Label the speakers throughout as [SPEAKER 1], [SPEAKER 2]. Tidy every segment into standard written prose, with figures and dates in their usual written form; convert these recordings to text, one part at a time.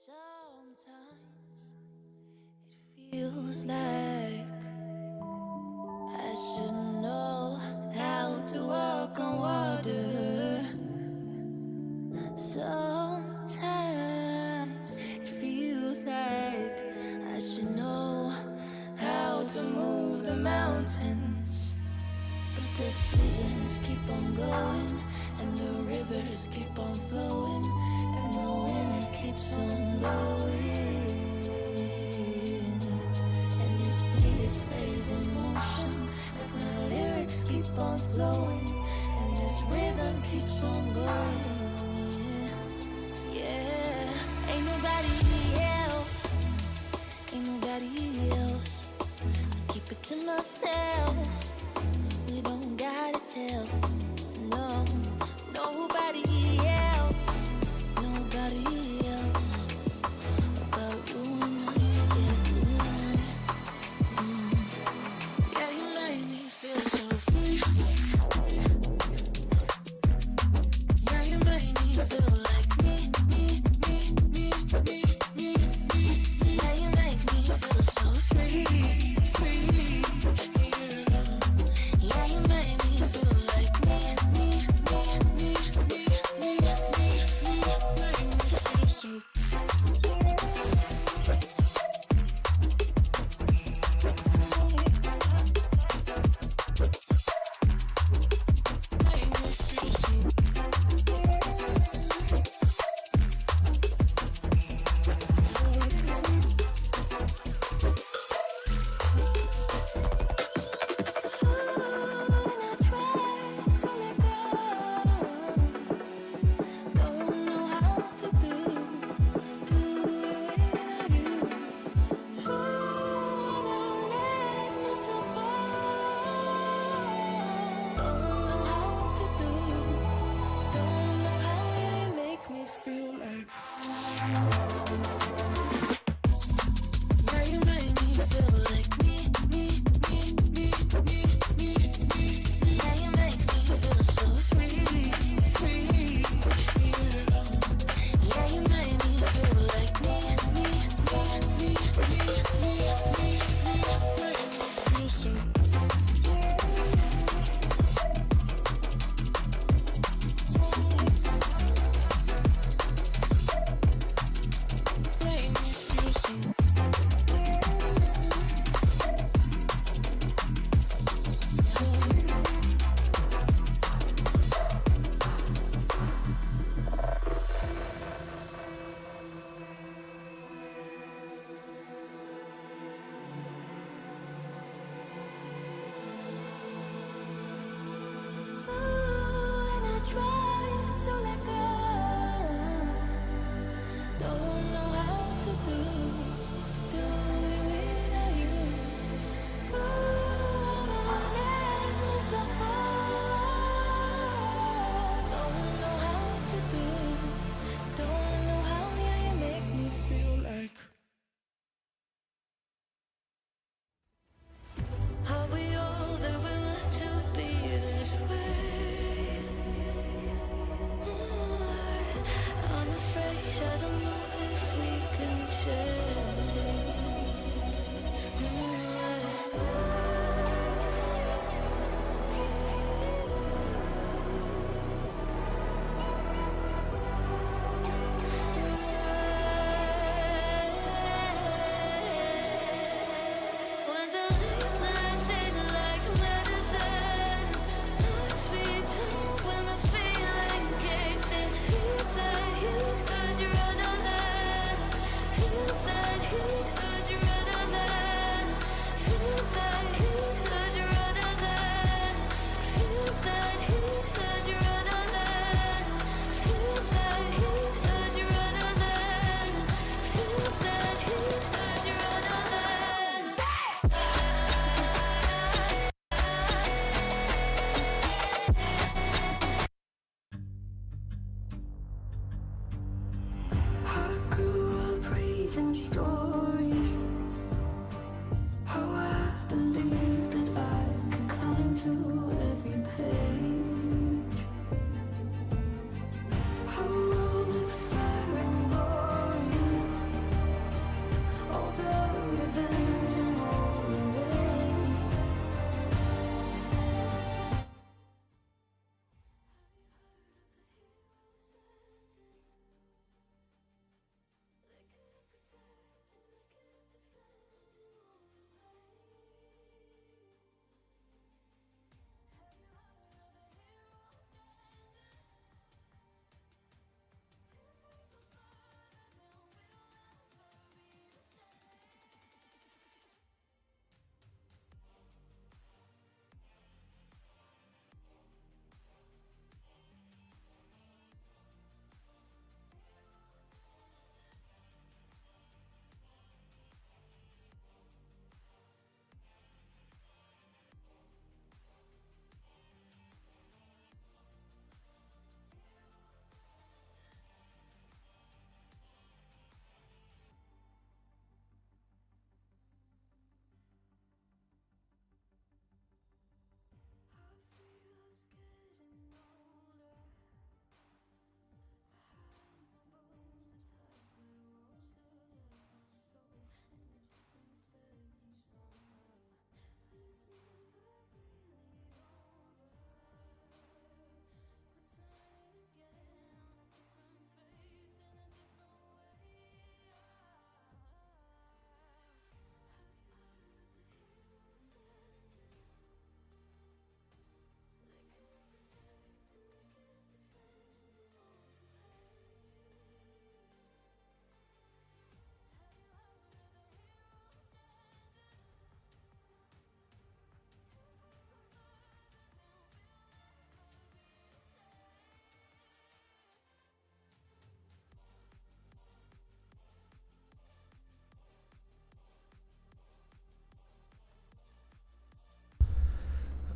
[SPEAKER 1] Sometimes it feels like I should know how to walk on water. Sometimes it feels like I should know how to move the mountains. But the seasons keep on going, and the rivers keep on flowing, and the wind it keeps on blowing, and this beat it stays in motion, like my lyrics keep on flowing, and this rhythm keeps on going. Yeah, ain't nobody else, ain't nobody else. I keep it to myself. We don't gotta tell, no, nobody else, nobody else about you and I, yeah, you and I. Yeah, you make me feel so free. Yeah, you make me feel like me. Yeah, you make me feel so free. Yeah, you make me feel like me.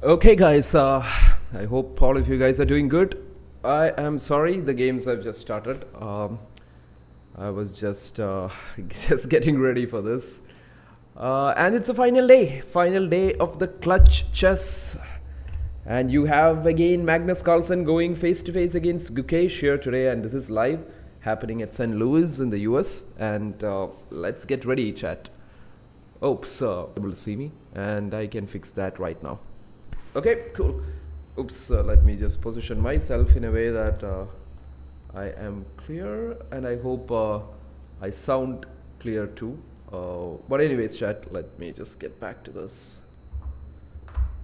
[SPEAKER 2] Okay, guys, I hope all of you guys are doing good. I am sorry, the games have just started. I was just just getting ready for this, and it's a final day of the clutch chess, and you have again Magnus Carlsen going face to face against Gukesh here today, and this is live happening at St. Louis in the US. And let's get ready, chat. Oops, able to see me, and I can fix that right now. Okay, cool. Oops, let me just position myself in a way that I am clear, and I hope I sound clear too. But anyways, chat, let me just get back to this.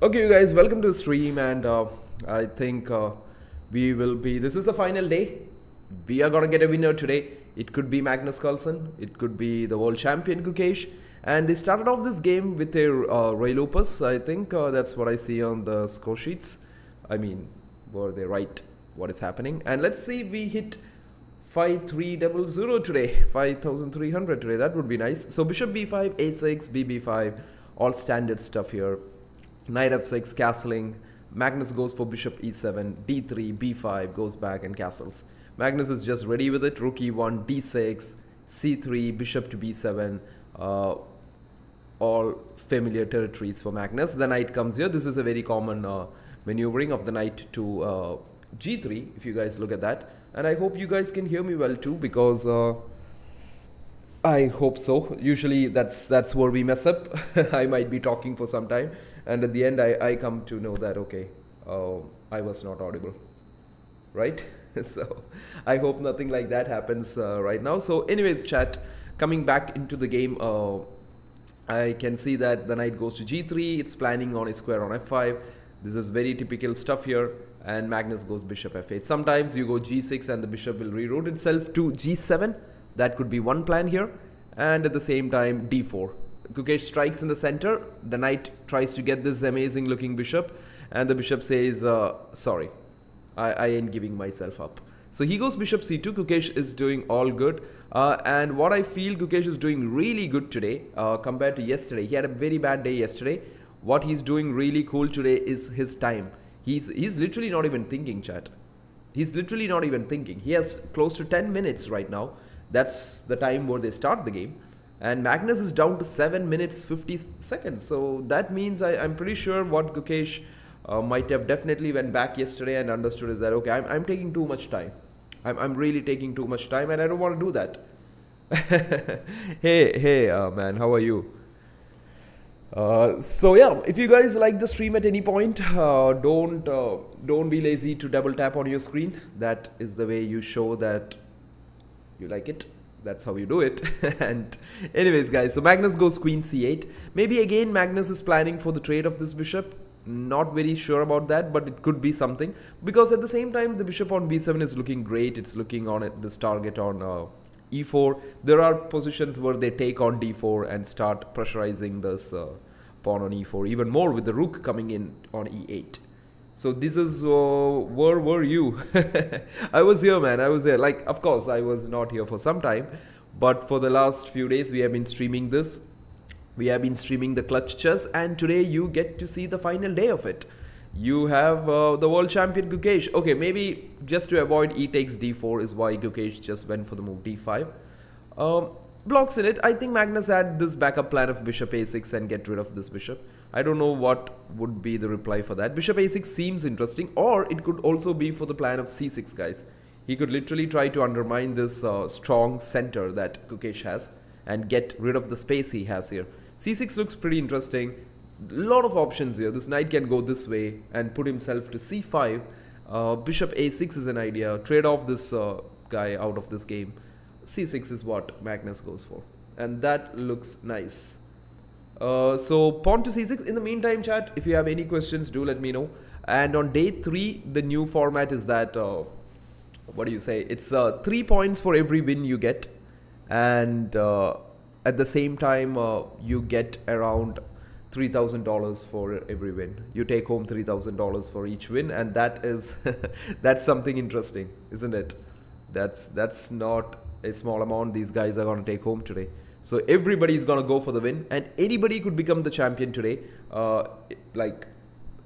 [SPEAKER 2] Okay, you guys, welcome to the stream, and I think this is the final day. We are gonna get a winner today. It could be Magnus Carlsen, it could be the world champion Gukesh. And they started off this game with a rail opus. I think that's what I see on the score sheets. I mean, were they right? What is happening? And let's see if we hit 5300 today, 5300 today. That would be nice. So bishop b5, a6, bb5, all standard stuff here. Knight f6, castling. Magnus goes for bishop e7, d3, b5, goes back and castles. Magnus is just ready with it. Rook e1, d6, c3, bishop to b7. All familiar territories for Magnus. The knight comes here. This is a very common maneuvering of the knight to g3, if you guys look at that. And I hope you guys can hear me well too, because I hope so. Usually that's where we mess up. I might be talking for some time, and at the end I come to know that, okay, I was not audible, right? So I hope nothing like that happens right now. So anyways, chat, coming back into the game, I can see that the knight goes to g3. It's planning on a square on f5. This is very typical stuff here. And Magnus goes bishop f8. Sometimes you go g6 and the bishop will reroute itself to g7. That could be one plan here. And at the same time, d4. Gukesh strikes in the center. The knight tries to get this amazing looking bishop. And the bishop says, sorry, I ain't giving myself up. So he goes bishop c2. Gukesh is doing all good. And what I feel Gukesh is doing really good today compared to yesterday. He had a very bad day yesterday. What he's doing really cool today is his time. He's literally not even thinking, chat. He's literally not even thinking. He has close to 10 minutes right now. That's the time where they start the game. And Magnus is down to 7 minutes 50 seconds. So that means I'm pretty sure what Gukesh might have definitely went back yesterday and understood is that, okay, I'm taking too much time. I'm really taking too much time, and I don't want to do that. Hey, man, how are you? So yeah, if you guys like the stream at any point, don't be lazy to double tap on your screen. That is the way you show that you like it. That's how you do it. And anyways, guys, so Magnus goes queen c8. Maybe again Magnus is planning for the trade of this bishop. Not very sure about that, but it could be something, because at the same time the bishop on b7 is looking great. It's looking on this target on e4. There are positions where they take on d4 and start pressurizing this pawn on e4 even more, with the rook coming in on e8. So this is where were you? I was here, man. I was there. Like, of course I was not here for some time, but for the last few days we have been streaming this. We have been streaming the clutch chess, and today you get to see the final day of it. You have the world champion Gukesh. Okay, maybe just to avoid e takes d4 is why Gukesh just went for the move d5. Blocks in it. I think Magnus had this backup plan of bishop a6 and get rid of this bishop. I don't know what would be the reply for that. Bishop a6 seems interesting, or it could also be for the plan of c6, guys. He could literally try to undermine this strong center that Gukesh has and get rid of the space he has here. c6 looks pretty interesting. Lot of options here. This knight can go this way and put himself to c5. Bishop a6 is an idea. Trade off this guy out of this game. c6 is what Magnus goes for, and that looks nice. So pawn to c6. In the meantime, chat, if you have any questions, do let me know. And on day 3, the new format is that what do you say? It's 3 points for every win you get, and at the same time you get around $3,000 for every win. You take home $3,000 for each win, and that is that's something interesting, isn't it? That's not a small amount these guys are going to take home today. So everybody is going to go for the win, and anybody could become the champion today. Like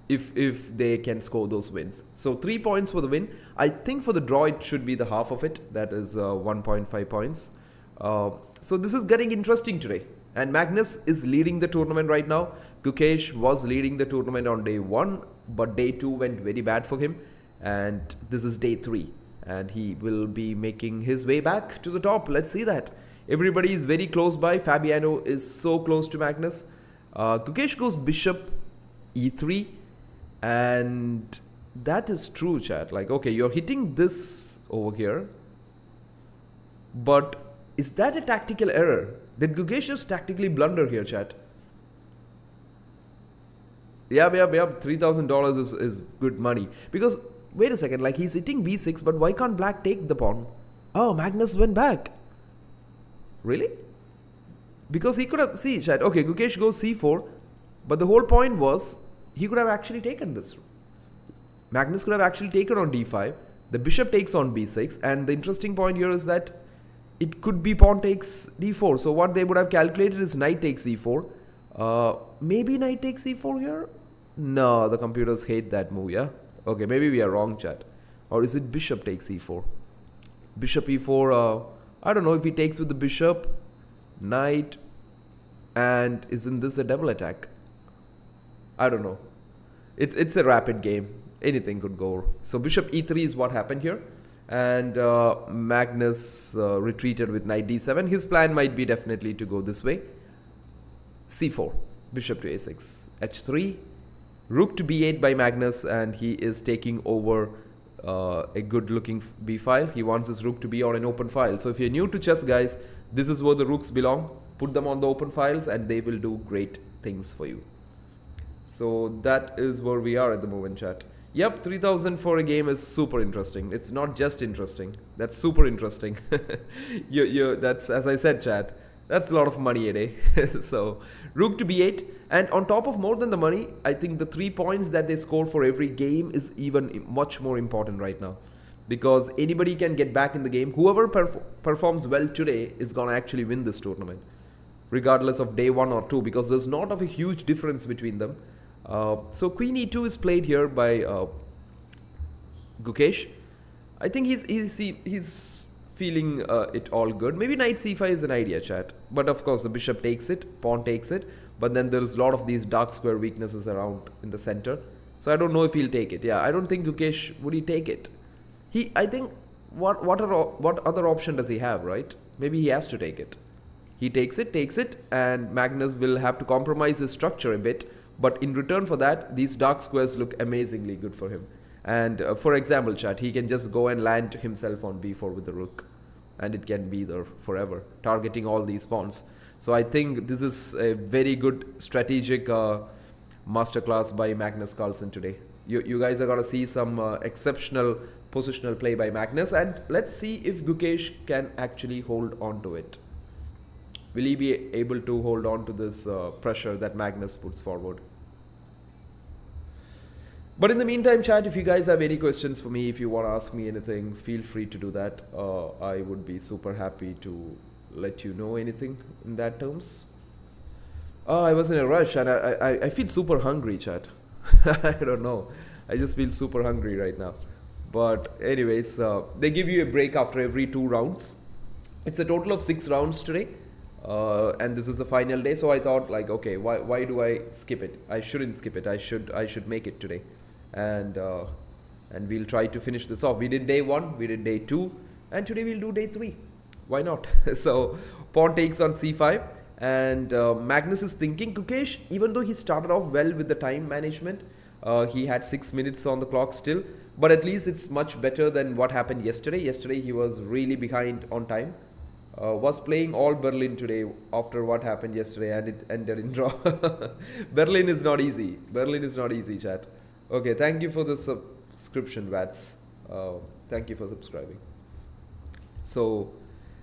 [SPEAKER 2] if they can score those wins. So 3 points for the win. I think for the draw it should be the half of it. That is 1.5 points. So this is getting interesting today. And Magnus is leading the tournament right now. Gukesh was leading the tournament on day 1, but day 2 went very bad for him. And this is day 3. And he will be making his way back to the top. Let's see that. Everybody is very close by. Fabiano is so close to Magnus. Gukesh goes bishop e3. And that is true, chat. Like, okay, you're hitting this over here. But is that a tactical error? Did Gukesh just tactically blunder here, chat? Yeah. $3,000 is good money. Because, wait a second, like he's hitting b6, but why can't black take the pawn? Oh, Magnus went back. Really? Because he could have, see, chat, okay, Gukesh goes c4, but the whole point was, he could have actually taken this. Magnus could have actually taken on d5. The bishop takes on b6. And the interesting point here is that it could be pawn takes d4. So what they would have calculated is knight takes e4. Maybe knight takes e4 here? No, the computers hate that move, yeah? Okay, maybe we are wrong, chat. Or is it bishop takes e4? Bishop e4, I don't know if he takes with the bishop, knight, and isn't this a double attack? I don't know. It's a rapid game. Anything could go. So bishop e3 is what happened here. And Magnus retreated with knight d7. His plan might be definitely to go this way. c4. Bishop to a6. h3. Rook to b8 by Magnus. And he is taking over a good looking b file. He wants his rook to be on an open file. So if you're new to chess, guys, this is where the rooks belong. Put them on the open files and they will do great things for you. So that is where we are at the moment, chat. Yep, 3,000 for a game is super interesting. It's not just interesting. That's super interesting. That's, as I said, chat, that's a lot of money a day. So, rook to b8. And on top of more than the money, I think the 3 points that they score for every game is even much more important right now. Because anybody can get back in the game. Whoever performs well today is going to actually win this tournament. Regardless of day 1 or 2. Because there's not of a huge difference between them. So queen e2 is played here by Gukesh. I think he's feeling it all good. Maybe knight c5 is an idea, chat. But of course the bishop takes it, pawn takes it. But then there's a lot of these dark square weaknesses around in the center. So I don't know if he'll take it. Yeah, I don't think Gukesh, would he take it? I think, what other option does he have, right? Maybe he has to take it. He takes it, and Magnus will have to compromise his structure a bit. But in return for that, these dark squares look amazingly good for him. And for example, chat, he can just go and land himself on b4 with the rook. And it can be there forever, targeting all these pawns. So I think this is a very good strategic masterclass by Magnus Carlsen today. You guys are going to see some exceptional positional play by Magnus. And let's see if Gukesh can actually hold on to it. Will he be able to hold on to this pressure that Magnus puts forward? But in the meantime, chat, if you guys have any questions for me, if you want to ask me anything, feel free to do that. I would be super happy to let you know anything in that terms. I was in a rush and I feel super hungry, chat. I don't know. I just feel super hungry right now. But anyways, they give you a break after every 2 rounds. It's a total of 6 rounds today. And this is the final day, so I thought like, okay, why do I skip it? I shouldn't skip it. I should make it today, and we'll try to finish this off. We did day 1, we did day 2, and today we'll do day 3. Why not? So pawn takes on c5, and Magnus is thinking. Gukesh, even though he started off well with the time management, he had 6 minutes on the clock still, but at least it's much better than what happened yesterday. Yesterday he was really behind on time. Was playing all Berlin today after what happened yesterday, and it ended in draw. Berlin is not easy. Berlin is not easy, chat. Okay, thank you for the subscription, Vats. Thank you for subscribing. So,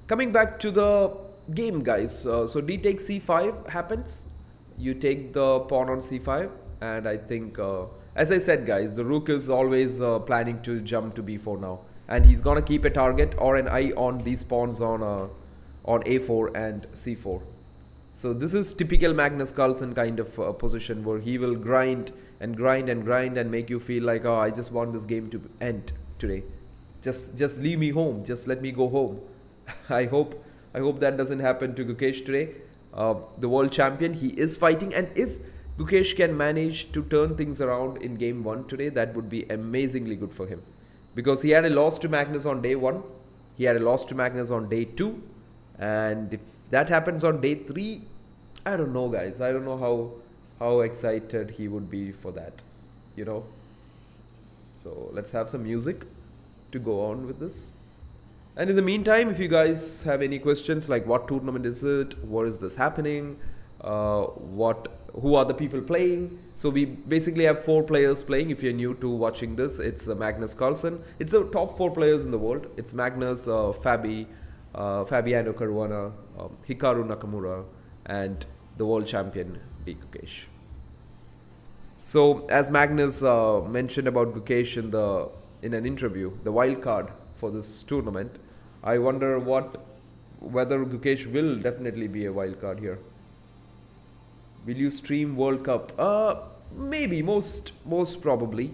[SPEAKER 2] coming back to the game, guys. So d takes c5 happens. You take the pawn on c5, and I think, as I said, guys, the rook is always planning to jump to b4 now. And he's gonna keep a target or an eye on these pawns on a4 and c4. So this is typical Magnus Carlsen kind of position where he will grind and grind and grind and make you feel like, oh, I just want this game to end today. Just leave me home. Just let me go home. I hope that doesn't happen to Gukesh today. The world champion, he is fighting, and if Gukesh can manage to turn things around in game 1 today, that would be amazingly good for him. Because he had a loss to Magnus on day 1, he had a loss to Magnus on day 2, and if that happens on day 3, I don't know, guys. I don't know how excited he would be for that, you know. So let's have some music to go on with this. And in the meantime, if you guys have any questions like what tournament is it, where is this happening, who are the people playing? So we basically have 4 players playing. If you're new to watching this, it's Magnus Carlsen. It's the top 4 players in the world. It's Magnus, Fabiano Caruana, Hikaru Nakamura, and the world champion Gukesh. So as Magnus mentioned about Gukesh in an interview, the wild card for this tournament, I wonder whether Gukesh will definitely be a wild card here. Will you stream World Cup? Maybe, most probably.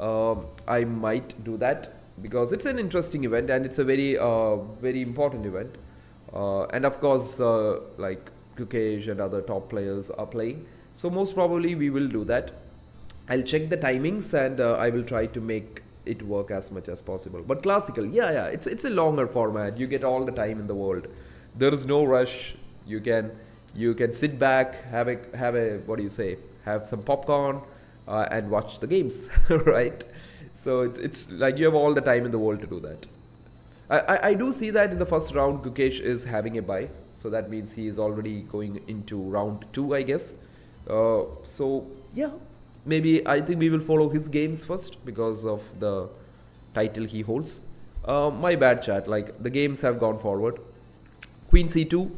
[SPEAKER 2] I might do that because it's an interesting event and it's a very important event. And of course, like Gukesh and other top players are playing. So most probably we will do that. I'll check the timings and I will try to make it work as much as possible. But classical, yeah, it's a longer format. You get all the time in the world. There is no rush. You can sit back, have a what do you say? Have some popcorn and watch the games, right? So it's like you have all the time in the world to do that. I do see that in the first round, Gukesh is having a bye. So that means he is already going into round 2, I guess. So yeah, maybe I think we will follow his games first because of the title he holds. My bad, chat. Like the games have gone forward. Queen c2,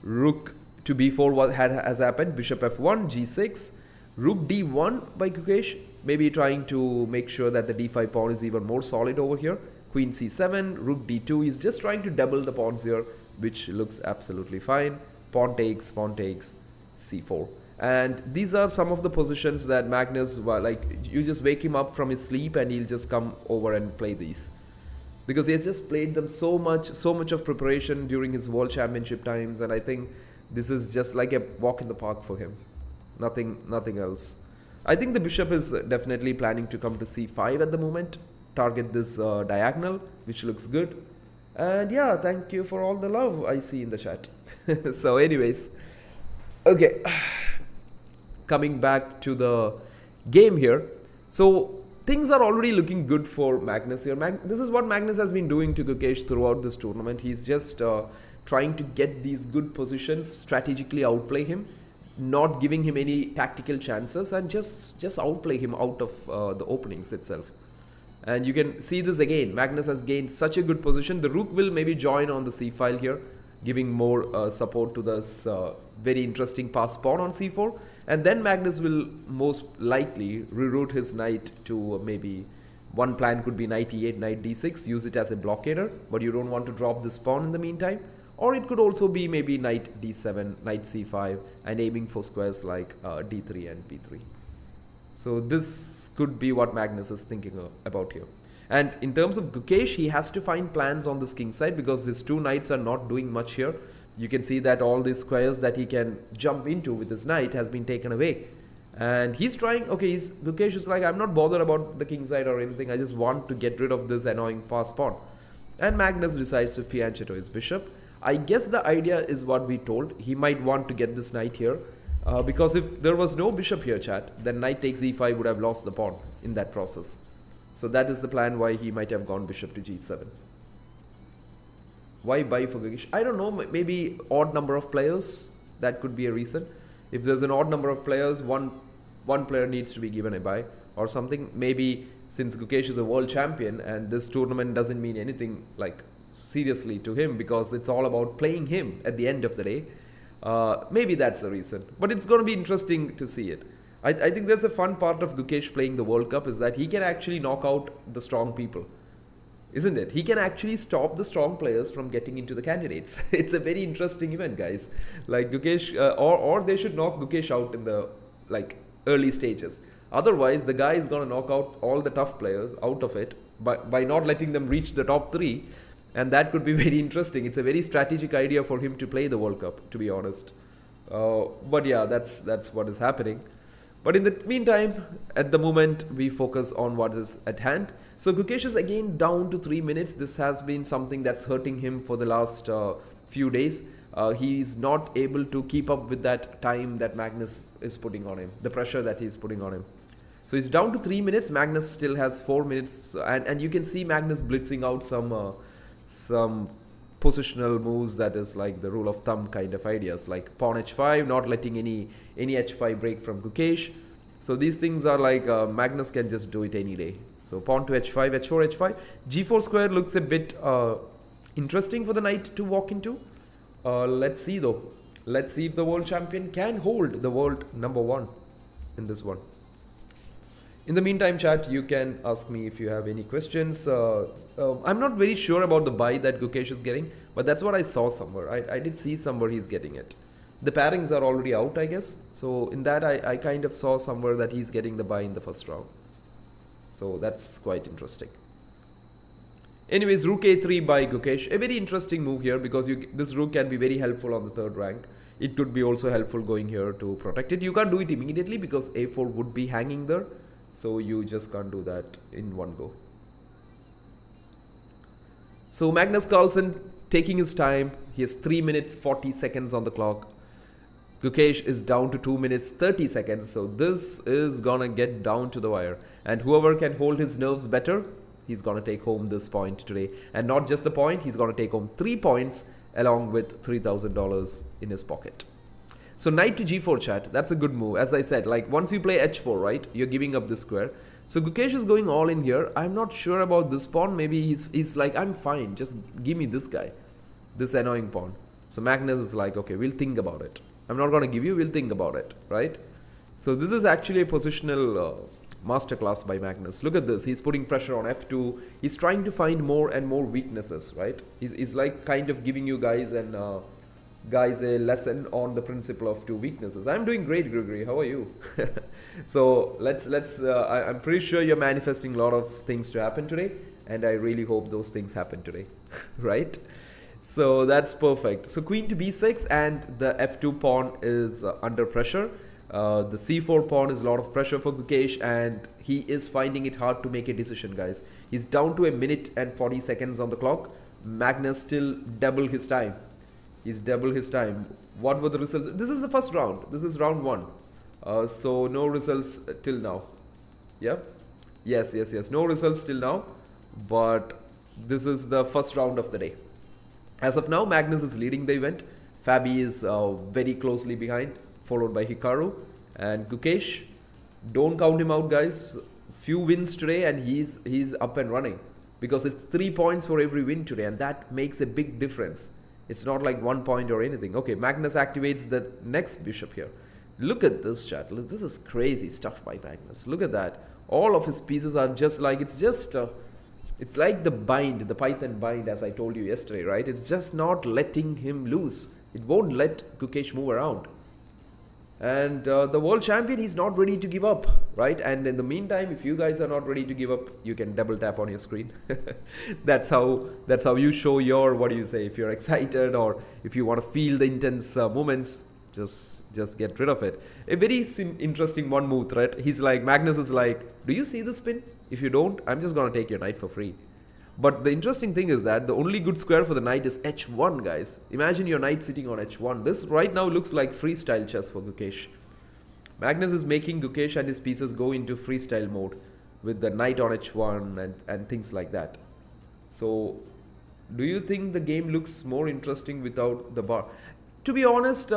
[SPEAKER 2] rook to b4 what has happened. Bishop f1, g6, rook d1 by Gukesh, maybe trying to make sure that the d5 pawn is even more solid over here. Queen c7, rook d2, he's just trying to double the pawns here, which looks absolutely fine. Pawn takes, c4. And these are some of the positions that Magnus, like you just wake him up from his sleep and he'll just come over and play these. Because he has just played them so much of preparation during his world championship times, and I think this is just like a walk in the park for him. Nothing else. I think the bishop is definitely planning to come to c5 at the moment, target this diagonal, which looks good. And yeah, thank you for all the love I see in the chat. So anyways, okay, coming back to the game here. So things are already looking good for Magnus here. This is what Magnus has been doing to Gukesh throughout this tournament. He's just trying to get these good positions, strategically outplay him, not giving him any tactical chances, and just outplay him out of the openings itself. And you can see this again. Magnus has gained such a good position. The rook will maybe join on the c file here, giving more support to this very interesting pass pawn on c4. And then Magnus will most likely reroute his knight to maybe one plan could be knight e8, knight d6, use it as a blockader, but you don't want to drop this pawn in the meantime. Or it could also be maybe knight d7, knight c5, and aiming for squares like d3 and b3. So this could be what Magnus is thinking about here. And in terms of Gukesh, he has to find plans on this king side because his 2 knights are not doing much here. You can see that all these squares that he can jump into with his knight has been taken away. And he's trying, okay, Gukesh is like, I'm not bothered about the king side or anything. I just want to get rid of this annoying pass pawn. And Magnus decides to fianchetto his bishop. I guess the idea is what we told. He might want to get this knight here. Because if there was no bishop here, chat, then knight takes e5 would have lost the pawn in that process. So that is the plan why he might have gone bishop to g7. Why buy for Gukesh? I don't know, maybe odd number of players. That could be a reason. If there's an odd number of players, one player needs to be given a buy or something. Maybe since Gukesh is a world champion and this tournament doesn't mean anything like seriously to him because it's all about playing him at the end of the day. Maybe that's the reason. But it's going to be interesting to see it. I think there's a fun part of Gukesh playing the World Cup is that he can actually knock out the strong people. isn't it? He can actually stop the strong players from getting into the candidates. It's a very interesting event, guys. Like Gukesh, or they should knock Gukesh out in the like early stages. Otherwise, the guy is gonna knock out all the tough players out of it by not letting them reach the top 3, and that could be very interesting. It's a very strategic idea for him to play the World Cup, to be honest. But yeah, that's what is happening. But in the meantime, at the moment, we focus on what is at hand. So Gukesh is again down to 3 minutes. This has been something that's hurting him for the last few days. He's not able to keep up with that time that Magnus is putting on him, the pressure that he's putting on him. So he's down to 3 minutes. Magnus still has 4 minutes, and you can see Magnus blitzing out some positional moves, that is like the rule of thumb kind of ideas, like pawn h5, not letting any h5 break from Gukesh. So these things are like Magnus can just do it any day. So pawn to h5, h4, h5. g4 square looks a bit interesting for the knight to walk into. Let's see though. Let's see if the world champion can hold the world #1 in this one. In the meantime, chat, you can ask me if you have any questions. I'm not very sure about the buy that Gukesh is getting, but that's what I saw somewhere. I did see somewhere he's getting it. The pairings are already out, I guess. So in that, I kind of saw somewhere that he's getting the buy in the first round. So that's quite interesting. Anyways, rook a3 by Gukesh. A very interesting move here, because this rook can be very helpful on the 3rd rank. It could be also helpful going here to protect it. You can't do it immediately because a4 would be hanging there. So you just can't do that in one go. So Magnus Carlsen taking his time. He has 3 minutes 40 seconds on the clock. Gukesh is down to 2 minutes 30 seconds. So this is gonna get down to the wire. And whoever can hold his nerves better, he's gonna take home this point today. And not just the point, he's gonna take home 3 points along with $3,000 in his pocket. So knight to g4, chat, that's a good move. As I said, like once you play h4, right, you're giving up this square. So Gukesh is going all in here. I'm not sure about this pawn. Maybe he's like, I'm fine, just give me this guy, this annoying pawn. So Magnus is like, okay, we'll think about it. I'm not going to give you, we'll think about it, right? So this is actually a positional masterclass by Magnus. Look at this, he's putting pressure on f2. He's trying to find more and more weaknesses, right? He's like kind of giving you guys a lesson on the principle of 2 weaknesses. I'm doing great, Gregory. How are you? So I'm pretty sure you're manifesting a lot of things to happen today, and I really hope those things happen today, right? So that's perfect. So queen to b6, and the f2 pawn is under pressure. The c4 pawn is a lot of pressure for Gukesh, and he is finding it hard to make a decision, guys. He's down to 1 minute and 40 seconds on the clock. Magnus still double his time. He's double his time. What were the results? This is the first round. This is round 1. So no results till now. Yeah? Yes. No results till now. But this is the first round of the day. As of now, Magnus is leading the event. Fabi is very closely behind, followed by Hikaru. And Gukesh, don't count him out, guys. Few wins today and he's up and running. Because it's 3 points for every win today, and that makes a big difference. It's not like 1 point or anything. Okay, Magnus activates the next bishop here. Look at this, chat. This is crazy stuff by Magnus. Look at that. All of his pieces are just like, it's like the bind, the Python bind, as I told you yesterday, right? It's just not letting him loose. It won't let Gukesh move around. And the world champion, he's not ready to give up, right? And in the meantime, if you guys are not ready to give up, you can double tap on your screen. That's how you show your, what do you say, if you're excited or if you want to feel the intense moments, just get rid of it. A very interesting one move threat. He's like, Magnus is like, do you see the spin? If you don't, I'm just going to take your knight for free. But the interesting thing is that the only good square for the knight is h1, guys. Imagine your knight sitting on h1. This right now looks like freestyle chess for Gukesh. Magnus is making Gukesh and his pieces go into freestyle mode with the knight on h1 and things like that. So, do you think the game looks more interesting without the bar? To be honest,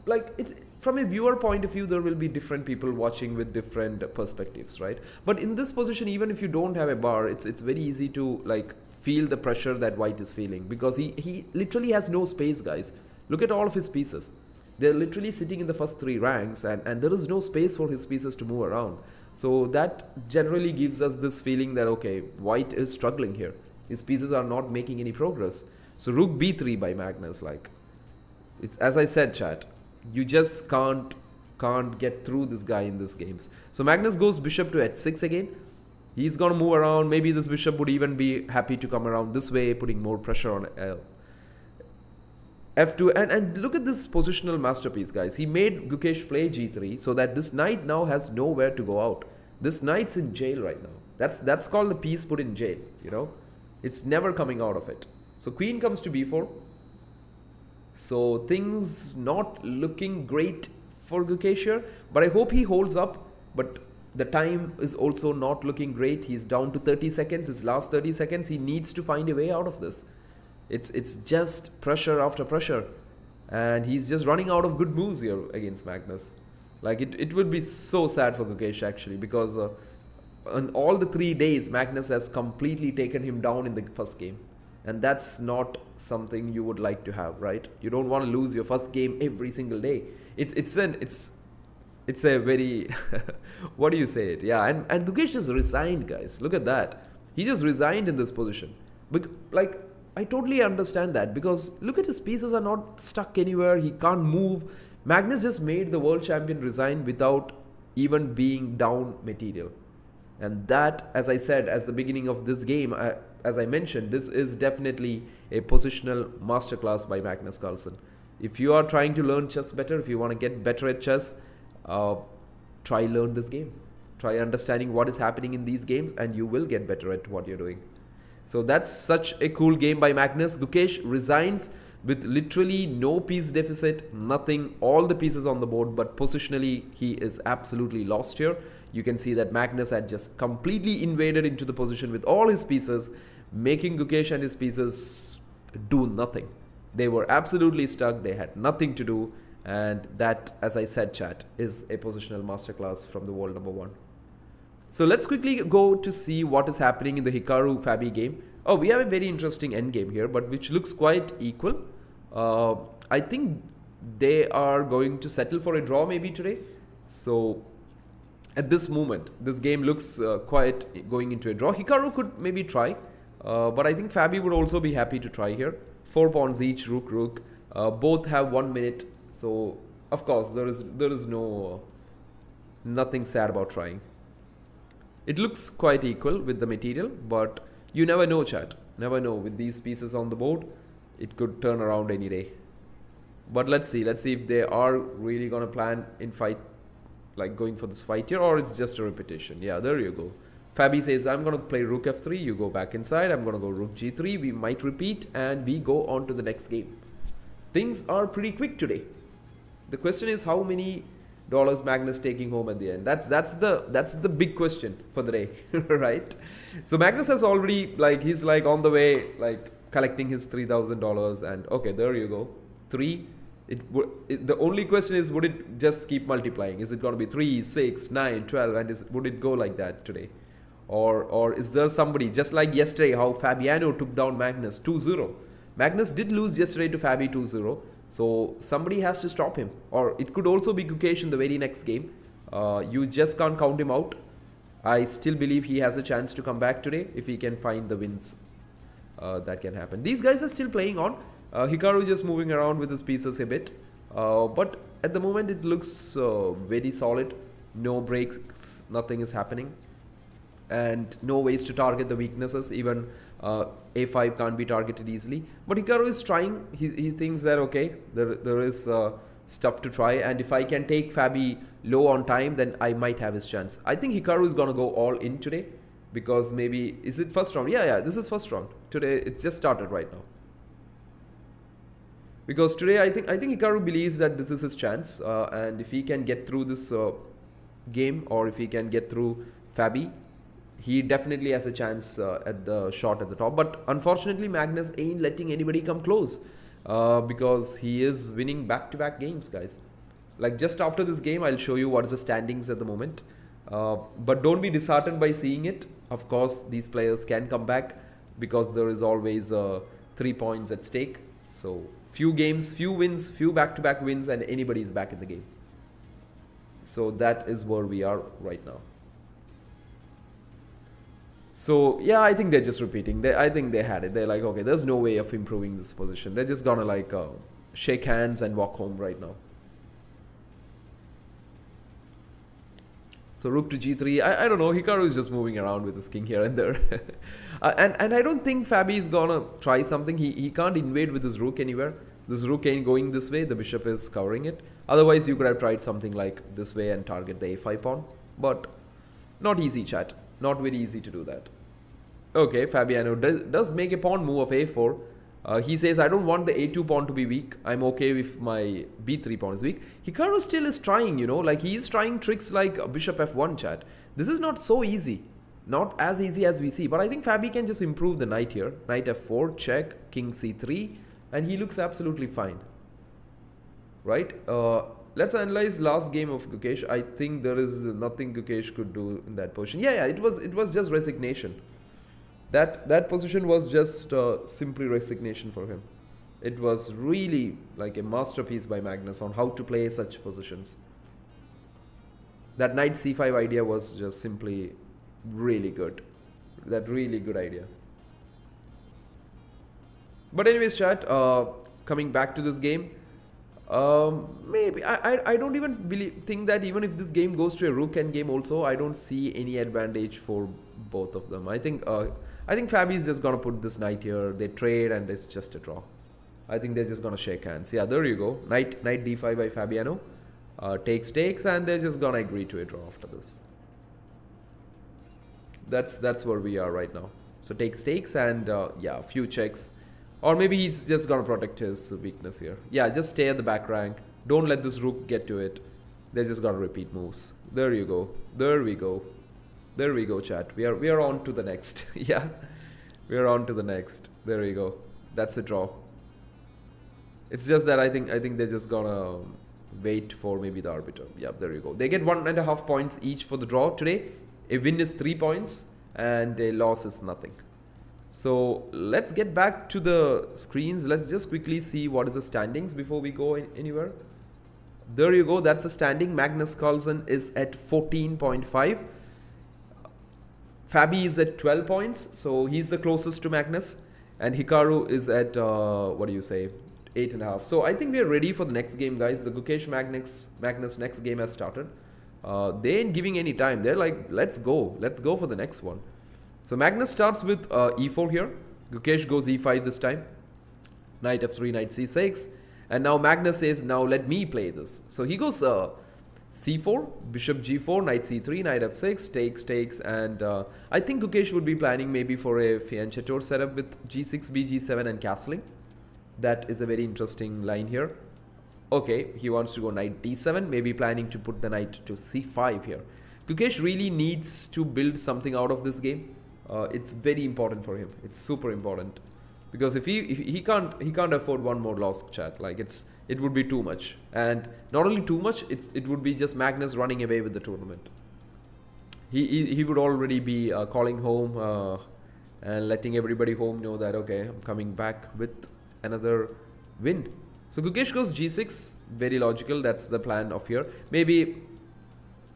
[SPEAKER 2] like it's from a viewer point of view, there will be different people watching with different perspectives, right? But in this position, even if you don't have a bar, it's very easy to like feel the pressure that white is feeling, because he literally has no space, guys. Look at all of his pieces. They're literally sitting in the first 3 ranks, and there is no space for his pieces to move around. So that generally gives us this feeling that, okay, white is struggling here. His pieces are not making any progress. So rook b3 by Magnus, like, it's as I said, chat, you just can't get through this guy in these games. So Magnus goes bishop to h6 again. He's gonna move around. Maybe this bishop would even be happy to come around this way, putting more pressure on f2. And look at this positional masterpiece, guys. He made Gukesh play g3 so that this knight now has nowhere to go out. This knight's in jail right now. That's called the piece put in jail, you know. It's never coming out of it. So queen comes to b4. So things not looking great for Gukesh here, but I hope he holds up. But the time is also not looking great. He's down to 30 seconds. His last 30 seconds. He needs to find a way out of this. It's just pressure after pressure. And he's just running out of good moves here against Magnus. Like, it would be so sad for Gukesh actually, because on all the 3 days, Magnus has completely taken him down in the first game. And that's not something you would like to have, right? You don't want to lose your first game every single day. It's a very what do you say it? Yeah, and Gukesh just resigned, guys. Look at that. He just resigned in this position. Like, I totally understand that, because look at his pieces are not stuck anywhere. He can't move. Magnus just made the world champion resign without even being down material. And that, as I said, as the beginning of this game, as I mentioned, this is definitely a positional masterclass by Magnus Carlsen. If you are trying to learn chess better, if you want to get better at chess, try learn this game. Try understanding what is happening in these games, and you will get better at what you're doing. So that's such a cool game by Magnus. Gukesh resigns with literally no piece deficit, nothing, all the pieces on the board, but positionally he is absolutely lost here. You can see that Magnus had just completely invaded into the position with all his pieces, making Gukesh and his pieces do nothing. They were absolutely stuck. They had nothing to do. And that, as I said, chat, is a positional masterclass from the world number 1. So let's quickly go to see what is happening in the Hikaru Fabi game. Oh, we have a very interesting endgame here, but which looks quite equal. I think they are going to settle for a draw maybe today. So at this moment, this game looks quite going into a draw. Hikaru could maybe try, but I think Fabi would also be happy to try here. 4 pawns each, rook, rook. Both have 1 minute. So of course there is no nothing sad about trying. It looks quite equal with the material, but you never know, chat. Never know. With these pieces on the board, it could turn around any day. But let's see if they are really gonna plan in fight, like going for this fight here, or it's just a repetition. Yeah, there you go. Fabi says, I'm gonna play rook f3, you go back inside, I'm gonna go rook g3, we might repeat, and we go on to the next game. Things are pretty quick today. The question is, how many dollars Magnus taking home at the end? That's the big question for the day, right? So Magnus has already, like, he's like on the way, like collecting his $3,000, and okay, there you go, 3. The only question is, would it just keep multiplying? Is it going to be 3, 6, 9, 12, and would it go like that today? Or is there somebody, just like yesterday, how Fabiano took down Magnus 2-0. Magnus did lose yesterday to Fabi 2-0. So somebody has to stop him. Or it could also be Gukesh in the very next game. You just can't count him out. I still believe he has a chance to come back today if he can find the wins. That can happen. These guys are still playing on. Hikaru just moving around with his pieces a bit. But at the moment it looks very solid. No breaks, nothing is happening. And no ways to target the weaknesses. Even a5 can't be targeted easily. But Hikaru is trying. He thinks that, okay, there is stuff to try. And if I can take Fabi low on time, then I might have his chance. I think Hikaru is going to go all in today. Because maybe, is it first round? Yeah, this is first round. Today, it's just started right now. Because today, I think Hikaru believes that this is his chance. And if he can get through this game, or if he can get through Fabi, he definitely has a chance at the shot at the top. But unfortunately, Magnus ain't letting anybody come close. Because he is winning back-to-back games, guys. Like, just after this game, I'll show you what is the standings at the moment. But don't be disheartened by seeing it. Of course, these players can come back, because there is always 3 points at stake. So few games, few wins, few back-to-back wins, and anybody is back in the game. So that is where we are right now. So yeah, I think they're just repeating. I think they had it. They're like, okay, there's no way of improving this position. They're just gonna like shake hands and walk home right now. So rook to g3. I don't know. Hikaru is just moving around with his king here and there. And I don't think Fabi is gonna try something. He can't invade with his rook anywhere. This rook ain't going this way. The bishop is covering it. Otherwise, you could have tried something like this way and target the a5 pawn. But not easy, chat. Not very easy to do that. Okay, Fabiano does make a pawn move of a4. He says, I don't want the a2 pawn to be weak. I'm okay if my b3 pawn is weak. Hikaru still is trying, you know, like he is trying tricks like bishop f1, chat. This is not so easy. Not as easy as we see. But I think Fabi can just improve the knight here. Knight f4, check, king c3. And he looks absolutely fine. Right? Let's analyze last game of Gukesh. I think there is nothing Gukesh could do in that position. Yeah, it was just resignation. That position was just simply resignation for him. It was really like a masterpiece by Magnus on how to play such positions. That knight c5 idea was just simply really good. That really good idea. But anyways, chat, coming back to this game, maybe I don't even think that even if this game goes to a rook endgame also, I don't see any advantage for both of them. I think Fabi is just gonna put this knight here. They trade and it's just a draw. I think they're just gonna shake hands. Yeah, there you go. Knight d5 by Fabiano. Takes and they're just gonna agree to a draw after this. That's where we are right now. So takes and yeah, a few checks. Or maybe he's just gonna protect his weakness here. Yeah, just stay at the back rank. Don't let this rook get to it. They're just gonna repeat moves. There you go. There we go. There we go, chat. We are on to the next. Yeah, we are on to the next. There we go. That's the draw. It's just that I think they're just gonna wait for maybe the arbiter. Yeah, there you go. They get 1.5 points each for the draw today. A win is 3 points and a loss is nothing. So let's get back to the screens. Let's just quickly see what is the standings before we go anywhere. There you go. That's the standing. Magnus Carlsen is at 14.5. Fabi is at 12 points. So he's the closest to Magnus. And Hikaru is at, what do you say, 8.5. So I think we are ready for the next game, guys. The Gukesh Magnus next game has started. They ain't giving any time. They're like, let's go. Let's go for the next one. So Magnus starts with e4 here. Gukesh goes e5 this time. Knight f3, knight c6. And now Magnus says, now let me play this. So he goes c4, bishop g4, knight c3, knight f6, takes. And I think Gukesh would be planning maybe for a fianchetto setup with g6, b, g7 and castling. That is a very interesting line here. Okay, he wants to go knight d7, maybe planning to put the knight to c5 here. Gukesh really needs to build something out of this game. It's very important for him. It's super important because if he can't afford one more loss, chat. Like it would be too much, and not only too much, it would be just Magnus running away with the tournament. He would already be calling home and letting everybody home know that okay, I'm coming back with another win. So Gukesh goes g6, very logical. That's the plan of here. Maybe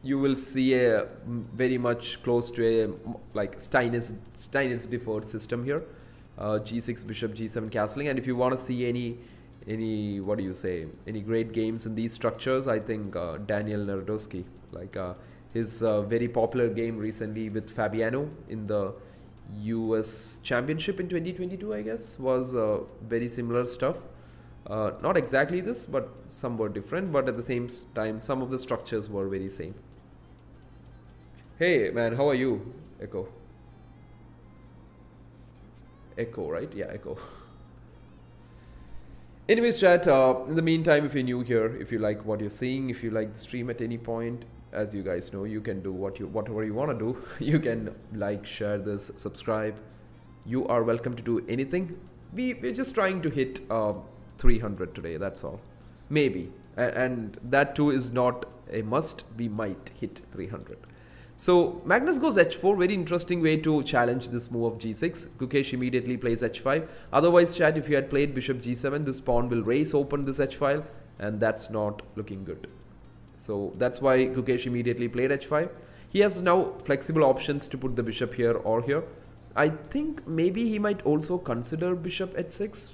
[SPEAKER 2] you will see a very much close to a like Steinitz deferred system here. G6, bishop, g7 castling. And if you want to see any what do you say, any great games in these structures, I think Daniel Narodowski, like his very popular game recently with Fabiano in the US Championship in 2022, I guess, was very similar stuff. Not exactly this, but some were different, but at the same time, some of the structures were very same. Hey man, how are you? Echo, right? Yeah, Echo. Anyways, chat, in the meantime, if you're new here, if you like what you're seeing, if you like the stream at any point, as you guys know, you can do whatever you want to do. You can like, share this, subscribe. You are welcome to do anything. We're just trying to hit 300 today, that's all. Maybe. And that too is not a must. We might hit 300. So Magnus goes h4, very interesting way to challenge this move of g6. Gukesh immediately plays h5. Otherwise, chat, if you had played bishop g7, this pawn will race open this h file, and that's not looking good. So that's why Gukesh immediately played h5. He has now flexible options to put the bishop here or here. I think maybe he might also consider bishop h6.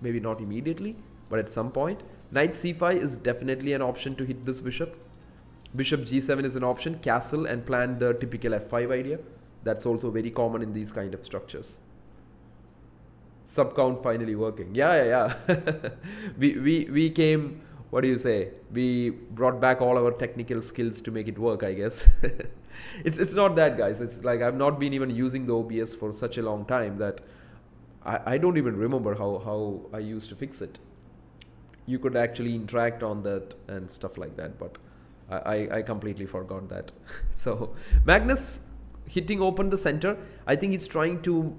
[SPEAKER 2] Maybe not immediately, but at some point. Knight c5 is definitely an option to hit this bishop. Bishop g7 is an option. Castle and plan the typical f5 idea. That's also very common in these kind of structures. Sub count finally working. Yeah. we came, what do you say? We brought back all our technical skills to make it work, I guess. It's not that, guys. It's like I've not been even using the OBS for such a long time that I don't even remember how I used to fix it. You could actually interact on that and stuff like that, but I completely forgot that. So Magnus hitting open the center. I think he's trying to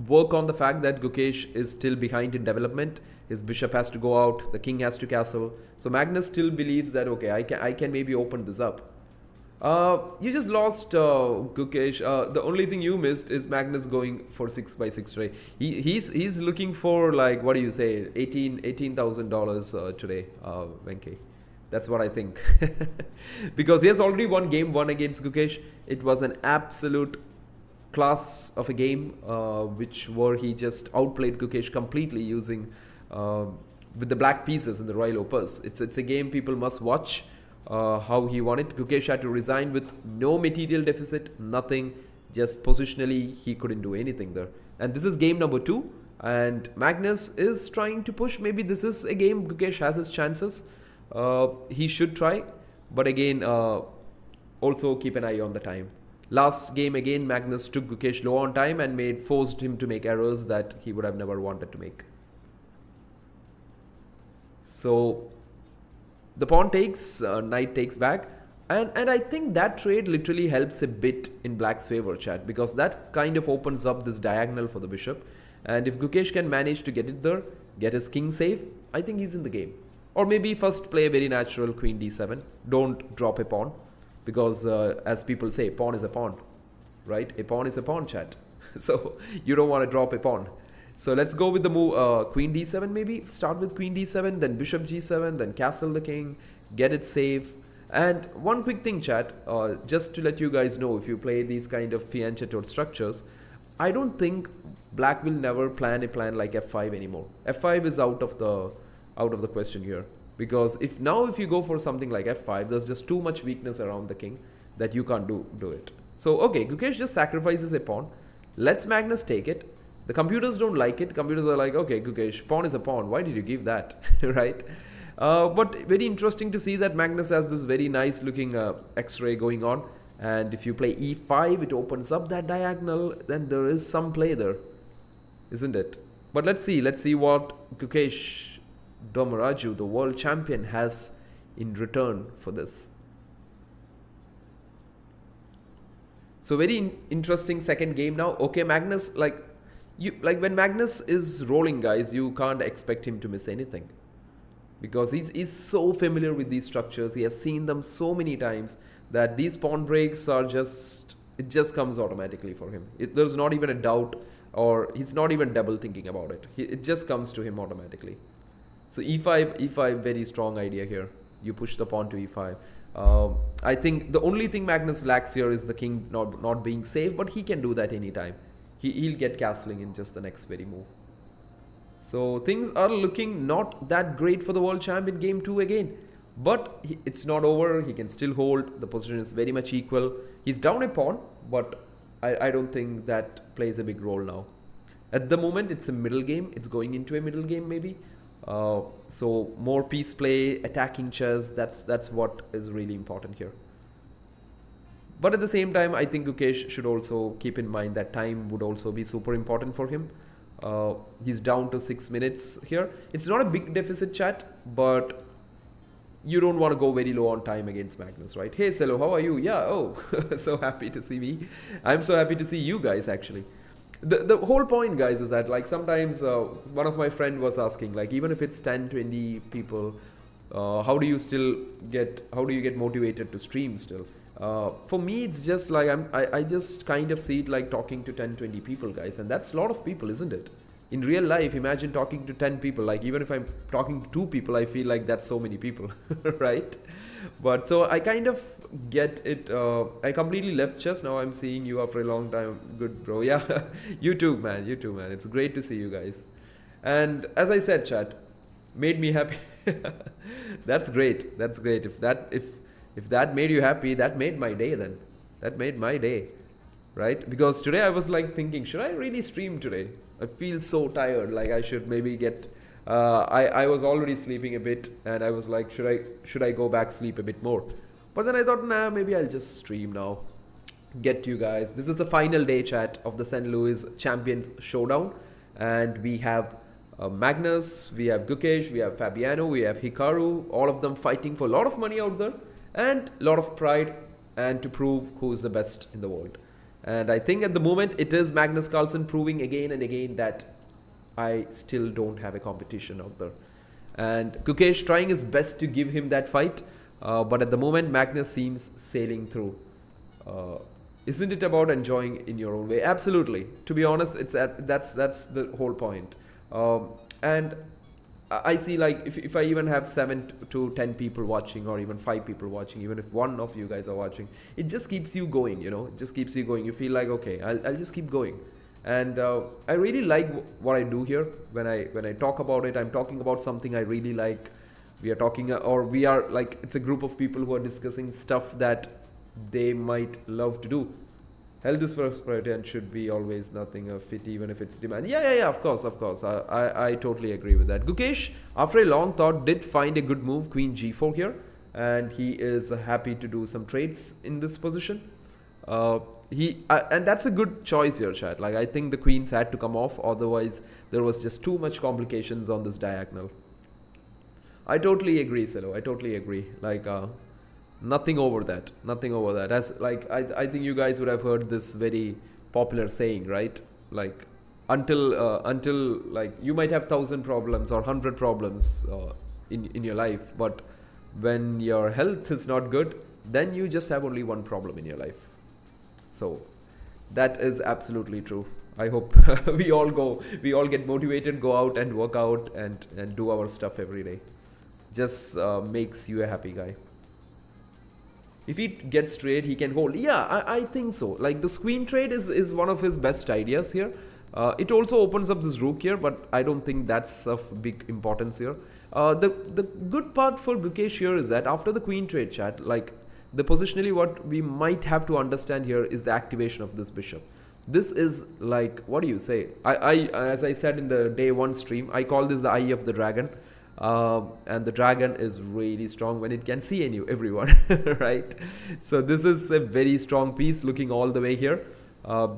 [SPEAKER 2] work on the fact that Gukesh is still behind in development. His bishop has to go out, the king has to castle. So Magnus still believes that, okay, I can maybe open this up. You just lost Gukesh. The only thing you missed is Magnus going for 6x6 tray. He's looking for, like, what do you say, $18,000 today, Venke. That's what I think. Because he has already won game 1 against Gukesh. It was an absolute class of a game, where he just outplayed Gukesh completely using with the black pieces in the royal opus. It's a game people must watch. How he won it. Gukesh had to resign with no material deficit, nothing. Just positionally, he couldn't do anything there. And this is game number 2. And Magnus is trying to push. Maybe this is a game Gukesh has his chances. He should try. But again, also keep an eye on the time. Last game again, Magnus took Gukesh low on time and forced him to make errors that he would have never wanted to make. So the pawn takes, knight takes back. And I think that trade literally helps a bit in black's favor, chat, because that kind of opens up this diagonal for the bishop. And if Gukesh can manage to get it there, get his king safe, I think he's in the game. Or maybe first play a very natural queen d7. Don't drop a pawn, because as people say, pawn is a pawn, right? A pawn is a pawn, chat. So you don't want to drop a pawn. So let's go with the move queen d7 maybe. Start with queen d7, then bishop g7, then castle the king, get it safe. And one quick thing, chat, just to let you guys know, if you play these kind of fianchetto structures, I don't think black will never plan a plan like f5 anymore. f5 is out of the question here, because if you go for something like f5, there's just too much weakness around the king that you can't do it. So okay, Gukesh just sacrifices a pawn. Let's Magnus take it. The computers don't like it. Computers are like, okay, Gukesh, pawn is a pawn. Why did you give that? Right? But very interesting to see that Magnus has this very nice looking X-ray going on. And if you play e5, it opens up that diagonal. Then there is some play there, isn't it? But let's see what Gukesh Domaraju, the world champion, has in return for this. So very interesting second game now. Okay, Magnus, when Magnus is rolling, guys, you can't expect him to miss anything, because he's so familiar with these structures. He has seen them so many times that these pawn breaks are it just comes automatically for him. There's not even a doubt, or he's not even double thinking about it. It just comes to him automatically. So e5, very strong idea here. You push the pawn to e5. I think the only thing Magnus lacks here is the king not being safe, but he can do that anytime. He'll get castling in just the next very move. So things are looking not that great for the world champ in game 2 again. But it's not over. He can still hold. The position is very much equal. He's down a pawn, but I don't think that plays a big role now. At the moment, it's a middle game. It's going into a middle game maybe. So more piece play, attacking chess, that's what is really important here. But at the same time, I think Gukesh should also keep in mind that time would also be super important for him. He's down to 6 minutes here. It's not a big deficit, chat, but you don't want to go very low on time against Magnus, right? Hey, Selo, how are you? Yeah, oh, so happy to see me. I'm so happy to see you guys, actually. The whole point, guys, is that, like, sometimes one of my friend was asking, like, even if it's 10, 20 people, how do you get motivated to stream still? For me, it's just like I just kind of see it like talking to 10, 20 people, guys, and that's a lot of people, isn't it? in real life, imagine talking to 10 people. Like even if I'm talking to 2 people, I feel like that's so many people, right? But so I kind of get it. I completely left chess. Now I'm seeing you after a long time. Good, bro. Yeah, you too, man. You too, man. It's great to see you guys. And as I said, chat made me happy. That's great. That's great. If that made you happy, that made my day. Then that made my day, right? Because today I was like thinking, should I really stream today? I feel so tired. Like I should maybe get. I was already sleeping a bit, and I was like, should I go back sleep a bit more? But then I thought, nah, maybe I'll just stream now. Get you guys. This is the final day, chat, of the St. Louis Champions Showdown, and we have Magnus, we have Gukesh, we have Fabiano, we have Hikaru. All of them fighting for a lot of money out there, and a lot of pride, and to prove who is the best in the world. And I think at the moment it is Magnus Carlsen proving again and again that I still don't have a competition out there. And Gukesh trying his best to give him that fight. But at the moment, Magnus seems sailing through. Isn't it about enjoying in your own way? Absolutely. To be honest, that's the whole point. And I see, like, if I even have 7 to 10 people watching, or even 5 people watching, even if one of you guys are watching, it just keeps you going, you know. It just keeps you going. You feel like, okay, I'll just keep going. And I really like what I do here. When I talk about it, I'm talking about something I really like. We are talking, or we are like, it's a group of people who are discussing stuff that they might love to do. Health is first priority and should be always nothing of it, even if it's demand. Yeah, of course. I totally agree with that. Gukesh, after a long thought, did find a good move, Queen G4 here. And he is happy to do some trades in this position. And that's a good choice here, chat. Like, I think the queens had to come off, otherwise there was just too much complications on this diagonal. I totally agree, Selo. I totally agree. Like, nothing over that. As like, I think you guys would have heard this very popular saying, right? Like, until like, you might have 1,000 problems or 100 problems in your life, but when your health is not good, then you just have only one problem in your life. So that is absolutely true. I hope we all get motivated, go out and work out and do our stuff every day. Just makes you a happy guy. If he gets trade, he can hold. Yeah, I think so. Like, the queen trade is one of his best ideas here. It also opens up this rook here, but I don't think that's of big importance here. The good part for Gukesh here is that after the queen trade, chat, like, the positionally what we might have to understand here is the activation of this bishop. This is like, what do you say? As I said in the day 1 stream, I call this the eye of the dragon. And the dragon is really strong when it can see everyone, right? So this is a very strong piece looking all the way here.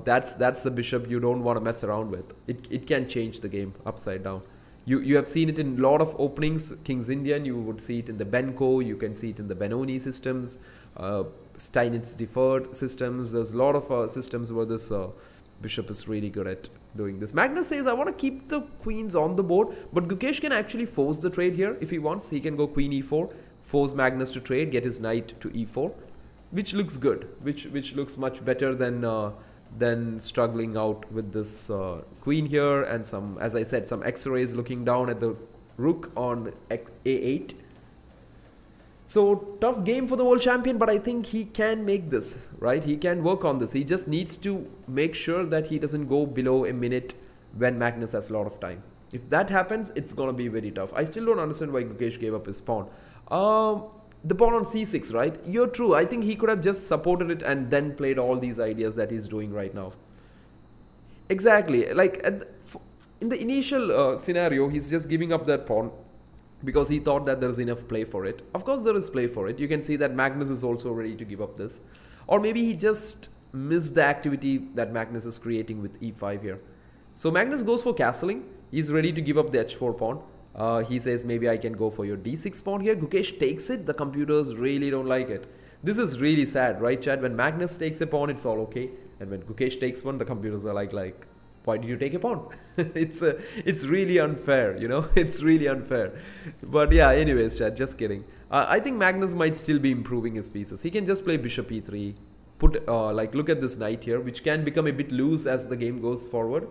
[SPEAKER 2] That's the bishop you don't want to mess around with. It can change the game upside down. You have seen it in a lot of openings. King's Indian, you would see it in the Benko, you can see it in the Benoni systems, Steinitz deferred systems. There's a lot of systems where this bishop is really good at doing this. Magnus says, I want to keep the queens on the board, but Gukesh can actually force the trade here if he wants. He can go queen e4, force Magnus to trade, get his knight to e4, which looks good, which looks much better than struggling out with this queen here, and some, as I said, some x-rays looking down at the rook on a8. So tough game for the world champion, but I think he can make this, right? He can work on this. He just needs to make sure that he doesn't go below a minute when Magnus has a lot of time. If that happens, it's going to be very tough. I still don't understand why Gukesh gave up his pawn. The pawn on c6, right? You're true. I think he could have just supported it and then played all these ideas that he's doing right now. Exactly. Like, in the initial scenario, he's just giving up that pawn because he thought that there's enough play for it. Of course, there is play for it. You can see that Magnus is also ready to give up this. Or maybe he just missed the activity that Magnus is creating with e5 here. So Magnus goes for castling. He's ready to give up the h4 pawn. He says, maybe I can go for your d6 pawn here. Gukesh takes it. The computers really don't like it. This is really sad, right, Chad? When Magnus takes a pawn, it's all okay. And when Gukesh takes one, the computers are like, why did you take a pawn? It's really unfair, you know. It's really unfair. But yeah, anyways, Chad, just kidding. I think Magnus might still be improving his pieces. He can just play bishop e3. Look at this knight here, which can become a bit loose as the game goes forward.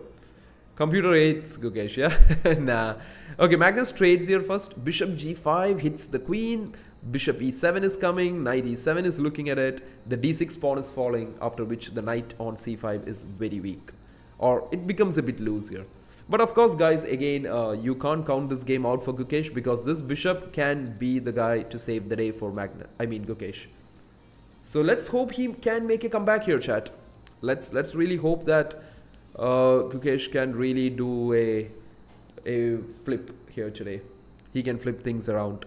[SPEAKER 2] Computer hates Gukesh, yeah? Nah. Okay, Magnus trades here first. Bishop g5 hits the queen. Bishop e7 is coming. Knight e7 is looking at it. The d6 pawn is falling, after which the knight on c5 is very weak. Or it becomes a bit loose here. But of course, guys, again, you can't count this game out for Gukesh, because this bishop can be the guy to save the day for Gukesh. So let's hope he can make a comeback here, chat. Let's really hope that Gukesh can really do a flip here today. He can flip things around.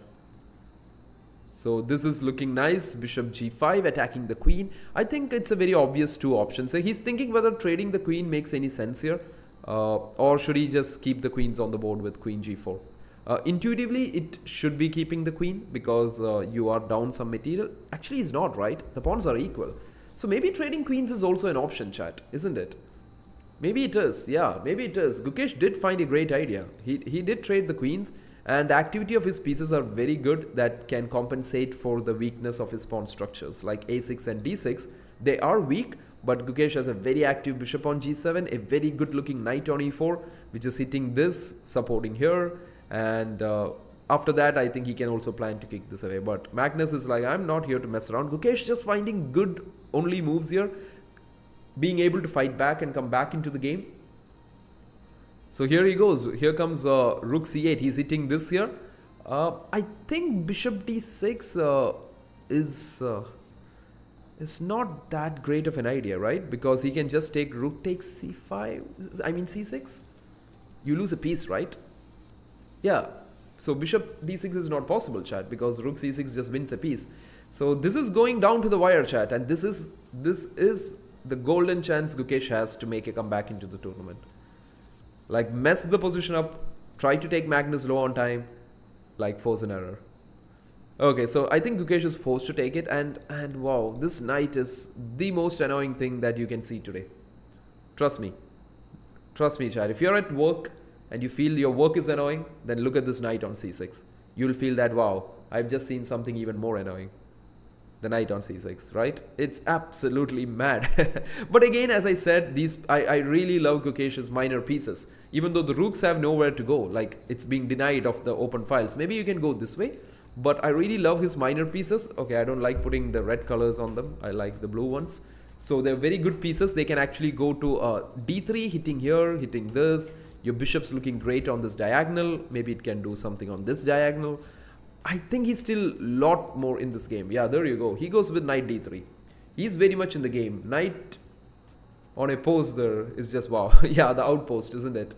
[SPEAKER 2] So this is looking nice. Bishop g5 attacking the queen. I think it's a very obvious two options. So he's thinking whether trading the queen makes any sense here, or should he just keep the queens on the board with queen g4. Intuitively, it should be keeping the queen, because you are down some material. Actually, it's not, right? The pawns are equal. So maybe trading queens is also an option, chat, isn't it? Maybe it is. Yeah, maybe it is. Gukesh did find a great idea. He did trade the queens, and the activity of his pieces are very good, that can compensate for the weakness of his pawn structures, like a6 and d6. They are weak, but Gukesh has a very active bishop on g7, a very good looking knight on e4, which is hitting this, supporting here. And after that, I think he can also plan to kick this away. But Magnus is like, I'm not here to mess around. Gukesh just finding good only moves here, being able to fight back and come back into the game. So here he goes. Here comes rook c8. He's hitting this here. I think bishop d6 is not that great of an idea, right? Because he can just take rook takes c5. I mean c6. You lose a piece, right? Yeah. So bishop d6 is not possible, chat, because rook c6 just wins a piece. So this is going down to the wire, chat, and this is the golden chance Gukesh has to make a comeback into the tournament. Like, mess the position up, try to take Magnus low on time, like force an error. Okay, so I think Gukesh is forced to take it, and wow, this knight is the most annoying thing that you can see today. Trust me, chat. If you're at work and you feel your work is annoying, then look at this knight on c6. You'll feel that, wow, I've just seen something even more annoying. The knight on c6, right? It's absolutely mad. But again, as I said, I really love Gukesh's minor pieces. Even though the rooks have nowhere to go, like it's being denied of the open files. Maybe you can go this way, but I really love his minor pieces. Okay, I don't like putting the red colors on them. I like the blue ones. So they're very good pieces. They can actually go to d3, hitting here, hitting this. Your bishop's looking great on this diagonal. Maybe it can do something on this diagonal. I think he's still a lot more in this game. Yeah, there you go. He goes with knight d3. He's very much in the game. Knight on a post there is just wow. Yeah, the outpost, isn't it?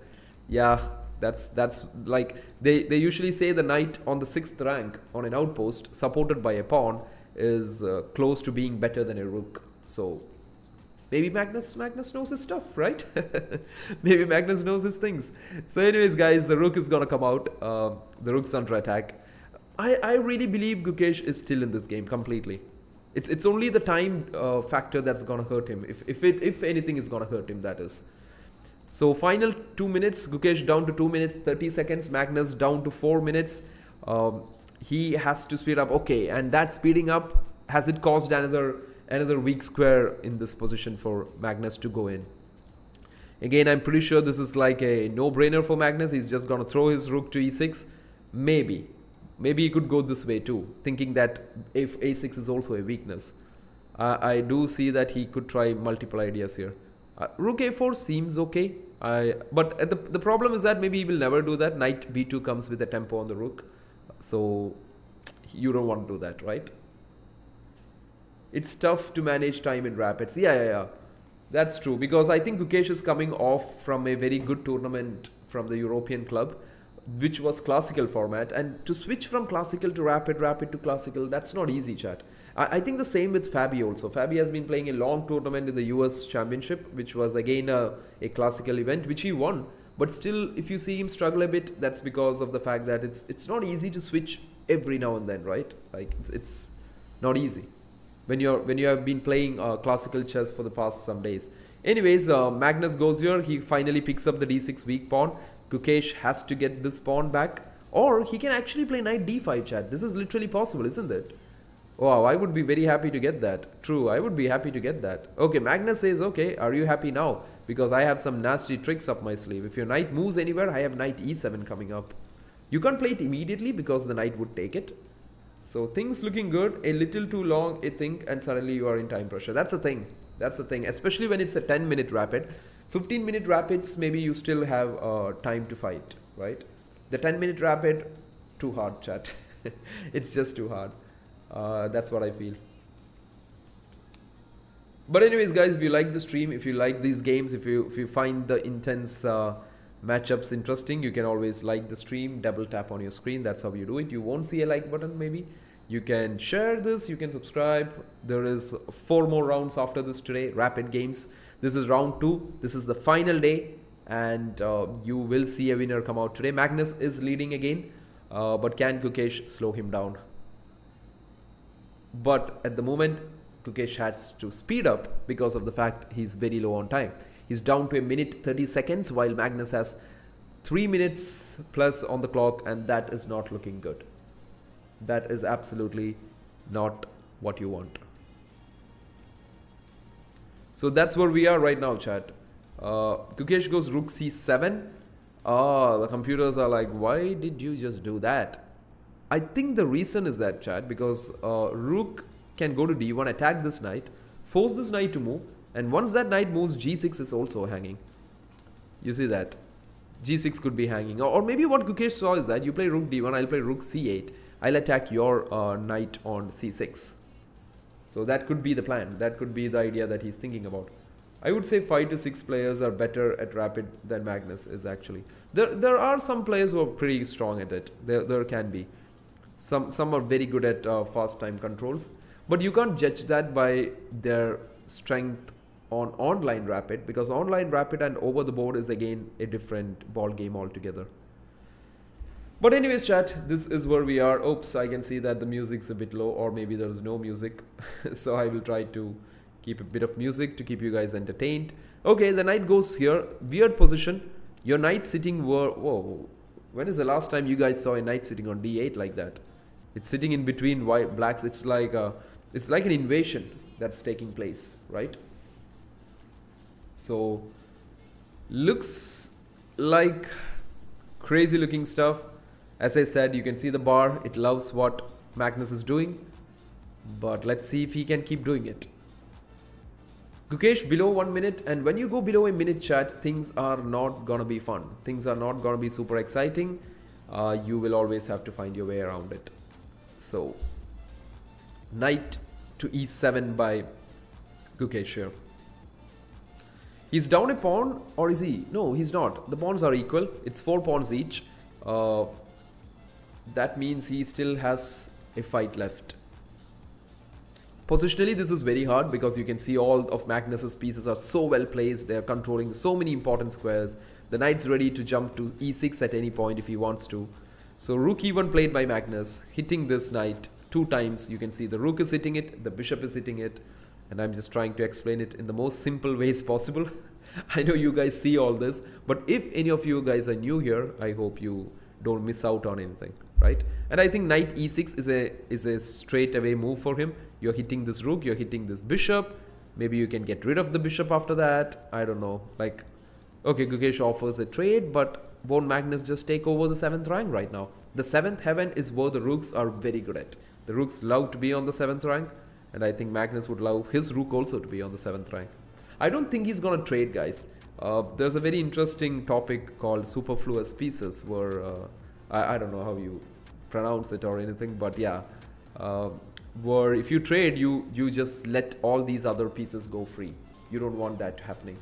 [SPEAKER 2] Yeah, that's like they usually say the knight on the 6th rank on an outpost supported by a pawn is close to being better than a rook. So maybe Magnus knows his stuff, right? Maybe Magnus knows his things. So anyways, guys, the rook is gonna come out. The rook's under attack. I really believe Gukesh is still in this game completely. It's only the time factor that's gonna hurt him. If anything is gonna hurt him, that is. So final 2 minutes. Gukesh down to 2 minutes 30 seconds. Magnus down to 4 minutes. He has to speed up. Okay, and that speeding up, has it caused another weak square in this position for Magnus to go in? Again, I'm pretty sure this is like a no-brainer for Magnus. He's just gonna throw his rook to e6. Maybe he could go this way too, thinking that if a6 is also a weakness. I do see that he could try multiple ideas here. Rook a4 seems okay. But the problem is that maybe he will never do that. Knight b2 comes with a tempo on the rook. So you don't want to do that, right? It's tough to manage time in rapids. Yeah. That's true. Because I think Gukesh is coming off from a very good tournament from the European club, which was classical format, and to switch from classical to rapid to classical, that's not easy, chat. I think the same with Fabi also. Fabi has been playing a long tournament in the US Championship, which was again a classical event, which he won. But still, if you see him struggle a bit, that's because of the fact that it's not easy to switch every now and then, right? Like it's not easy when you have been playing classical chess for the past some days. Anyways, Magnus goes here. He finally picks up the d6 weak pawn. Gukesh has to get this pawn back, or he can actually play knight d5, chat. This is literally possible, isn't it? Wow, I would be very happy to get that. True, I would be happy to get that. Okay, Magnus says, okay, are you happy now? Because I have some nasty tricks up my sleeve. If your knight moves anywhere, I have knight e7 coming up. You can't play it immediately because the knight would take it. So things looking good, a little too long, I think, and suddenly you are in time pressure. That's the thing. That's the thing, especially when it's a 10-minute rapid. 15-minute rapids, maybe you still have time to fight, right? The 10-minute rapid, too hard, chat. It's just too hard. That's what I feel. But anyways, guys, if you like the stream, if you like these games, if you find the intense matchups interesting, you can always like the stream, double tap on your screen. That's how you do it. You won't see a like button, maybe. You can share this, you can subscribe. There is 4 more rounds after this today, rapid games. This is round 2. This is the final day, and you will see a winner come out today. Magnus is leading again, but can Gukesh slow him down? But at the moment, Gukesh has to speed up because of the fact he's very low on time. He's down to 1 minute 30 seconds while Magnus has 3 minutes plus on the clock, and that is not looking good. That is absolutely not what you want. So that's where we are right now, chat. Gukesh goes rook c7. The computers are like, why did you just do that? I think the reason is that, chat, because rook can go to d1, attack this knight, force this knight to move, and once that knight moves, g6 is also hanging. You see that? g6 could be hanging. Or maybe what Gukesh saw is that you play rook d1, I'll play rook c8, I'll attack your knight on c6. So that could be the plan. That could be the idea that he's thinking about. I would say 5 to 6 players are better at rapid than Magnus is actually. There are some players who are pretty strong at it. There can be. Some are very good at fast time controls. But you can't judge that by their strength on online rapid, because online rapid and over the board is again a different ball game altogether. But anyways, chat, this is where we are. Oops, I can see that the music's a bit low, or maybe there's no music. So I will try to keep a bit of music to keep you guys entertained. Okay, the knight goes here. Weird position. Your knight sitting where... Whoa. When is the last time you guys saw a knight sitting on d8 like that? It's sitting in between white blacks. It's like an invasion that's taking place, right? So looks like crazy looking stuff. As I said, you can see the bar. It loves what Magnus is doing, but let's see if he can keep doing it. Gukesh below 1 minute, and when you go below a minute, chat, things are not gonna be fun. Things are not gonna be super exciting. You will always have to find your way around it. So knight to e7 by Gukesh here. He's down a pawn, or is he? No, he's not. The pawns are equal. It's 4 pawns each. That means he still has a fight left. Positionally, this is very hard because you can see all of Magnus's pieces are so well placed. They are controlling so many important squares. The knight's ready to jump to e6 at any point if he wants to. So rook e1 played by Magnus, hitting this knight 2 times. You can see the rook is hitting it, the bishop is hitting it, and I'm just trying to explain it in the most simple ways possible. I know you guys see all this, but if any of you guys are new here, I hope you don't miss out on anything, right? And I think knight e6 is a straight away move for him. You're hitting this rook, you're hitting this bishop. Maybe you can get rid of the bishop after that. I don't know. Like, okay, Gukesh offers a trade, but won't Magnus just take over the 7th rank right now? The 7th heaven is where the rooks are very good at. The rooks love to be on the 7th rank, and I think Magnus would love his rook also to be on the 7th rank. I don't think he's gonna trade, guys. There's a very interesting topic called superfluous pieces where I don't know how you pronounce it or anything, but yeah, where if you trade, you just let all these other pieces go free. You don't want that happening.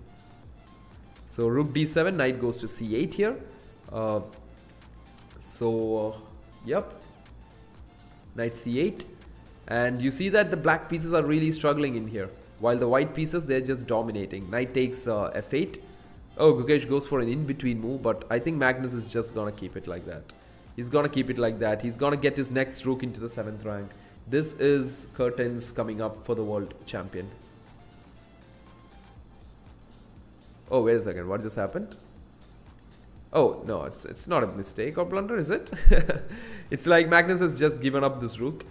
[SPEAKER 2] So rook d7, knight goes to c8 here. Yep, knight c8, and you see that the black pieces are really struggling in here, while the white pieces, they're just dominating. Knight takes f8. Oh, Gukesh goes for an in-between move, but I think Magnus is just gonna keep it like that. He's gonna keep it like that. He's gonna get his next rook into the 7th rank. This is curtains coming up for the world champion. Oh, wait a second. What just happened? Oh, no, it's not a mistake or blunder, is it? It's like Magnus has just given up this rook.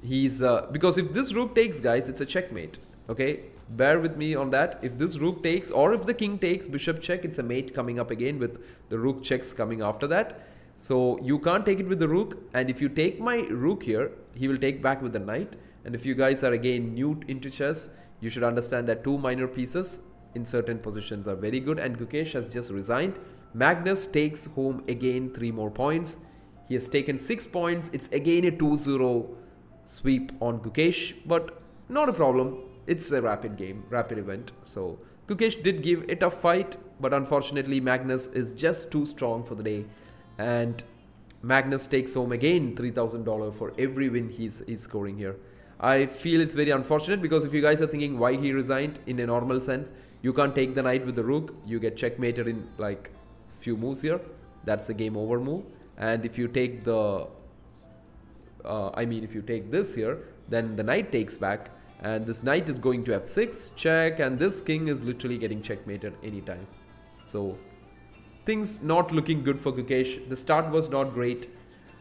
[SPEAKER 2] He's because if this rook takes, guys, it's a checkmate. Okay, bear with me on that. If this rook takes, or if the king takes, bishop check, it's a mate coming up again with the rook checks coming after that. So you can't take it with the rook, and if you take my rook here, he will take back with the knight. And if you guys are again new into chess, you should understand that two minor pieces in certain positions are very good. And Gukesh has just resigned. Magnus takes home again 3 more points. He has taken 6 points. It's again a 2-0 sweep on Gukesh, but not a problem. It's a rapid game, rapid event. So Gukesh did give a tough fight, but unfortunately Magnus is just too strong for the day. And Magnus takes home again $3,000 for every win he's scoring here. I feel it's very unfortunate, because if you guys are thinking why he resigned, in a normal sense, you can't take the knight with the rook. You get checkmated in like few moves here. That's a game over move. And if you take the if you take this here, then the knight takes back, and this knight is going to f6 check, and this king is literally getting checkmated anytime. So things not looking good for Gukesh. The start was not great.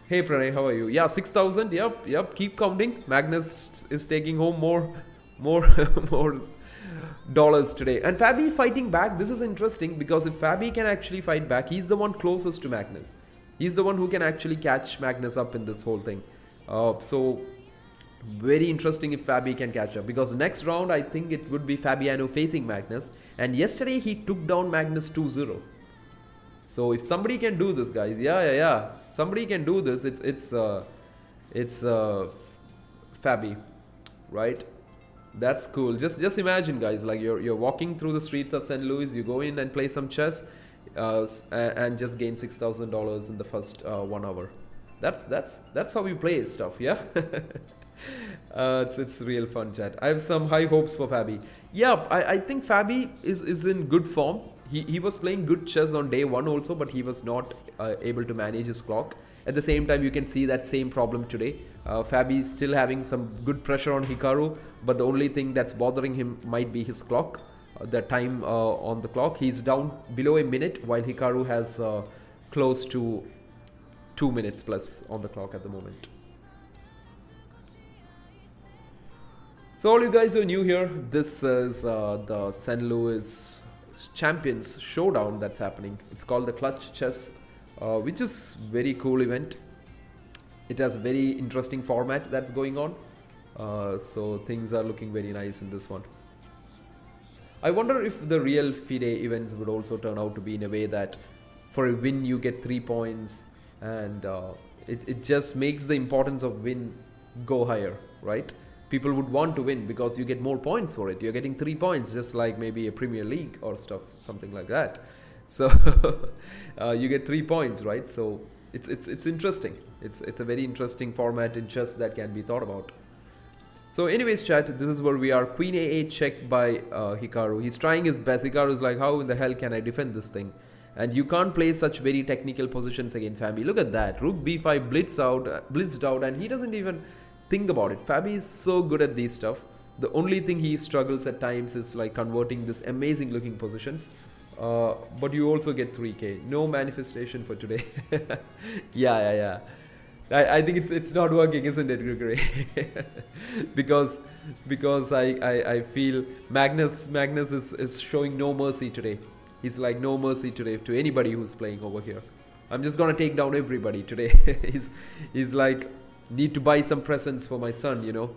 [SPEAKER 2] Hey Pranay, how are you? Yeah, 6,000. Yep. Keep counting. Magnus is taking home more more dollars today. And Fabi fighting back. This is interesting, because if Fabi can actually fight back, he's the one closest to Magnus. He's the one who can actually catch Magnus up in this whole thing. So very interesting if Fabi can catch up, because next round I think it would be Fabiano facing Magnus, and yesterday he took down Magnus 2-0. So if somebody can do this, guys, yeah, somebody can do this. It's Fabi, right? That's cool. Just imagine, guys, like you're walking through the streets of St. Louis, you go in and play some chess, and just gain $6,000 in the first 1 hour. That's how we play stuff, yeah. It's real fun, chat. I have some high hopes for Fabi. Yeah, I think Fabi is in good form. He was playing good chess on day 1 also, but he was not able to manage his clock. At the same time, you can see that same problem today. Fabi is still having some good pressure on Hikaru, but the only thing that's bothering him might be his clock. The time on the clock. He's down below a minute, while Hikaru has close to 2 minutes plus on the clock at the moment. So all you guys who are new here, this is the St. Louis Champions Showdown that's happening. It's called the Clutch Chess, which is very cool event. It has very interesting format that's going on. So things are looking very nice in this one. I wonder if the real FIDE events would also turn out to be in a way that for a win you get 3 points, and it just makes the importance of win go higher, right? People would want to win because you get more points for it. You're getting 3 points, just like maybe a Premier League or stuff, something like that. So you get 3 points, right? So it's interesting. It's a very interesting format in chess that can be thought about. So anyways, chat, this is where we are. Queen A8 check by Hikaru. He's trying his best. Hikaru is like, how in the hell can I defend this thing? And you can't play such very technical positions against Fabi. Look at that. Rook B5 blitzed out, and he doesn't even think about it. Fabi is so good at these stuff. The only thing he struggles at times is like converting this amazing looking positions. But you also get 3k. No manifestation for today. Yeah. I think it's not working, isn't it, Gregory? because I feel Magnus is showing no mercy today. He's like no mercy today to anybody who's playing over here. I'm just gonna take down everybody today. he's like, need to buy some presents for my son, you know.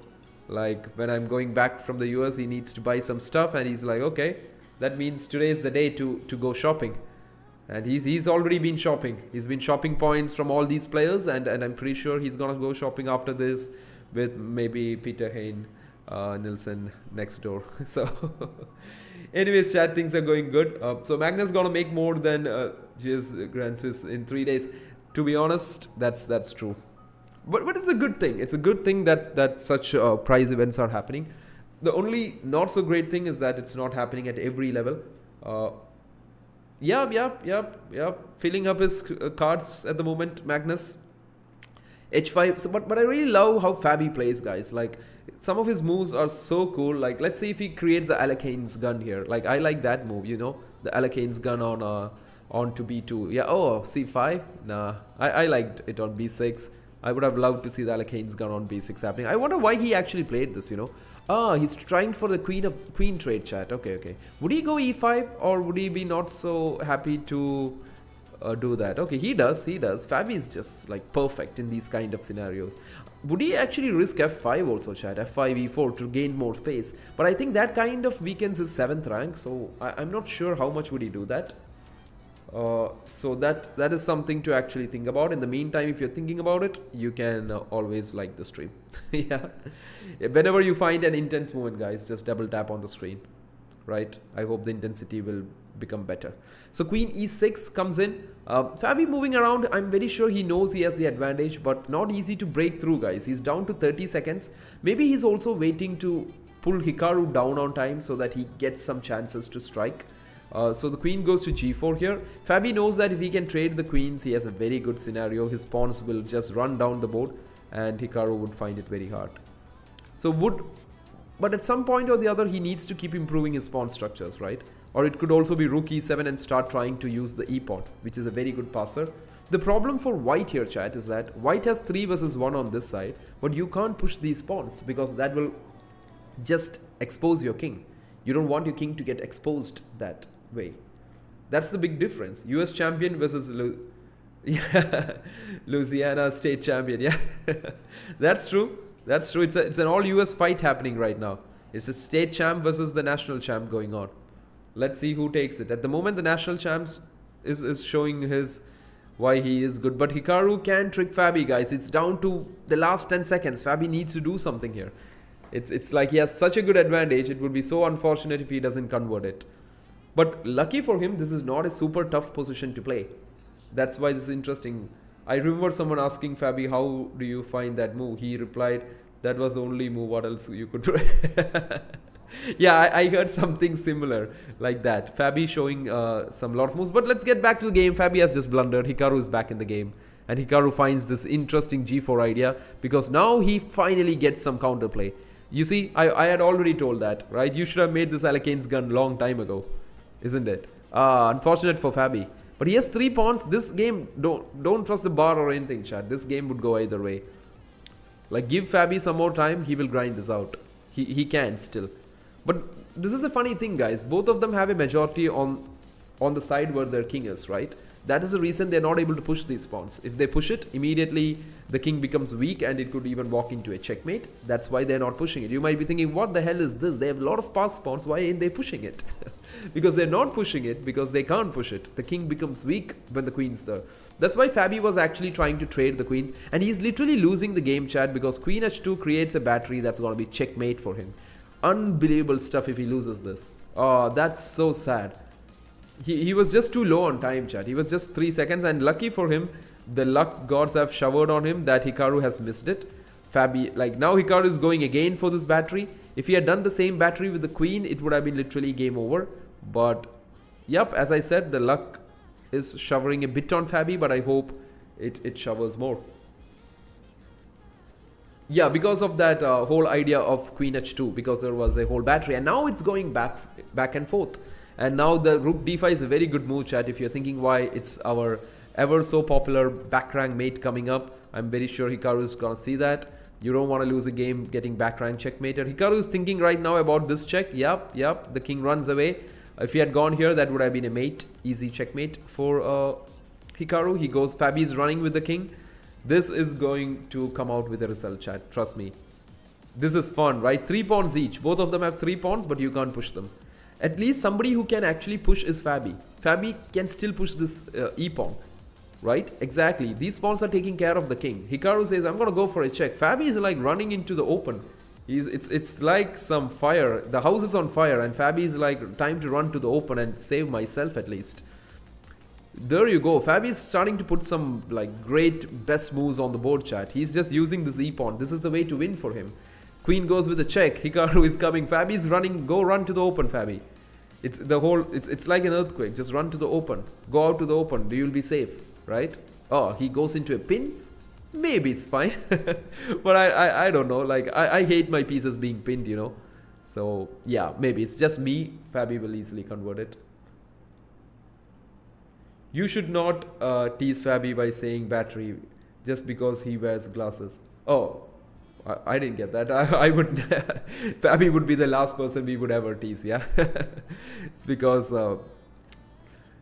[SPEAKER 2] Like when I'm going back from the US, he needs to buy some stuff, and he's like, okay, that means today is the day to go shopping. And he's already been shopping. He's been shopping points from all these players, and I'm pretty sure he's gonna go shopping after this with maybe Peter Hain, Nilsson next door. So anyways, chat, things are going good. So Magnus gonna make more than GS Grand Swiss in 3 days. To be honest, that's true. But it's a good thing. It's a good thing that such prize events are happening. The only not so great thing is that it's not happening at every level. Yeah. Filling up his cards at the moment, Magnus. H5. So, but I really love how Fabi plays, guys. Like some of his moves are so cool. Like let's see if he creates the Alakane's gun here. Like I like that move, you know, the Alakane's gun on to B2. Yeah. Oh, C5. Nah, I liked it on B6. I would have loved to see the Alakane's gun on b6 happening. I wonder why he actually played this, you know. Ah, he's trying for the queen trade, chat. Okay. Would he go e5 or would he be not so happy to do that? Okay, he does. Fabi is just like perfect in these kind of scenarios. Would he actually risk f5 also, chat? f5, e4 to gain more space. But I think that kind of weakens his 7th rank, so I'm not sure how much would he do that. So that is something to actually think about. In the meantime, if you're thinking about it, you can always like the stream. Yeah. Whenever you find an intense moment, guys, just double tap on the screen. Right? I hope the intensity will become better. So queen e6 comes in. Fabi moving around, I'm very sure he knows he has the advantage, but not easy to break through, guys. He's down to 30 seconds. Maybe he's also waiting to pull Hikaru down on time so that he gets some chances to strike. So the queen goes to g4 here. Fabi knows that if he can trade the queens, he has a very good scenario. His pawns will just run down the board and Hikaru would find it very hard. But at some point or the other, he needs to keep improving his pawn structures, right? Or it could also be rook e7 and start trying to use the e-pawn, which is a very good passer. The problem for white here, chat, is that white has 3 versus 1 on this side, but you can't push these pawns because that will just expose your king. You don't want your king to get exposed that way. That's the big difference. US champion versus Louisiana state champion. Yeah, that's true. That's true. It's an all US fight happening right now. It's a state champ versus the national champ going on. Let's see who takes it. At the moment, the national champs is showing his why he is good. But Hikaru can trick Fabi, guys. It's down to the last 10 seconds. Fabi needs to do something here. It's like he has such a good advantage. It would be so unfortunate if he doesn't convert it. But lucky for him, this is not a super tough position to play. That's why this is interesting. I remember someone asking Fabi, how do you find that move? He replied, that was the only move. What else you could do? Yeah, I heard something similar like that. Fabi showing some lot of moves. But let's get back to the game. Fabi has just blundered. Hikaru is back in the game. And Hikaru finds this interesting g4 idea because now he finally gets some counterplay. You see, I had already told that, right? You should have made this Alakane's gun long time ago, isn't it? Unfortunate for Fabi. But he has 3 pawns. This game, don't trust the bar or anything, chat. This game would go either way. Like, give Fabi some more time, he will grind this out. He can still. But this is a funny thing, guys. Both of them have a majority on the side where their king is, right? That is the reason they're not able to push these pawns. If they push it, immediately the king becomes weak and it could even walk into a checkmate. That's why they're not pushing it. You might be thinking, what the hell is this? They have a lot of passed pawns. Why ain't they pushing it? Because they're not pushing it because they can't push it. The king becomes weak when the queen's there. That's why Fabi was actually trying to trade the queens. And he's literally losing the game, chat, because queen h2 creates a battery that's going to be checkmate for him. Unbelievable stuff if he loses this. Oh, that's so sad. He was just too low on time, chat. He was just 3 seconds, and lucky for him, the luck gods have showered on him that Hikaru has missed it. Fabi, like now Hikaru is going again for this battery. If he had done the same battery with the queen, it would have been literally game over. But, yep, as I said, the luck is showering a bit on Fabi, but I hope it showers more. Yeah, because of that whole idea of queen h2, because there was a whole battery, and now it's going back and forth. And now the rook d5 is a very good move, chat. If you're thinking why it's our ever so popular back rank mate coming up, I'm very sure Hikaru is gonna see that. You don't want to lose a game getting back rank checkmated. Hikaru is thinking right now about this check. Yep, the king runs away. If he had gone here, that would have been a mate. Easy checkmate for Hikaru. He goes, Fabi is running with the king. This is going to come out with a result, chat. Trust me. This is fun, right? 3 pawns each. Both of them have 3 pawns, but you can't push them. At least somebody who can actually push is Fabi. Fabi can still push this e-pawn, right? Exactly. These pawns are taking care of the king. Hikaru says, I'm going to go for a check. Fabi is like running into the open. It's like some fire. The house is on fire and Fabi is like, time to run to the open and save myself at least. There you go. Fabi is starting to put some like great best moves on the board, chat. He's just using this e-pawn. This is the way to win for him. Queen goes with a check. Hikaru is coming. Fabi is running. Go run to the open, Fabi. It's like an earthquake. Just run to the open. Go out to the open. You'll be safe, right? Oh, he goes into a pin. Maybe it's fine. But I don't know. Like I hate my pieces being pinned, you know. So yeah, maybe it's just me. Fabi will easily convert it. You should not tease Fabi by saying battery. just because he wears glasses. Oh, I didn't get that. I would Fabi would be the last person we would ever tease. Yeah, it's because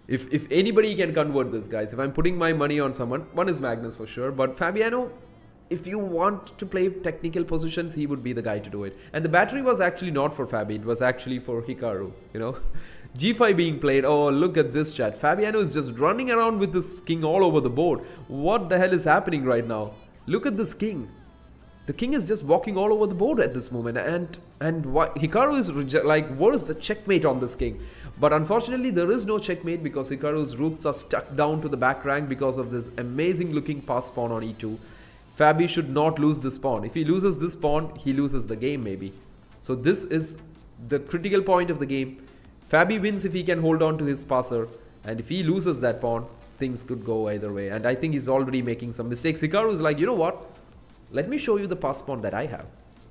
[SPEAKER 2] if anybody can convert this, guys, if I'm putting my money on someone, one is Magnus for sure, but Fabiano, if you want to play technical positions, he would be the guy to do it. And the battery was actually not for Fabi, it was actually for Hikaru, you know. G5 being played. Oh, look at this, chat. Fabiano is just running around with this king all over the board. What the hell is happening right now? Look at this king. The king is just walking all over the board at this moment, and Hikaru is like, what is the checkmate on this king? But unfortunately, there is no checkmate because Hikaru's rooks are stuck down to the back rank because of this amazing looking pass pawn on e2. Fabi should not lose this pawn. If he loses this pawn, he loses the game maybe. So this is the critical point of the game. Fabi wins if he can hold on to his passer, and if he loses that pawn, things could go either way. And I think he's already making some mistakes. Hikaru is like, you know what? Let me show you the pass pawn that I have,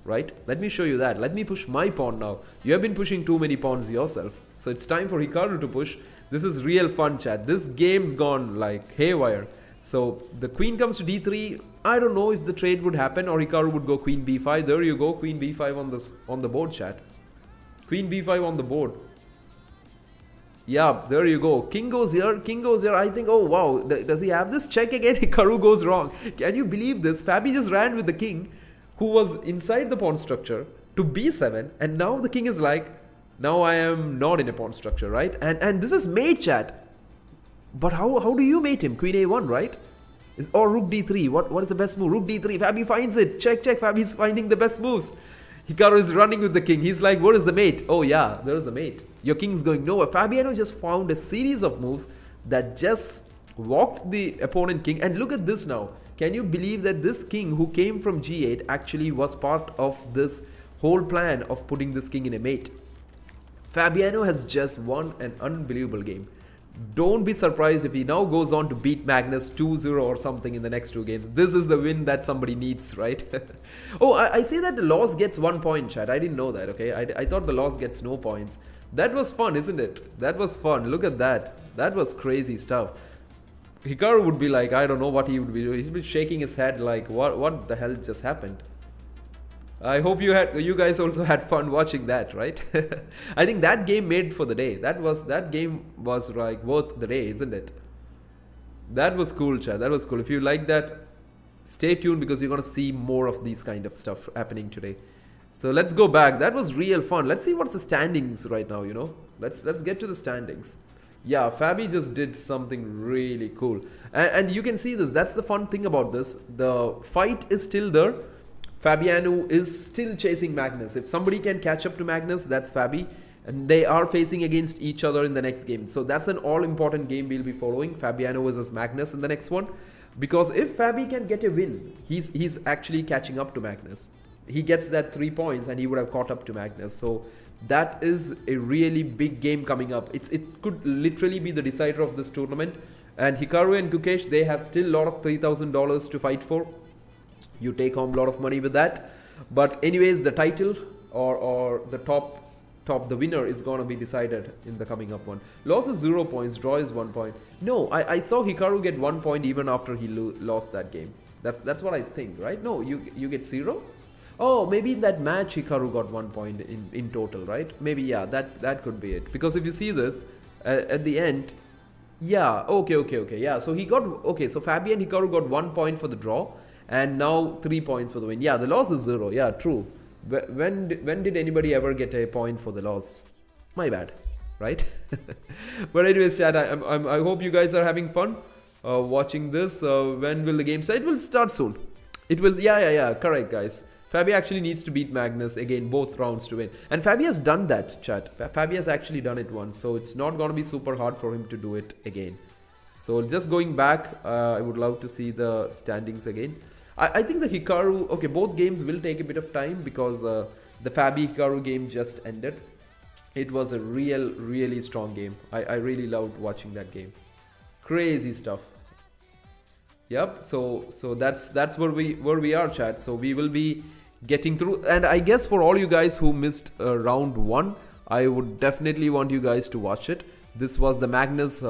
[SPEAKER 2] right? Let me show you that. Let me push my pawn now. You have been pushing too many pawns yourself. So it's time for Hikaru to push. This is real fun, chat. This game's gone like haywire. So the queen comes to d3. I don't know if the trade would happen or Hikaru would go queen b5. There you go, queen b5 on the board, chat. Queen b5 on the board. Yeah, there you go. King goes here, king goes here. I think, oh wow, does he have this? Check again. Hikaru goes wrong. Can you believe this? Fabi just ran with the king, who was inside the pawn structure, to b7, and now the king is like, now I am not in a pawn structure, right? And this is mate, chat. But how do you mate him? Queen a1, right? Or rook d3. What is the best move? Rook d3. Fabi finds it. Check. Fabi's finding the best moves. Hikaru is running with the king. He's like, what is the mate? Oh yeah, there is a mate. Your king's going nowhere. Fabiano just found a series of moves that just walked the opponent king. And look at this now. Can you believe that this king who came from g8 actually was part of this whole plan of putting this king in a mate? Fabiano has just won an unbelievable game. Don't be surprised if he now goes on to beat Magnus 2-0 or something in the next two games. This is the win that somebody needs, right? Oh, I say that the loss gets 1 point, chat. I didn't know that, okay? I thought the loss gets no points. That was fun, isn't it? That was fun. Look at that. That was crazy stuff. Hikaru would be like, I don't know what he would be doing. He'd be shaking his head like, what the hell just happened? I hope you guys also had fun watching that, right? I think that game made for the day. That game was like worth the day, isn't it? That was cool, chat. That was cool. If you like that, stay tuned because you're gonna see more of these kind of stuff happening today. So let's go back. That was real fun. Let's see what's the standings right now, you know. Let's get to the standings. Yeah, Fabi just did something really cool. And you can see this. That's the fun thing about this. The fight is still there. Fabiano is still chasing Magnus. If somebody can catch up to Magnus, that's Fabi. And they are facing against each other in the next game. So that's an all-important game we'll be following. Fabiano versus Magnus in the next one. Because if Fabi can get a win, he's actually catching up to Magnus. He gets that 3 points and he would have caught up to Magnus. So that is a really big game coming up. It could literally be the decider of this tournament. And Hikaru and Gukesh, they have still a lot of $3,000 to fight for. You take home a lot of money with that. But anyways, the title or the the winner is going to be decided in the coming up one. Loss is 0 points, draw is 1 point. No, I saw Hikaru get 1 point even after he lost that game. That's what I think, right? No, you get 0? Oh, maybe in that match Hikaru got 1 point in total, right? Maybe, yeah, that could be it. Because if you see this, at the end, yeah, okay, yeah. So he got, okay, so Fabi and Hikaru got 1 point for the draw. And now 3 points for the win. Yeah, the loss is 0. Yeah, true. When did anybody ever get a point for the loss? My bad, right? But anyways, chat, I hope you guys are having fun watching this. When will the game start? It will start soon. It will, yeah, correct, guys. Fabi actually needs to beat Magnus again, both rounds to win. And Fabi has done that, chat. Fabi has actually done it once. So it's not going to be super hard for him to do it again. So just going back, I would love to see the standings again. I think the Hikaru, okay, both games will take a bit of time because the Fabi-Hikaru game just ended. It was a really strong game. I really loved watching that game. Crazy stuff. Yep, so that's where we are, chat. So we will be getting through. And I guess for all you guys who missed round 1, I would definitely want you guys to watch it. This was the Magnus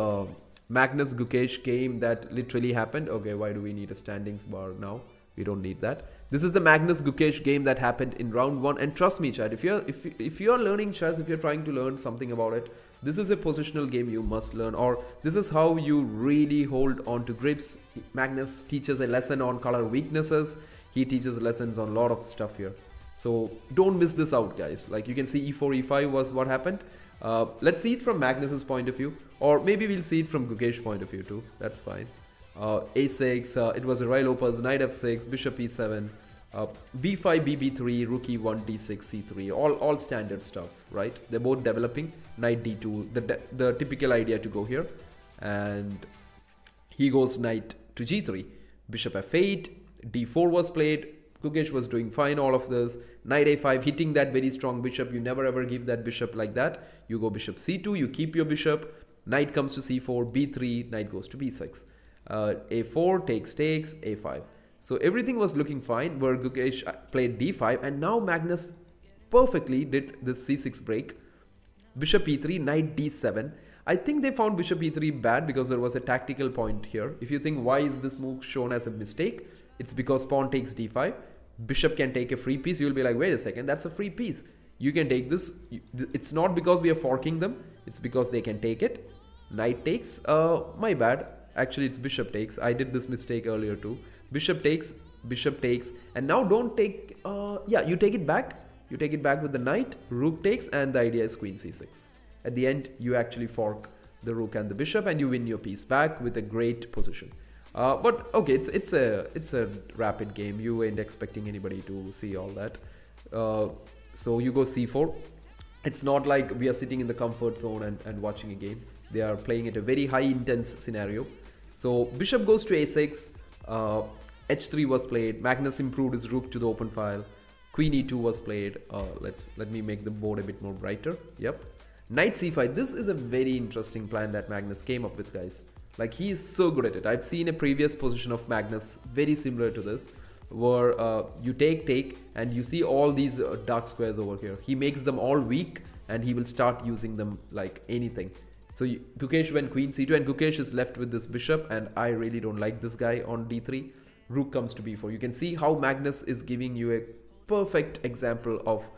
[SPEAKER 2] Magnus Gukesh game that literally happened. Okay, why do we need a standings bar now? We don't need that. This is the Magnus Gukesh game that happened in round 1, and trust me, chat, if you're learning chess, if you're trying to learn something about it, this is a positional game you must learn, or this is how you really hold on to grips. Magnus teaches a lesson on color weaknesses. He teaches lessons on a lot of stuff here. So don't miss this out, guys. Like you can see, e4, e5 was what happened. Let's see it from Magnus's point of view, or maybe we'll see it from Gukesh's point of view too. That's fine. A6, it was a royal opus, knight f6, bishop e7, b5, bb3, rook e1, d6, c3, all standard stuff, right? They're both developing. Knight d2, the typical idea to go here, and he goes knight to g3, bishop f8, d4 was played. Gukesh was doing fine, all of this. Knight a5, hitting that very strong bishop. You never ever give that bishop like that. You go bishop c2, you keep your bishop. Knight comes to c4, b3, knight goes to b6. A4 takes, a5. So everything was looking fine, where Gukesh played d5, and now Magnus perfectly did this c6 break. Bishop e3, knight d7. I think they found bishop e3 bad because there was a tactical point here. If you think why is this move shown as a mistake, it's because pawn takes d5. Bishop can take a free piece. You'll be like, wait a second, that's a free piece. You can take this. It's not because we are forking them. It's because they can take it. Knight takes. My bad. Actually, it's bishop takes. I did this mistake earlier too. Bishop takes, and now don't take. Yeah, you take it back. You take it back with the knight. Rook takes, and the idea is queen c6. At the end, you actually fork the rook and the bishop, and you win your piece back with a great position. But okay, it's a rapid game. You ain't expecting anybody to see all that. So you go c4. It's not like we are sitting in the comfort zone and watching a game. They are playing at a very high intense scenario. So bishop goes to a6. H3 was played. Magnus improved his rook to the open file. Queen e2 was played. Let me make the board a bit more brighter. Yep. Knight c5. This is a very interesting plan that Magnus came up with, guys. Like, he is so good at it. I've seen a previous position of Magnus very similar to this, where you take, and you see all these dark squares over here. He makes them all weak, and he will start using them like anything. So Gukesh went queen c2, and Gukesh is left with this bishop, and I really don't like this guy on d3. Rook comes to b4. You can see how Magnus is giving you a perfect example of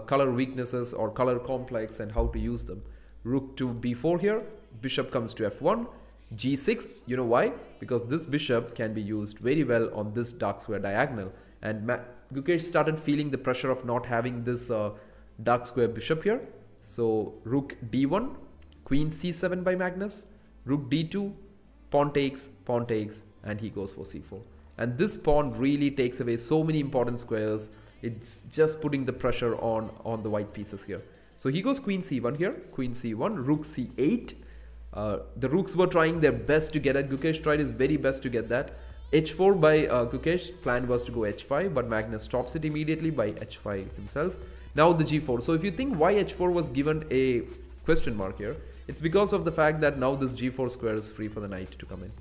[SPEAKER 2] color weaknesses or color complex and how to use them. Rook to b4 here. Bishop comes to f1. G6, you know why? Because this bishop can be used very well on this dark square diagonal, and Gukesh started feeling the pressure of not having this dark square bishop here. So rook d1, queen c7 by Magnus, rook d2, pawn takes, and he goes for c4. And this pawn really takes away so many important squares. It's just putting the pressure on the white pieces here. So he goes queen c1 here, queen c1, rook c8. The rooks were trying their best to get at. Gukesh tried his very best to get that. h4 by Gukesh. Plan was to go h5, but Magnus stops it immediately by h5 himself. Now the g4. So if you think why h4 was given a question mark here, it's because of the fact that now this g4 square is free for the knight to come in,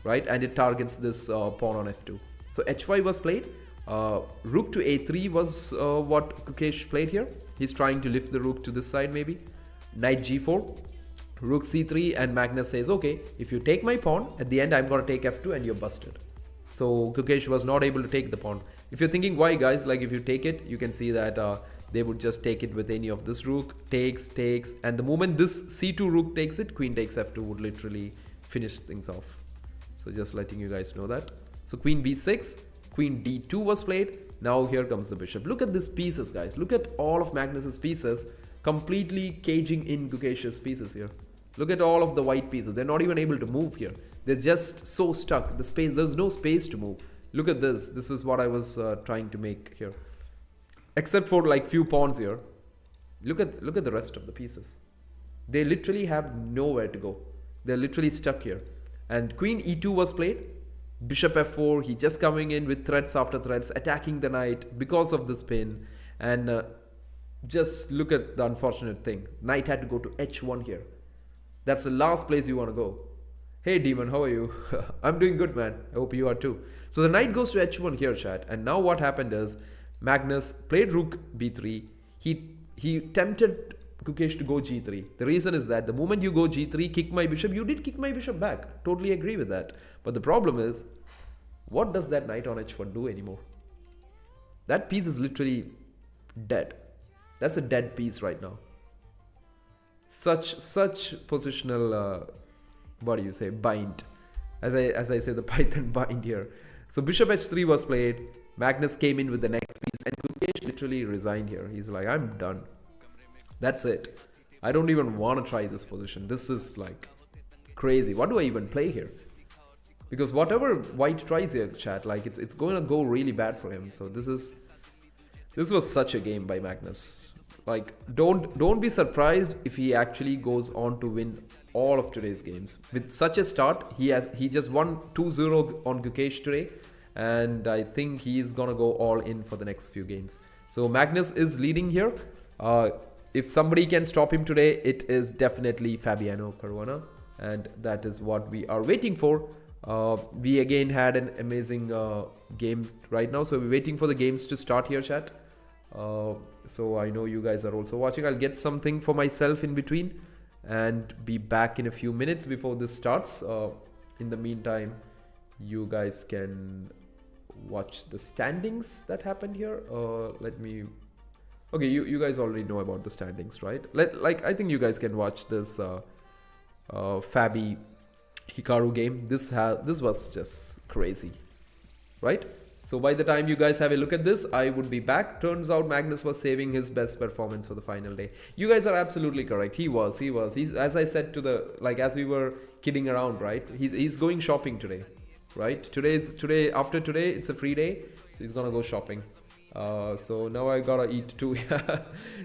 [SPEAKER 2] right? And it targets this pawn on f2. So h5 was played. Rook to a3 was what Gukesh played here. He's trying to lift the rook to this side maybe. Knight g4. Rook c3, and Magnus says, okay, if you take my pawn, at the end I'm going to take f2 and you're busted. So Gukesh was not able to take the pawn. If you're thinking why, guys, like if you take it, you can see that they would just take it with any of this rook, takes, and the moment this c2 rook takes it, queen takes f2 would literally finish things off. So just letting you guys know that. So queen b6, queen d2 was played. Now here comes the bishop. Look at these pieces, guys. Look at all of Magnus's pieces completely caging in Gukesh's pieces here. Look at all of the white pieces. They're not even able to move here. They're just so stuck. The space, there's no space to move. Look at this. This is what I was trying to make here. Except for like few pawns here. Look at the rest of the pieces. They literally have nowhere to go. They're literally stuck here. And queen e2 was played. Bishop f4. He just coming in with threats after threats, attacking the knight because of this pin. And just look at the unfortunate thing. Knight had to go to h1 here. That's the last place you want to go. Hey Demon, how are you? I'm doing good, man. I hope you are too. So the knight goes to h1 here, chat. And now what happened is Magnus played rook b3. He tempted Gukesh to go g3. The reason is that the moment you go g3, kick my bishop, you did kick my bishop back. Totally agree with that. But the problem is, what does that knight on h1 do anymore? That piece is literally dead. That's a dead piece right now. Such positional, what do you say, bind. As I say, the Python bind here. So bishop h3 was played. Magnus came in with the next piece, and Gukesh literally resigned here. He's like, I'm done. That's it. I don't even want to try this position. This is like crazy. What do I even play here? Because whatever white tries here, chat, like it's going to go really bad for him. So this was such a game by Magnus. Like don't be surprised if he actually goes on to win all of today's games. With such a start, he just won 2-0 on Gukesh today, and I think he's gonna go all in for the next few games. So Magnus is leading here. If somebody can stop him today, it is definitely Fabiano Caruana, and that is what we are waiting for. We again had an amazing game right now, so we're waiting for the games to start here, chat. So I know you guys are also watching. I'll get something for myself in between and be back in a few minutes before this starts. In the meantime, you guys can watch the standings that happened here. Let me... Okay, you guys already know about the standings, right? I think you guys can watch this Fabi Hikaru game. This was just crazy, right? So by the time you guys have a look at this, I would be back. Turns out Magnus was saving his best performance for the final day. You guys are absolutely correct. He's, as I said to the, like, as we were kidding around, right? He's going shopping today, right? After today, it's a free day, so he's gonna go shopping. So now I gotta eat too.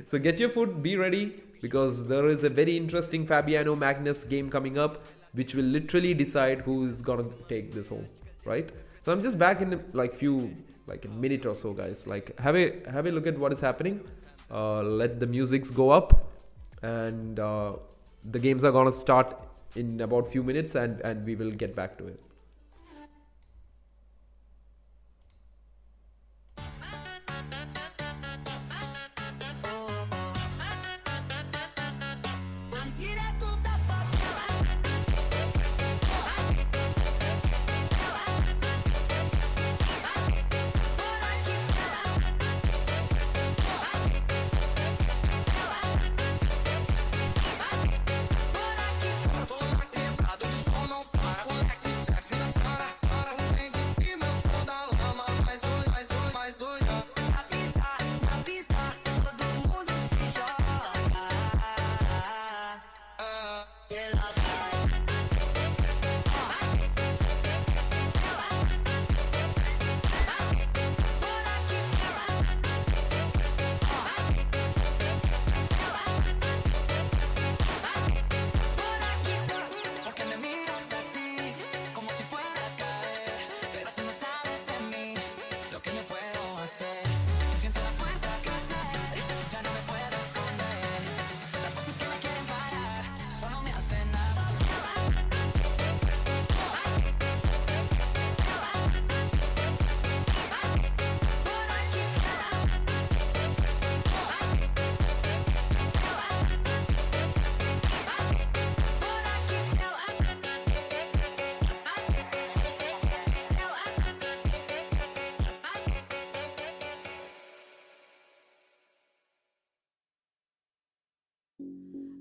[SPEAKER 2] So get your food, be ready, because there is a very interesting Fabiano Magnus game coming up, which will literally decide who is gonna take this home, right? So I'm just back in like a minute or so, guys. Like have a look at what is happening. Let the musics go up, and the games are gonna start in about few minutes, and we will get back to it.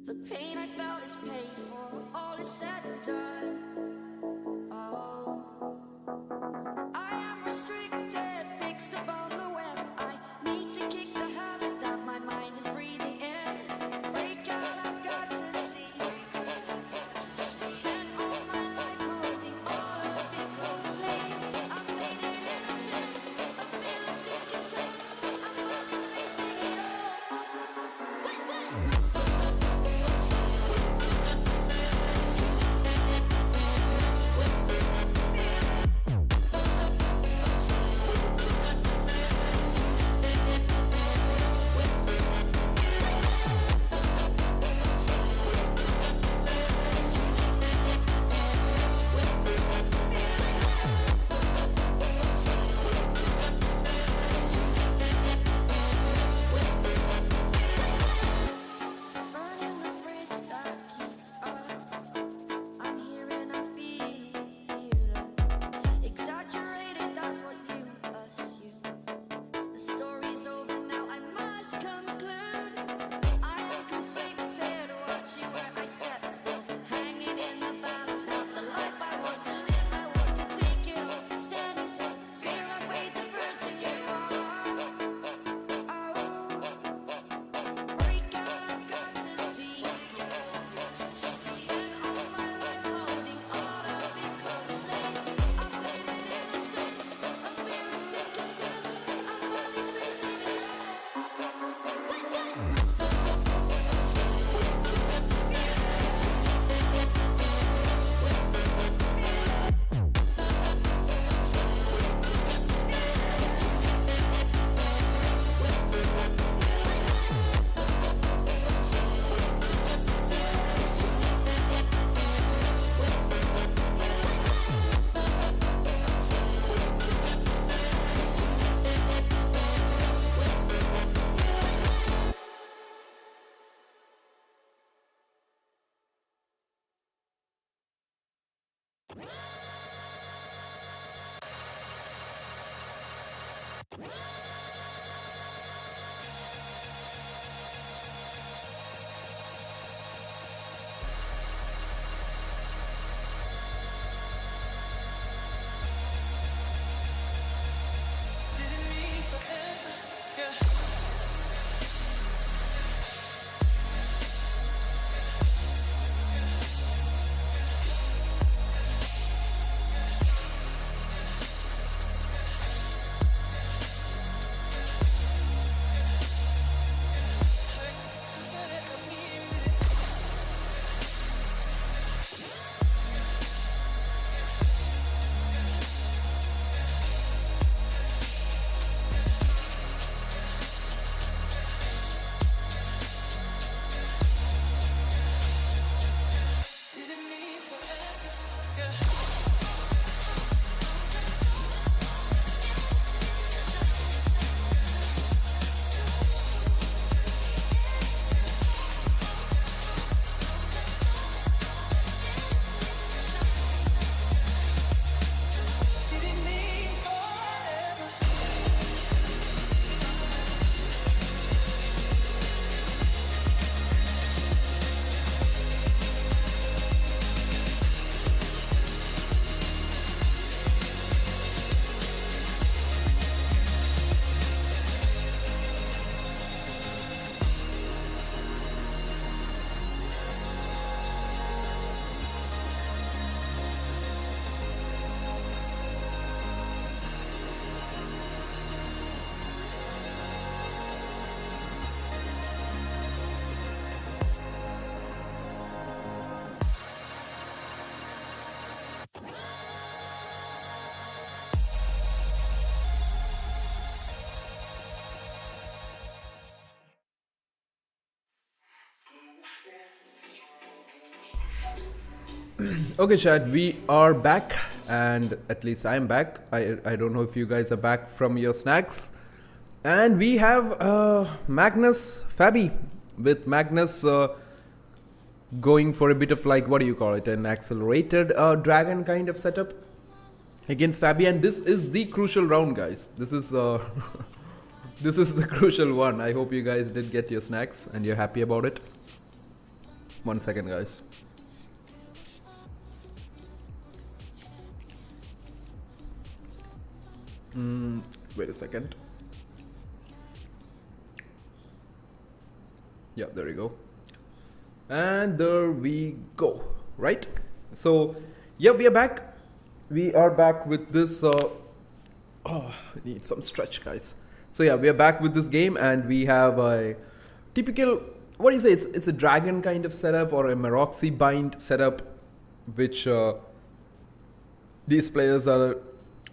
[SPEAKER 1] The pain I felt is paid for, all is said and done. Oh, I am restricted, fixed upon the web. I need to kick the habit that my mind is breathing in. Wake out, I've got to see. Spent all my life holding all of it closely. I've made it innocent, a feel of discontent. I'm not releasing it all.
[SPEAKER 2] Okay, Chad, we are back, and at least I'm back. I don't know if you guys are back from your snacks. And we have Magnus Fabi, with Magnus going for a bit of, like, what do you call it, an accelerated dragon kind of setup against Fabi. And this is the crucial round, guys. This is this is the crucial one. I hope you guys did get your snacks and you're happy about it. 1 second, guys. Wait a second. Yeah, there we go. And there we go. Right? So, yeah, we are back. We are back with this. I need some stretch, guys. So, yeah, we are back with this game, and we have a typical. What do you say? It's a dragon kind of setup, or a Maroxy bind setup, which these players are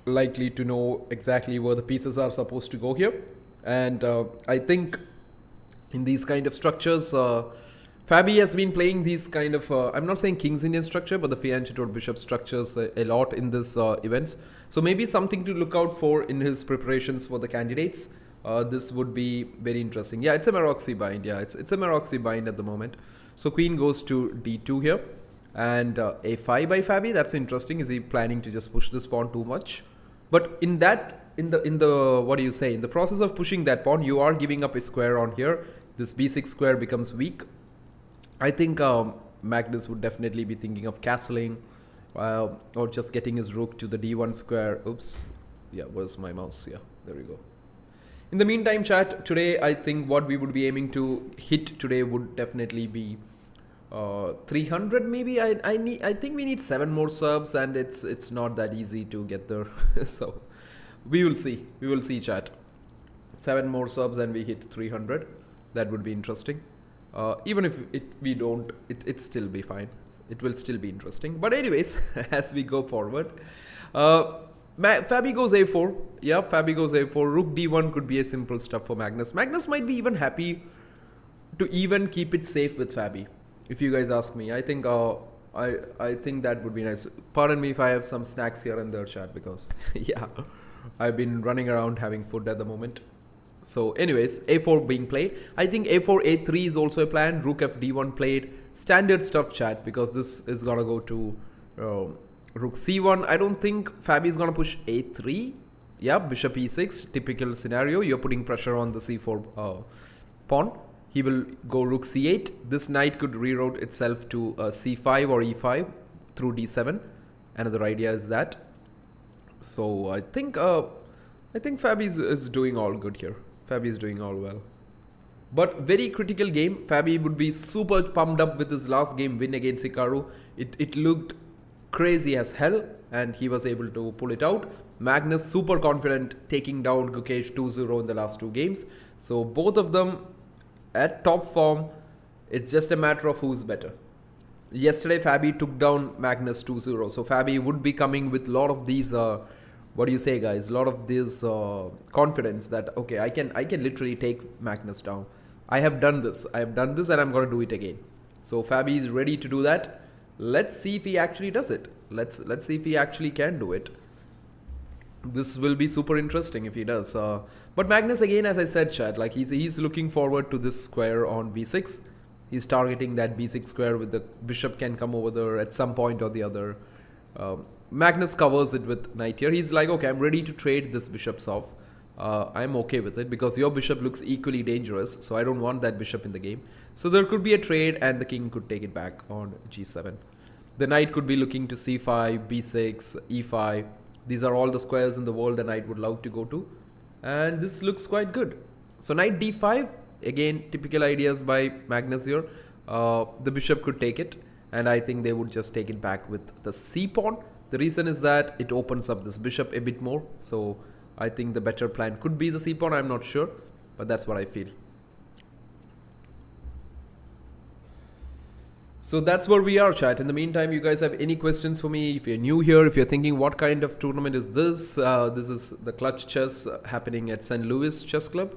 [SPEAKER 2] likely to know exactly where the pieces are supposed to go here. And I think in these kind of structures, Fabi has been playing these kind of, I'm not saying King's Indian structure, but the Fianchetto Bishop structures a lot in this events. So maybe something to look out for in his preparations for the candidates. This would be very interesting. Yeah, it's a Maroxy bind. Yeah, it's a Maroxy bind at the moment. So Queen goes to D2 here. And A5 by Fabi, that's interesting. Is he planning to just push this pawn too much? But in the what do you say? In the process of pushing that pawn, you are giving up a square on here. This B6 square becomes weak. I think Magnus would definitely be thinking of castling or just getting his rook to the D1 square. Oops. Yeah, where's my mouse? Yeah, there we go. In the meantime, chat, today I think what we would be aiming to hit today would definitely be 300 maybe. I think we need 7 more subs, and it's not that easy to get there. So we will see, chat. 7 more subs and we hit 300. That would be interesting. Even if we don't, it still be fine. It will still be interesting. But anyways, as we go forward, Fabi goes A4. Yeah, Fabi goes A4. Rook D1 could be a simple stuff for Magnus. Magnus might be even happy to even keep it safe with Fabi. If you guys ask me, I think I think that would be nice. Pardon me if I have some snacks here and there, chat, because yeah, I've been running around having food at the moment. So anyways, A4 being played. I think A4, A3 is also a plan. Rook F D1 played. Standard stuff, chat, because this is gonna go to Rook c1. I don't think Fabi is going to push a3. Yeah, bishop e6. Typical scenario. You're putting pressure on the c4 pawn. He will go rook c8. This knight could reroute itself to c5 or e5 through d7. Another idea is that. So I think Fabi is doing all good here. Fabi is doing all well. But very critical game. Fabi would be super pumped up with his last game win against Hikaru. It looked crazy as hell and he was able to pull it out. Magnus super confident taking down Gukesh 2-0 in the last 2 games. So both of them at top form. It's just a matter of who's better. Yesterday Fabi took down Magnus 2-0. So Fabi would be coming with a lot of these what do you say, guys? A lot of this confidence that okay, I can literally take Magnus down. I have done this and I'm going to do it again. So Fabi is ready to do that. Let's see if he actually does it. Let's see if he actually can do it. This will be super interesting if he does. But Magnus, again, as I said, chat, like he's looking forward to this square on b6. He's targeting that b6 square with the bishop can come over there at some point or the other. Magnus covers it with knight here. He's like, okay, I'm ready to trade this bishops off. I'm okay with it because your bishop looks equally dangerous. So I don't want that bishop in the game. So there could be a trade and the king could take it back on g7. The knight could be looking to c5, b6, e5. These are all the squares in the world the knight would love to go to. And this looks quite good. So knight d5. Again, typical ideas by Magnus here. The bishop could take it. And I think they would just take it back with the c pawn. The reason is that it opens up this bishop a bit more. So I think the better plan could be the c pawn. I'm not sure. But that's what I feel. So that's where we are, chat. In the meantime, you guys have any questions for me? If you're new here, if you're thinking what kind of tournament is this? This is the Clutch Chess happening at St. Louis Chess Club.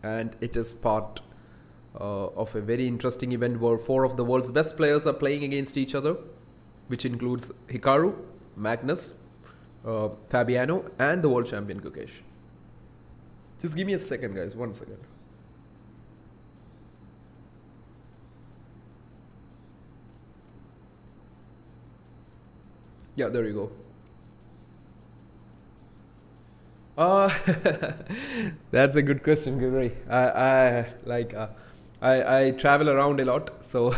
[SPEAKER 2] And it is part of a very interesting event where 4 of the world's best players are playing against each other, which includes Hikaru, Magnus, Fabiano, and the world champion Gukesh. Just give me a second, guys. 1 second. Yeah, there you go. That's a good question, Guri. I travel around a lot, so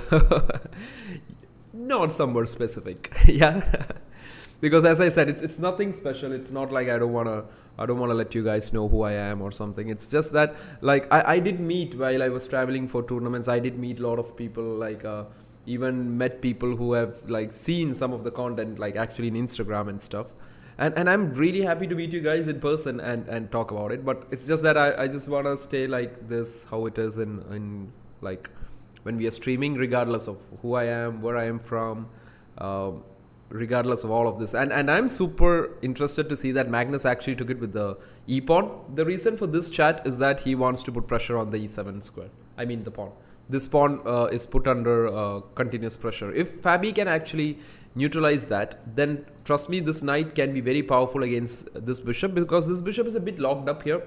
[SPEAKER 2] not somewhere specific. Yeah, because as I said, it's nothing special. It's not like I don't wanna let you guys know who I am or something. It's just that like I did meet while I was traveling for tournaments. I did meet a lot of people, like even met people who have like seen some of the content like actually in Instagram and stuff. And I'm really happy to meet you guys in person and talk about it. But it's just that I just want to stay like this, how it is in like when we are streaming, regardless of who I am, where I am from, regardless of all of this. And I'm super interested to see that Magnus actually took it with the e pawn. The reason for this chat is that he wants to put pressure on the e7 square. I mean the pawn. This pawn is put under continuous pressure. If Fabi can actually neutralize that, then trust me, this knight can be very powerful against this bishop, because this bishop is a bit locked up here.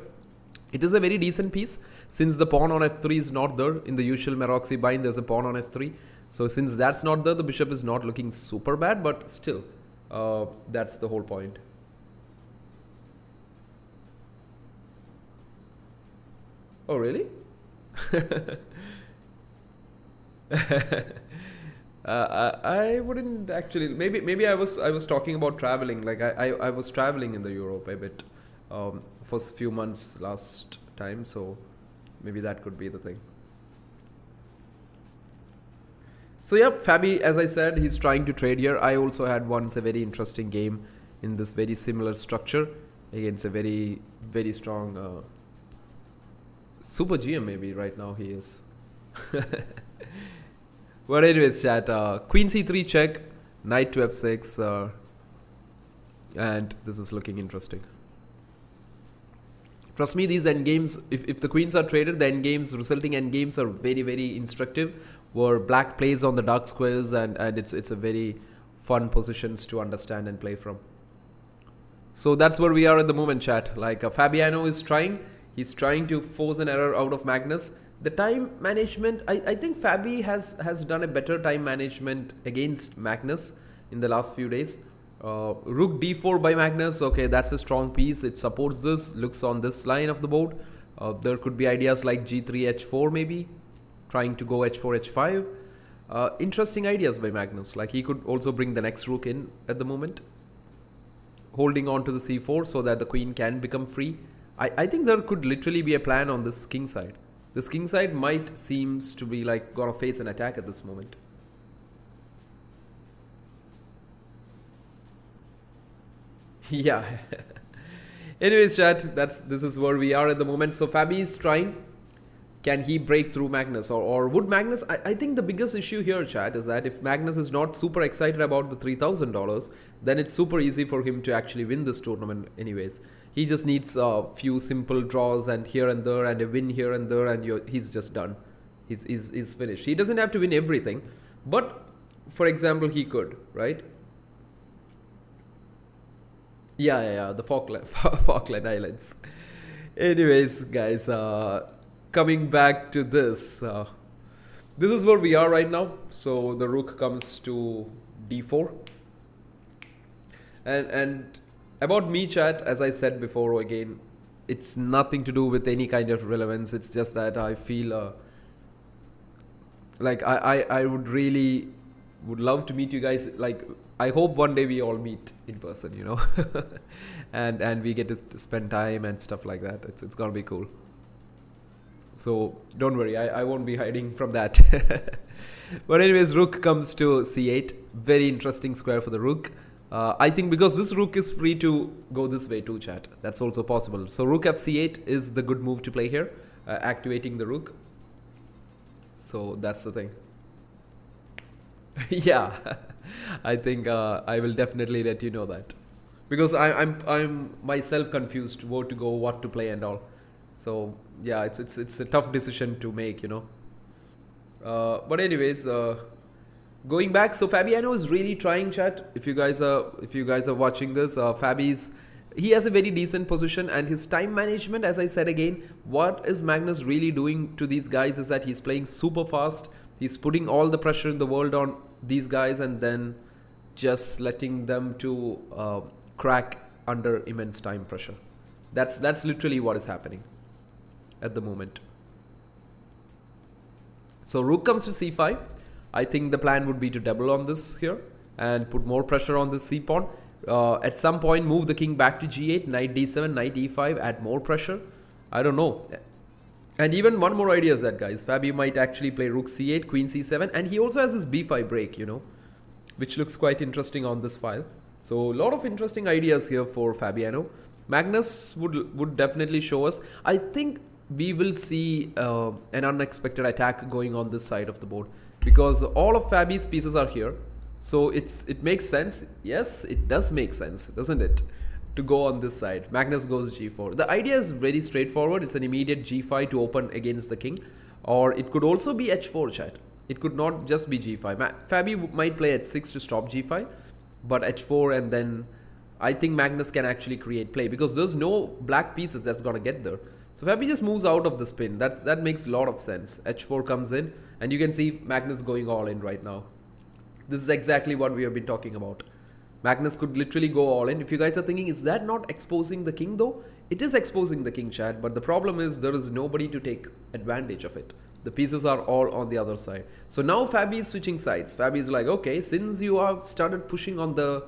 [SPEAKER 2] It is a very decent piece since the pawn on f3 is not there. In the usual Maroczy bind, there's a pawn on f3. So since that's not there, the bishop is not looking super bad, but still, that's the whole point. Oh, really? I wouldn't actually. Maybe I was talking about traveling. Like I was traveling in the Europe a bit for a few months last time, so maybe that could be the thing. So yeah, Fabi, as I said, he's trying to trade here. I also had once a very interesting game in this very similar structure against a very strong super GM. Maybe right now he is. But anyways, chat, queen c3 check, knight to f6, and this is looking interesting. Trust me, these endgames, if the queens are traded, the endgames, resulting endgames are very instructive, where black plays on the dark squares, and it's a very fun positions to understand and play from. So that's where we are at the moment, chat. Like Fabiano is he's trying to force an error out of Magnus. The time management, I think Fabi has done a better time management against Magnus in the last few days. Rook d4 by Magnus. Okay, that's a strong piece. It supports this, looks on this line of the board. There could be ideas like g3, h4 maybe, trying to go h4, h5. Interesting ideas by Magnus. Like, he could also bring the next rook in at the moment, holding on to the c4 so that the queen can become free. I think there could literally be a plan on this king side. This king side might seems to be like gonna face an attack at this moment. Yeah. Anyways, chat, this is where we are at the moment. So Fabi is trying. Can he break through Magnus? Or would Magnus... I think the biggest issue here, chat, is that if Magnus is not super excited about the $3,000, then it's super easy for him to actually win this tournament anyways. He just needs a few simple draws and here and there and a win here and there, and he's just done. He's finished. He doesn't have to win everything. But, for example, he could, right? Yeah, the Falkland Islands. Anyways, guys, coming back to this. This is where we are right now. So the rook comes to d4. And about me, chat, as I said before, again, it's nothing to do with any kind of relevance. It's just that I feel like I would love to meet you guys. Like, I hope one day we all meet in person, you know, and we get to spend time and stuff like that. It's gonna be cool. So don't worry, I won't be hiding from that. But anyways, rook comes to c8. Very interesting square for the rook. I think because this rook is free to go this way too, chat. That's also possible. So rook f8 is the good move to play here, activating the rook. So that's the thing. Yeah, I think I will definitely let you know that, because I'm myself confused where to go, what to play and all. So yeah, it's a tough decision to make, you know. But anyways, going back, so Fabiano is really trying, chat. If you guys are watching this, he has a very decent position, and his time management, as I said again, what is Magnus really doing to these guys is that he's playing super fast. He's putting all the pressure in the world on these guys and then just letting them to crack under immense time pressure. That's literally what is happening at the moment. So rook comes to c5. I think the plan would be to double on this here and put more pressure on this c-pawn. At some point, move the king back to g8, knight d7, knight e5, add more pressure. I don't know. And even one more idea is that, guys, Fabi might actually play rook c8, queen c7, and he also has his b5 break, you know, which looks quite interesting on this file. So a lot of interesting ideas here for Fabiano. Magnus would definitely show us. I think we will see an unexpected attack going on this side of the board, because all of Fabi's pieces are here. So it makes sense. Yes, it does make sense, doesn't it, to go on this side. Magnus goes g4. The idea is very straightforward. It's an immediate g5 to open against the king. Or it could also be h4, chat. It could not just be g5. Fabi might play h6 to stop g5, but h4, and then I think Magnus can actually create play, because there's no black pieces that's gonna get there. So Fabi just moves out of the spin. That makes a lot of sense. h4 comes in, and you can see Magnus going all in right now. This is exactly what we have been talking about. Magnus could literally go all in. If you guys are thinking, is that not exposing the king though? It is exposing the king, chat, but the problem is there is nobody to take advantage of it. The pieces are all on the other side. So now Fabi is switching sides. Fabi is like, okay, since you have started pushing on the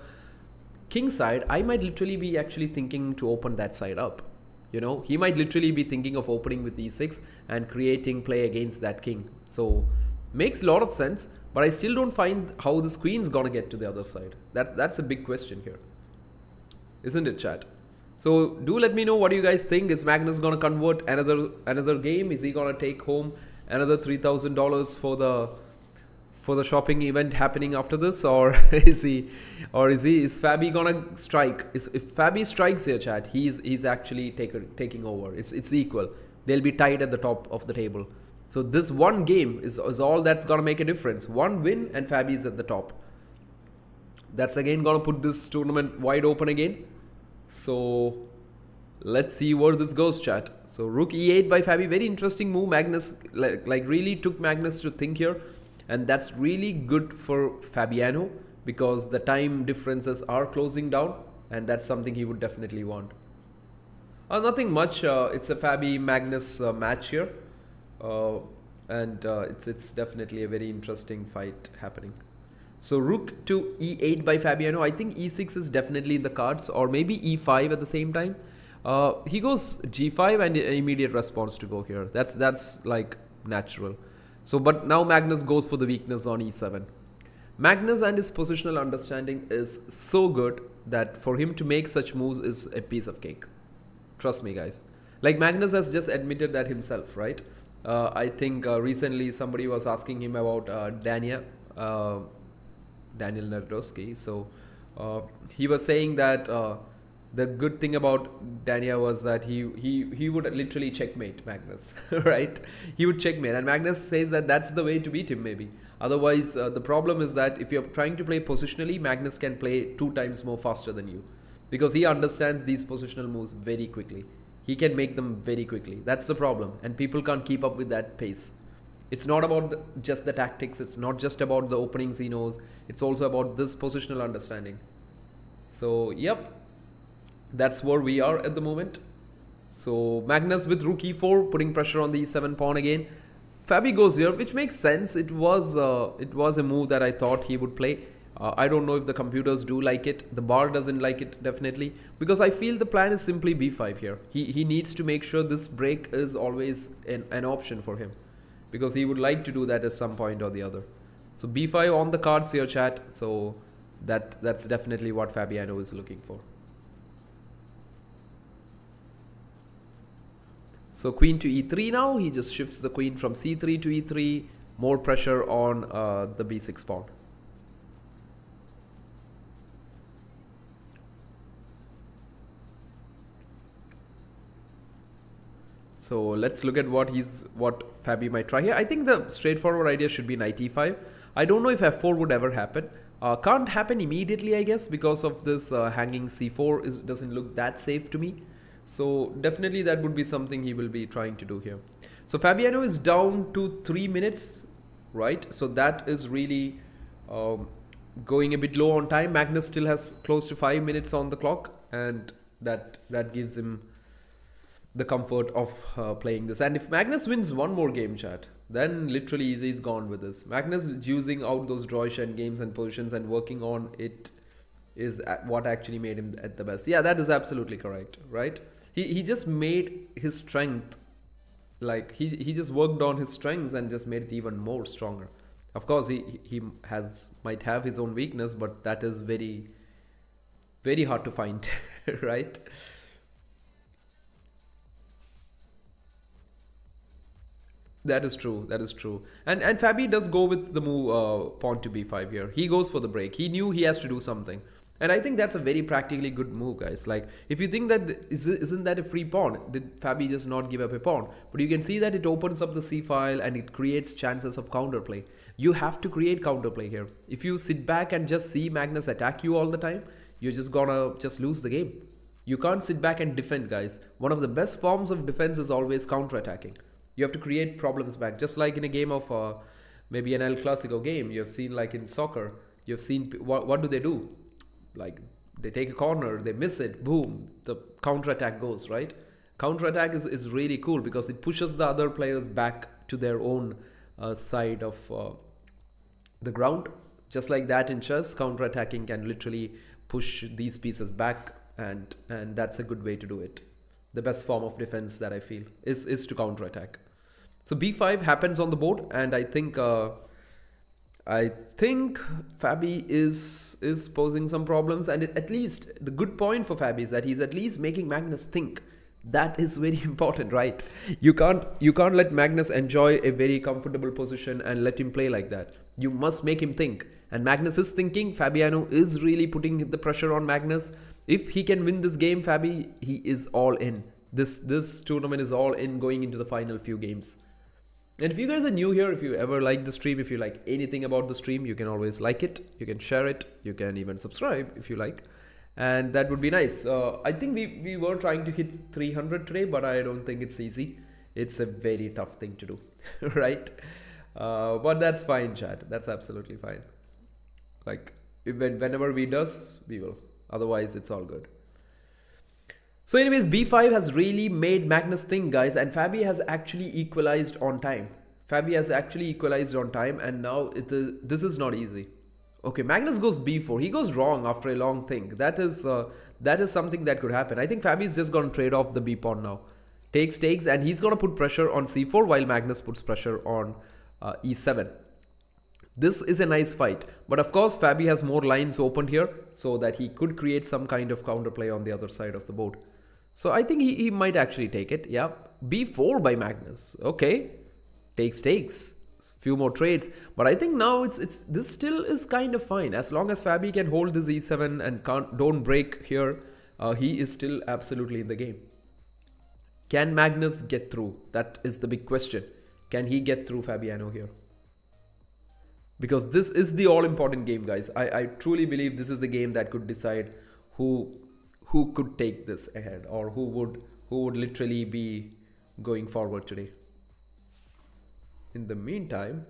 [SPEAKER 2] king side, I might literally be actually thinking to open that side up. You know, he might literally be thinking of opening with e6 and creating play against that king. So makes a lot of sense, but I still don't find how this queen's gonna get to the other side. That's a big question here, isn't it, chat? So do let me know what you guys think. Is Magnus gonna convert another game? Is he gonna take home another $3,000 for the shopping event happening after this, or is Fabi gonna strike? If Fabi strikes here, chat, he's actually taking over. It's equal. They'll be tied at the top of the table. So this one game is all that's gonna make a difference. One win and Fabi is at the top. That's again gonna put this tournament wide open again. So let's see where this goes, chat. So rook e8 by Fabi, very interesting move. Magnus like really took Magnus to think here, and that's really good for Fabiano, because the time differences are closing down, and that's something he would definitely want. Nothing much. It's a Fabi Magnus match here, uh, and it's definitely a very interesting fight happening. So rook to e8 by Fabiano. I think e6 is definitely in the cards, or maybe e5 at the same time. He goes g5 and immediate response to go here. That's like natural. So, but now Magnus goes for the weakness on e7. Magnus and his positional understanding is so good that for him to make such moves is a piece of cake. Trust me, guys. Like Magnus has just admitted that himself, right? I think recently somebody was asking him about Daniel Nardowski. So he was saying that the good thing about Dania was that he would literally checkmate Magnus, right? He would checkmate, and Magnus says that that's the way to beat him, maybe. Otherwise, the problem is that if you're trying to play positionally, Magnus can play 2 times more faster than you, because he understands these positional moves very quickly. He can make them very quickly. That's the problem, and people can't keep up with that pace. It's not about just the tactics. It's not just about the openings he knows. It's also about this positional understanding. So, yep, that's where we are at the moment. So, Magnus with rook e4, putting pressure on the e7 pawn again. Fabi goes here, which makes sense. It was a move that I thought he would play. I don't know if the computers do like it. The bar doesn't like it, definitely. Because I feel the plan is simply b5 here. He needs to make sure this break is always an option for him, because he would like to do that at some point or the other. So b5 on the cards here, chat. So that's definitely what Fabiano is looking for. So queen to e3 now. He just shifts the queen from c3 to e3. More pressure on the b6 pawn. So let's look at what Fabi might try here. I think the straightforward idea should be knight e5. I don't know if f4 would ever happen. Can't happen immediately, I guess, because of this hanging c4 doesn't look that safe to me. So definitely that would be something he will be trying to do here. So Fabiano is down to 3 minutes, right? So that is really going a bit low on time. Magnus still has close to 5 minutes on the clock, and that gives him the comfort of playing this. And if Magnus wins one more game, chat, then literally he's gone with this. Magnus using out those drawish endgames and positions and working on it is what actually made him at the best. Yeah, that is absolutely correct, right? He just made his strength, like he just worked on his strengths and just made it even more stronger. Of course, he might have his own weakness, but that is very, very hard to find, right? That is true. That is true. And Fabi does go with the move pawn to b5 here. He goes for the break. He knew he has to do something. And I think that's a very practically good move, guys. Like, if you think that isn't that a free pawn? Did Fabi just not give up a pawn? But you can see that it opens up the c file and it creates chances of counterplay. You have to create counterplay here. If you sit back and just see Magnus attack you all the time, you're just gonna lose the game. You can't sit back and defend, guys. One of the best forms of defense is always counterattacking. You have to create problems back, just like in a game of maybe an El Clasico game. You've seen, like in soccer, you've seen what do they do? Like, they take a corner, they miss it, boom, the counterattack goes, right? Counterattack is really cool because it pushes the other players back to their own side of the ground. Just like that in chess, counterattacking can literally push these pieces back, and that's a good way to do it. The best form of defense that I feel is to counterattack. So b5 happens on the board, and I think Fabi is posing some problems, and at least the good point for Fabi is that he's at least making Magnus think. That is very important, right? You can't let Magnus enjoy a very comfortable position and let him play like that. You must make him think, and Magnus is thinking. Fabiano is really putting the pressure on Magnus. If he can win this game, Fabi, he is all in. This tournament is all in going into the final few games. And if you guys are new here, if you ever like the stream, if you like anything about the stream, you can always like it, you can share it, you can even subscribe if you like. And that would be nice. I think we were trying to hit 300 today, but I don't think it's easy. It's a very tough thing to do, right? But that's fine, chat. That's absolutely fine. Like, Whenever we does, we will. Otherwise, it's all good. So anyways, b5 has really made Magnus think, guys, and Fabi has actually equalized on time. Fabi has actually equalized on time, and now this is not easy. Okay, Magnus goes b4. He goes wrong after a long think. That is something that could happen. I think Fabi's just going to trade off the b pawn now. Takes, and he's going to put pressure on c4 while Magnus puts pressure on e7. This is a nice fight, but of course Fabi has more lines opened here so that he could create some kind of counterplay on the other side of the board. So I think he might actually take it. Yeah, b4 by Magnus. Okay, takes. Few more trades, but I think now this still is kind of fine as long as Fabi can hold this e7 and don't break here. He is still absolutely in the game. Can Magnus get through? That is the big question. Can he get through Fabiano here? Because this is the all-important game, guys. I truly believe this is the game that could decide who could take this ahead, or who would literally be going forward today. In the meantime,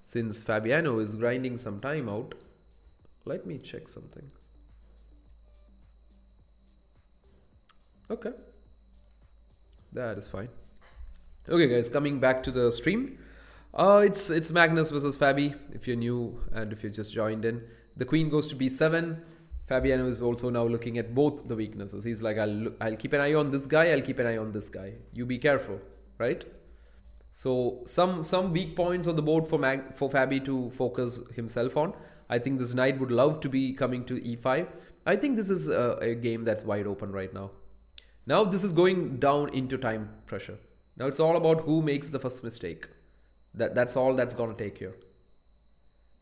[SPEAKER 2] since Fabiano is grinding some time out, let me check something. Okay, that is fine. Okay, guys, coming back to the stream. It's Magnus versus Fabi, if you're new and if you just joined in. The queen goes to b7. Fabiano is also now looking at both the weaknesses. He's like, I'll keep an eye on this guy, I'll keep an eye on this guy. You be careful, right? So some weak points on the board for Fabi to focus himself on. I think this knight would love to be coming to e5. I think this is a game that's wide open right now. Now this is going down into time pressure. Now it's all about who makes the first mistake. That's all that's gonna take here.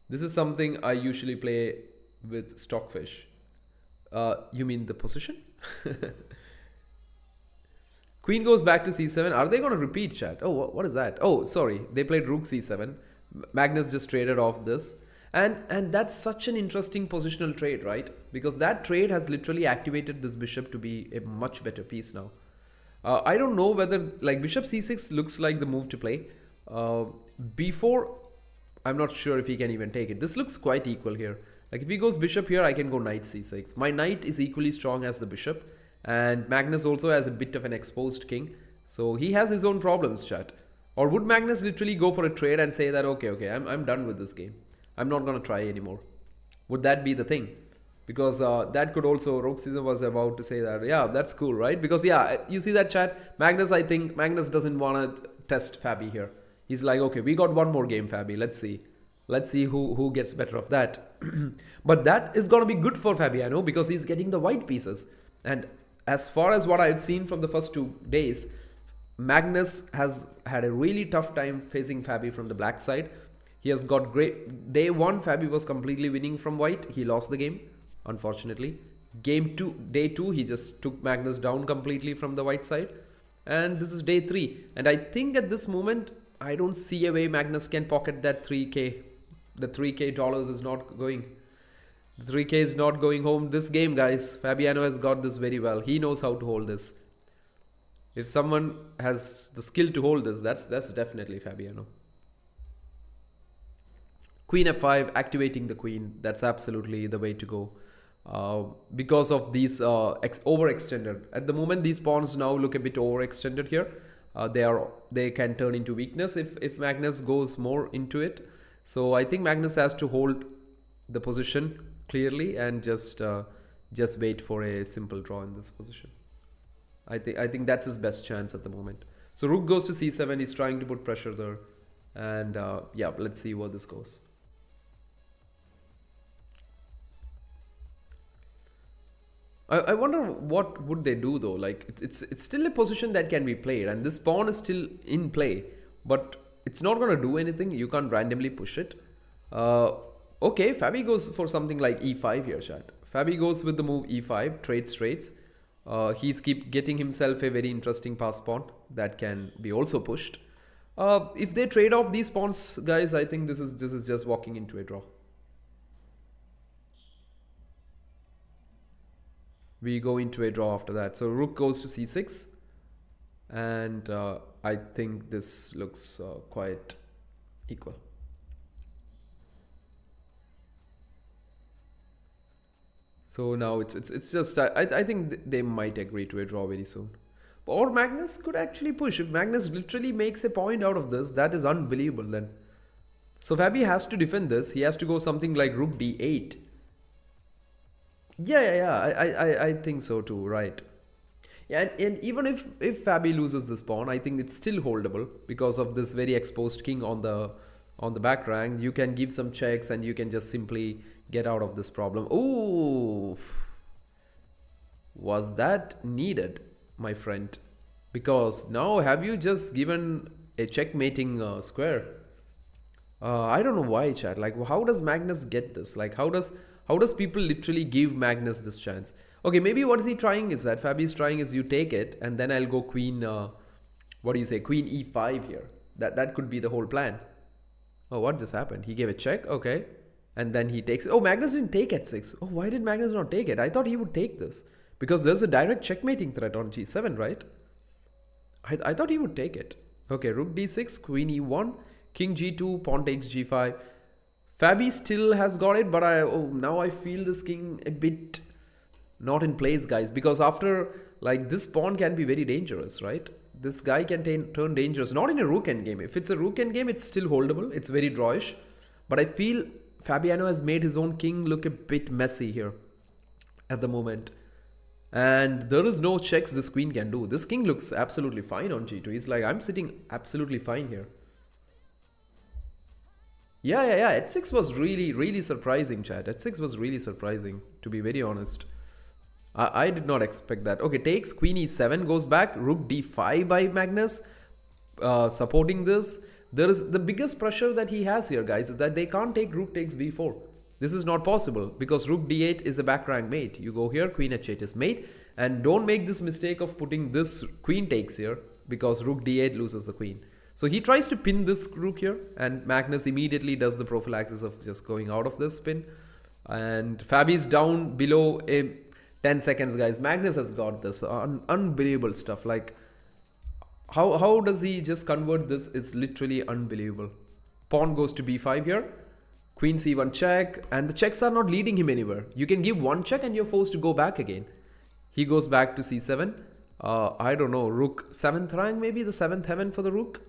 [SPEAKER 2] This is something I usually play with Stockfish. You mean the position? Queen goes back to c7. Are they going to repeat, chat? Oh, what is that? Oh, sorry. They played rook c7. Magnus just traded off this. And that's such an interesting positional trade, right? Because that trade has literally activated this bishop to be a much better piece now. I don't know whether, like, bishop c6 looks like the move to play. b4, I'm not sure if he can even take it. This looks quite equal here. Like, if he goes bishop here, I can go knight c6. My knight is equally strong as the bishop. And Magnus also has a bit of an exposed king. So he has his own problems, chat. Or would Magnus literally go for a trade and say that, okay, I'm done with this game. I'm not going to try anymore. Would that be the thing? Because that could also, Rogue Season was about to say that, yeah, that's cool, right? Because, yeah, you see that, chat? Magnus, I think, Magnus doesn't want to test Fabi here. He's like, okay, we got one more game, Fabi. Let's see. Let's see who gets better of that. But that is going to be good for Fabiano because he's getting the white pieces. And as far as what I've seen from the first 2 days, Magnus has had a really tough time facing Fabi from the black side. He has got great... Day 1, Fabi was completely winning from white. He lost the game, unfortunately. Day 2, he just took Magnus down completely from the white side. And this is day 3. And I think at this moment, I don't see a way Magnus can pocket that 3K. The 3K dollars is not going... The 3K is not going home this game, guys. Fabiano has got this very well. He knows how to hold this. If someone has the skill to hold this, that's definitely Fabiano. Queen f5, activating the queen. That's absolutely the way to go. Because of these overextended. At the moment, these pawns now look a bit overextended here. They can turn into weakness if Magnus goes more into it. So I think Magnus has to hold the position clearly and just wait for a simple draw in this position. I think that's his best chance at the moment. So rook goes to c7. He's trying to put pressure there, and yeah, let's see where this goes. I wonder what would they do though. Like it's still a position that can be played, and this pawn is still in play, but it's not going to do anything. You can't randomly push it. Okay, Fabi goes for something like e5 here, chat. Fabi goes with the move e5, trades. He's keep getting himself a very interesting pass pawn that can be also pushed. If they trade off these pawns, guys, I think this is just walking into a draw. We go into a draw after that. So rook goes to c6, and I think this looks quite equal. So now it's just I think they might agree to a draw very soon. Or Magnus could actually push. If Magnus literally makes a point out of this, that is unbelievable then. So Fabi has to defend this. He has to go something like rook d8. Yeah. I think so too, right. Yeah, and even if Fabi loses this pawn, I think it's still holdable because of this very exposed king on the back rank. You can give some checks and you can just simply get out of this problem. Ooh, was that needed, my friend? Because now have you just given a checkmating square? I don't know why, chat. Like, how does Magnus get this? Like, how does people literally give Magnus this chance? Okay, maybe what is he trying is that Fabi is trying is you take it and then I'll go queen. What do you say? Queen e5 here. That could be the whole plan. Oh, what just happened? He gave a check. Okay, and then he takes. Oh, Magnus didn't take h6. Oh, why did Magnus not take it? I thought he would take this because there's a direct checkmating threat on g7, right? I thought he would take it. Okay, rook d6, queen e1, king g2, pawn takes g5. Fabi still has got it, but now I feel this king a bit not in place, guys, because after, like, this pawn can be very dangerous, right? This guy can turn dangerous, not in a rook endgame. If it's a rook endgame, it's still holdable. It's very drawish. But I feel Fabiano has made his own king look a bit messy here at the moment. And there is no checks this queen can do. This king looks absolutely fine on g2. He's like, I'm sitting absolutely fine here. Yeah. h6 was really surprising, chat. h6 was really surprising, to be very honest. I did not expect that. Okay, takes, queen e7 goes back, rook d5 by Magnus, supporting this. There is the biggest pressure that he has here, guys, is that they can't take rook takes b4. This is not possible because rook d8 is a back rank mate. You go here, queen h8 is mate, and don't make this mistake of putting this queen takes here because rook d8 loses the queen. So he tries to pin this rook here, and Magnus immediately does the prophylaxis of just going out of this pin. And Fabi is down below 10 seconds, guys. Magnus has got this unbelievable stuff. Like, how does he just convert this? Is literally unbelievable. Pawn goes to b5 here. Queen c1 check, and the checks are not leading him anywhere. You can give one check and you're forced to go back again. He goes back to c7. I don't know, rook 7th rank, maybe the 7th heaven for the rook.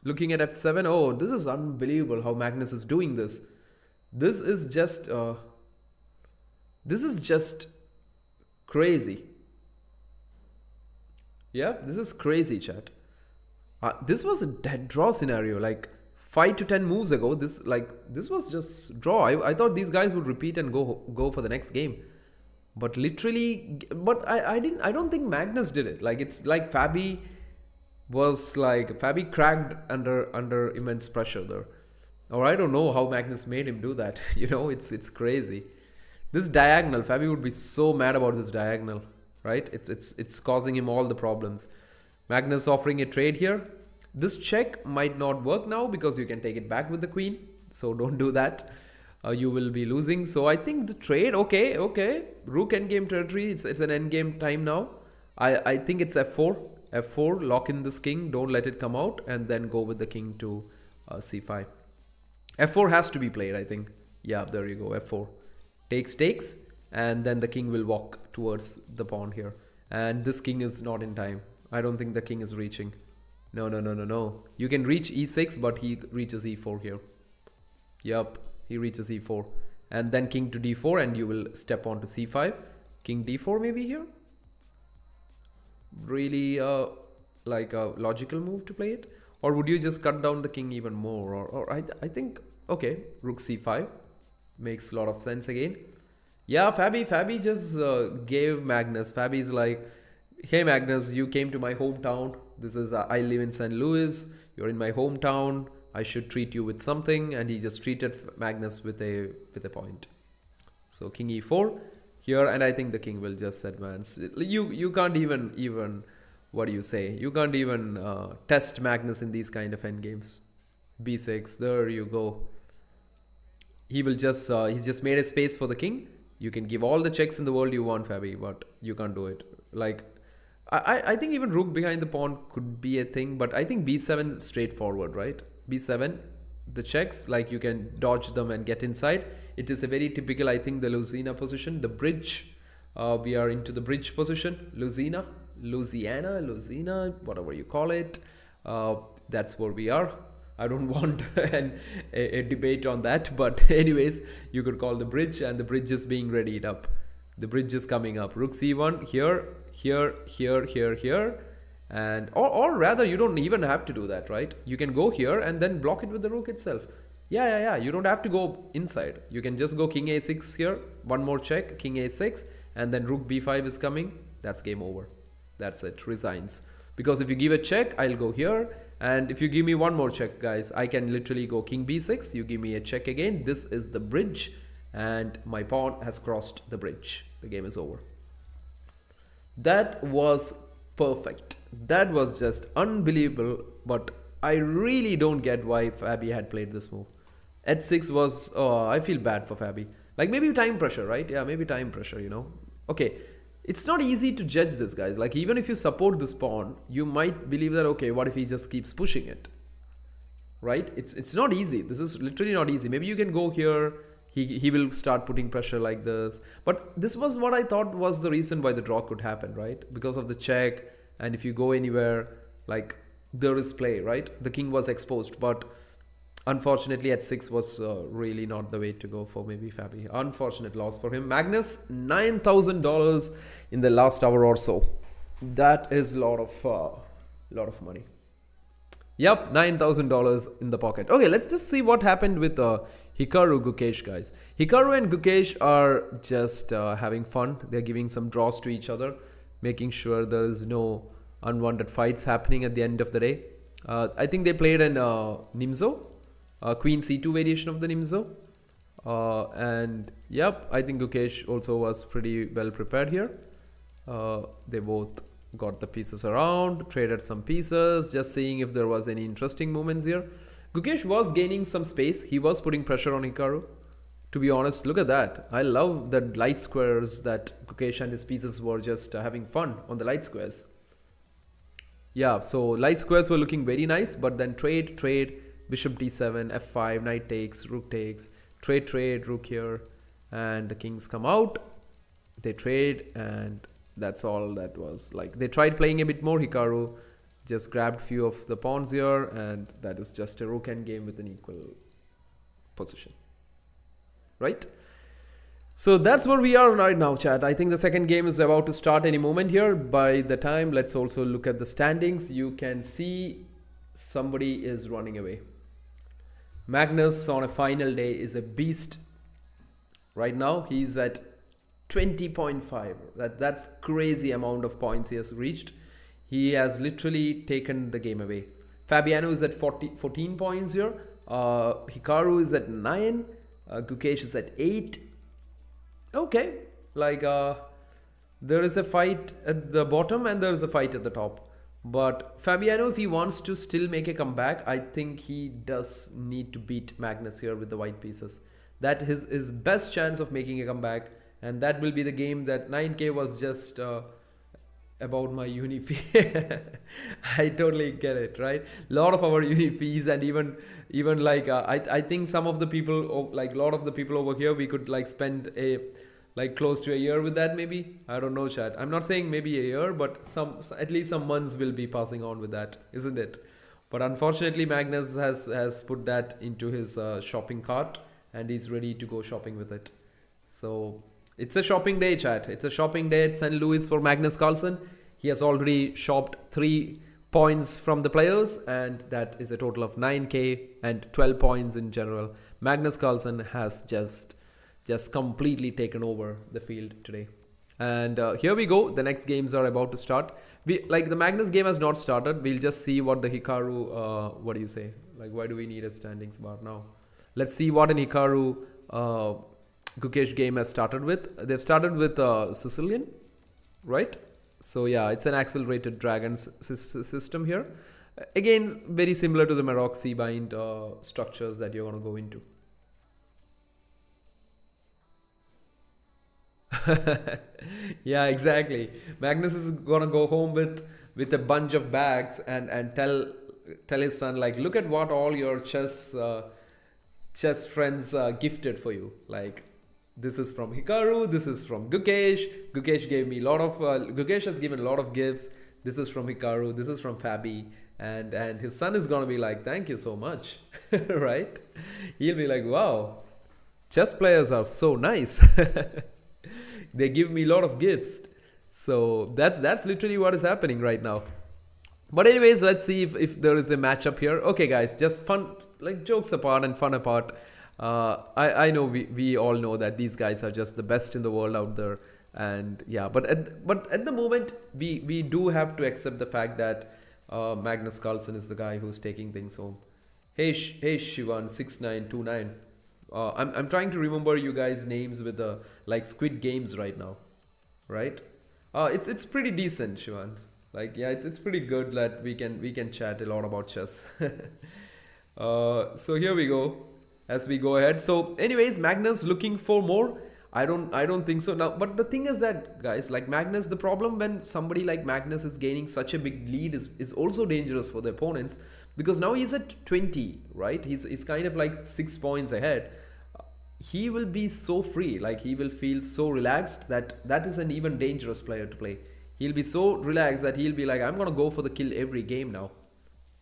[SPEAKER 2] Looking at f7. Oh, this is unbelievable how Magnus is doing this. This is just crazy. Yeah, this is crazy, chat. This was a dead draw scenario. Like 5 to 10 moves ago, this was just draw. I thought these guys would repeat and go for the next game. But literally, I don't think Magnus did it. Like, it's like Fabi cracked under immense pressure there. Or I don't know how Magnus made him do that. You know, it's crazy. This diagonal, Fabi would be so mad about this diagonal, right? It's causing him all the problems. Magnus offering a trade here. This check might not work now because you can take it back with the queen. So don't do that. You will be losing. So I think the trade, okay. Rook endgame territory. It's an endgame time now. I think it's f4. F4, lock in this king. Don't let it come out. And then go with the king to c5. f4 has to be played, I think. Yeah, there you go. f4. Takes. And then the king will walk towards the pawn here. And this king is not in time. I don't think the king is reaching. No. You can reach e6, but he reaches e4 here. Yup, he reaches e4. And then king to d4, and you will step on to c5. King d4 maybe here. Really like a logical move to play it. Or would you just cut down the king even more? Or I think, okay, rook c5. Makes a lot of sense again. Yeah, Fabi just gave Magnus. Fabi's like, hey Magnus, you came to my hometown. This is I live in St. Louis. You're in my hometown. I should treat you with something. And he just treated Magnus with a point. So king e4 here, and I think the king will just advance. You can't even what do you say? You can't even test Magnus in these kind of endgames. b6. There you go. He will just he's just made a space for the king. You can give all the checks in the world you want, Fabi, but you can't do it. Like, I think even rook behind the pawn could be a thing, but I think b7 is straightforward, right? b7, the checks, like you can dodge them and get inside. It is a very typical, I think, the Louisiana position, the bridge. We are into the bridge position, Louisiana, whatever you call it. That's where we are. I don't want a debate on that, but anyways, you could call the bridge, and the bridge is being readied up. The bridge is coming up. Rook c1 here, here, and or rather, you don't even have to do that, right? You can go here and then block it with the rook itself. Yeah. You don't have to go inside. You can just go king a6 here, one more check, king a6, and then rook b5 is coming. That's game over. That's it. Resigns. Because if you give a check, I'll go here. And if you give me one more check, guys, I can literally go king b6. You give me a check again. This is the bridge. And my pawn has crossed the bridge. The game is over. That was perfect. That was just unbelievable. But I really don't get why Fabi had played this move. h6 was... Oh, I feel bad for Fabi. Like maybe time pressure, right? Yeah, maybe time pressure, you know. Okay. It's not easy to judge this, guys. Like even if you support this pawn, you might believe that, okay, what if he just keeps pushing it? Right? It's not easy. This is literally not easy. Maybe you can go here. He will start putting pressure like this. But this was what I thought was the reason why the draw could happen, right? Because of the check. And if you go anywhere, like there is play, right? The king was exposed. But unfortunately, h6 was really not the way to go for maybe Fabi. Unfortunate loss for him. Magnus, $9,000 in the last hour or so. That is a lot of money. Yep, $9,000 in the pocket. Okay, let's just see what happened with Hikaru Gukesh, guys. Hikaru and Gukesh are just having fun. They're giving some draws to each other, making sure there is no unwanted fights happening at the end of the day. I think they played an Nimzo. Queen c2 variation of the Nimzo. And yep, I think Gukesh also was pretty well prepared here. They both got the pieces around, traded some pieces, just seeing if there was any interesting movements here. Gukesh was gaining some space. He was putting pressure on Hikaru. To be honest, look at that. I love the light squares that Gukesh and his pieces were just having fun on the light squares. Yeah, so light squares were looking very nice, but then trade, bishop d7, f5, knight takes, rook takes, trade, rook here, and the kings come out. They trade, and that's all that was. Like, they tried playing a bit more. Hikaru just grabbed few of the pawns here, and that is just a rook endgame with an equal position. Right? So that's where we are right now, chat. I think the second game is about to start any moment here. By the time, let's also look at the standings. You can see somebody is running away. Magnus on a final day is a beast. Right now, he's at 20.5. That's crazy amount of points he has reached. He has literally taken the game away. Fabiano is at 14 points here. Hikaru is at 9. Gukesh is at 8. Okay, like there is a fight at the bottom and there is a fight at the top. But Fabiano, if he wants to still make a comeback, I think he does need to beat Magnus here with the white pieces. That is his best chance of making a comeback. And that will be the game. That 9k was just about my uni fee. I totally get it, right? A lot of our uni fees, and even like I think some of the people, like a lot of the people over here, we could like spend like close to a year with that, maybe. I don't know, chat. I'm not saying maybe a year, but at least some months will be passing on with that, isn't it? But unfortunately, Magnus has put that into his shopping cart, and he's ready to go shopping with it. So it's a shopping day, chat. It's a shopping day at St. Louis for Magnus Carlsen. He has already shopped 3 points from the players, and that is a total of 9k and 12 points in general. Magnus Carlsen has just completely taken over the field today. And here we go. The next games are about to start. The Magnus game has not started. We'll just see what the Hikaru, what do you say? Like, why do we need a standings bar now? Let's see what an Hikaru Gukesh game has started with. They've started with Sicilian, right? So yeah, it's an accelerated dragon system here. Again, very similar to the Maroc C-bind structures that you're going to go into. Yeah, exactly. Magnus is gonna go home with a bunch of bags and tell his son, like, look at what all your chess chess friends gifted for you. Like, this is from Hikaru, this is from Gukesh. Gukesh has given a lot of gifts. This is from Hikaru, this is from Fabi, and his son is gonna be like, thank you so much, right? He'll be like, wow, chess players are so nice. They give me a lot of gifts. So that's literally what is happening right now. But anyways, let's see if there is a matchup here. Okay, guys, just fun, like jokes apart and fun apart. I know we all know that these guys are just the best in the world out there, and yeah. But at the moment, we do have to accept the fact that Magnus Carlsen is the guy who's taking things home. Hey Shivan 6929. I'm trying to remember you guys' names with the like Squid Games right now, right? It's pretty decent, Shivan. Like, yeah, it's pretty good that we can chat a lot about chess. So here we go as we go ahead. So anyways, Magnus looking for more. I don't think so now. But the thing is that, guys, like Magnus, the problem when somebody like Magnus is gaining such a big lead is also dangerous for the opponents, because now he's at 20, right? He's kind of like 6 points ahead. He will be so free, like he will feel so relaxed that is an even dangerous player to play. He'll be so relaxed that he'll be like, I'm gonna go for the kill every game now.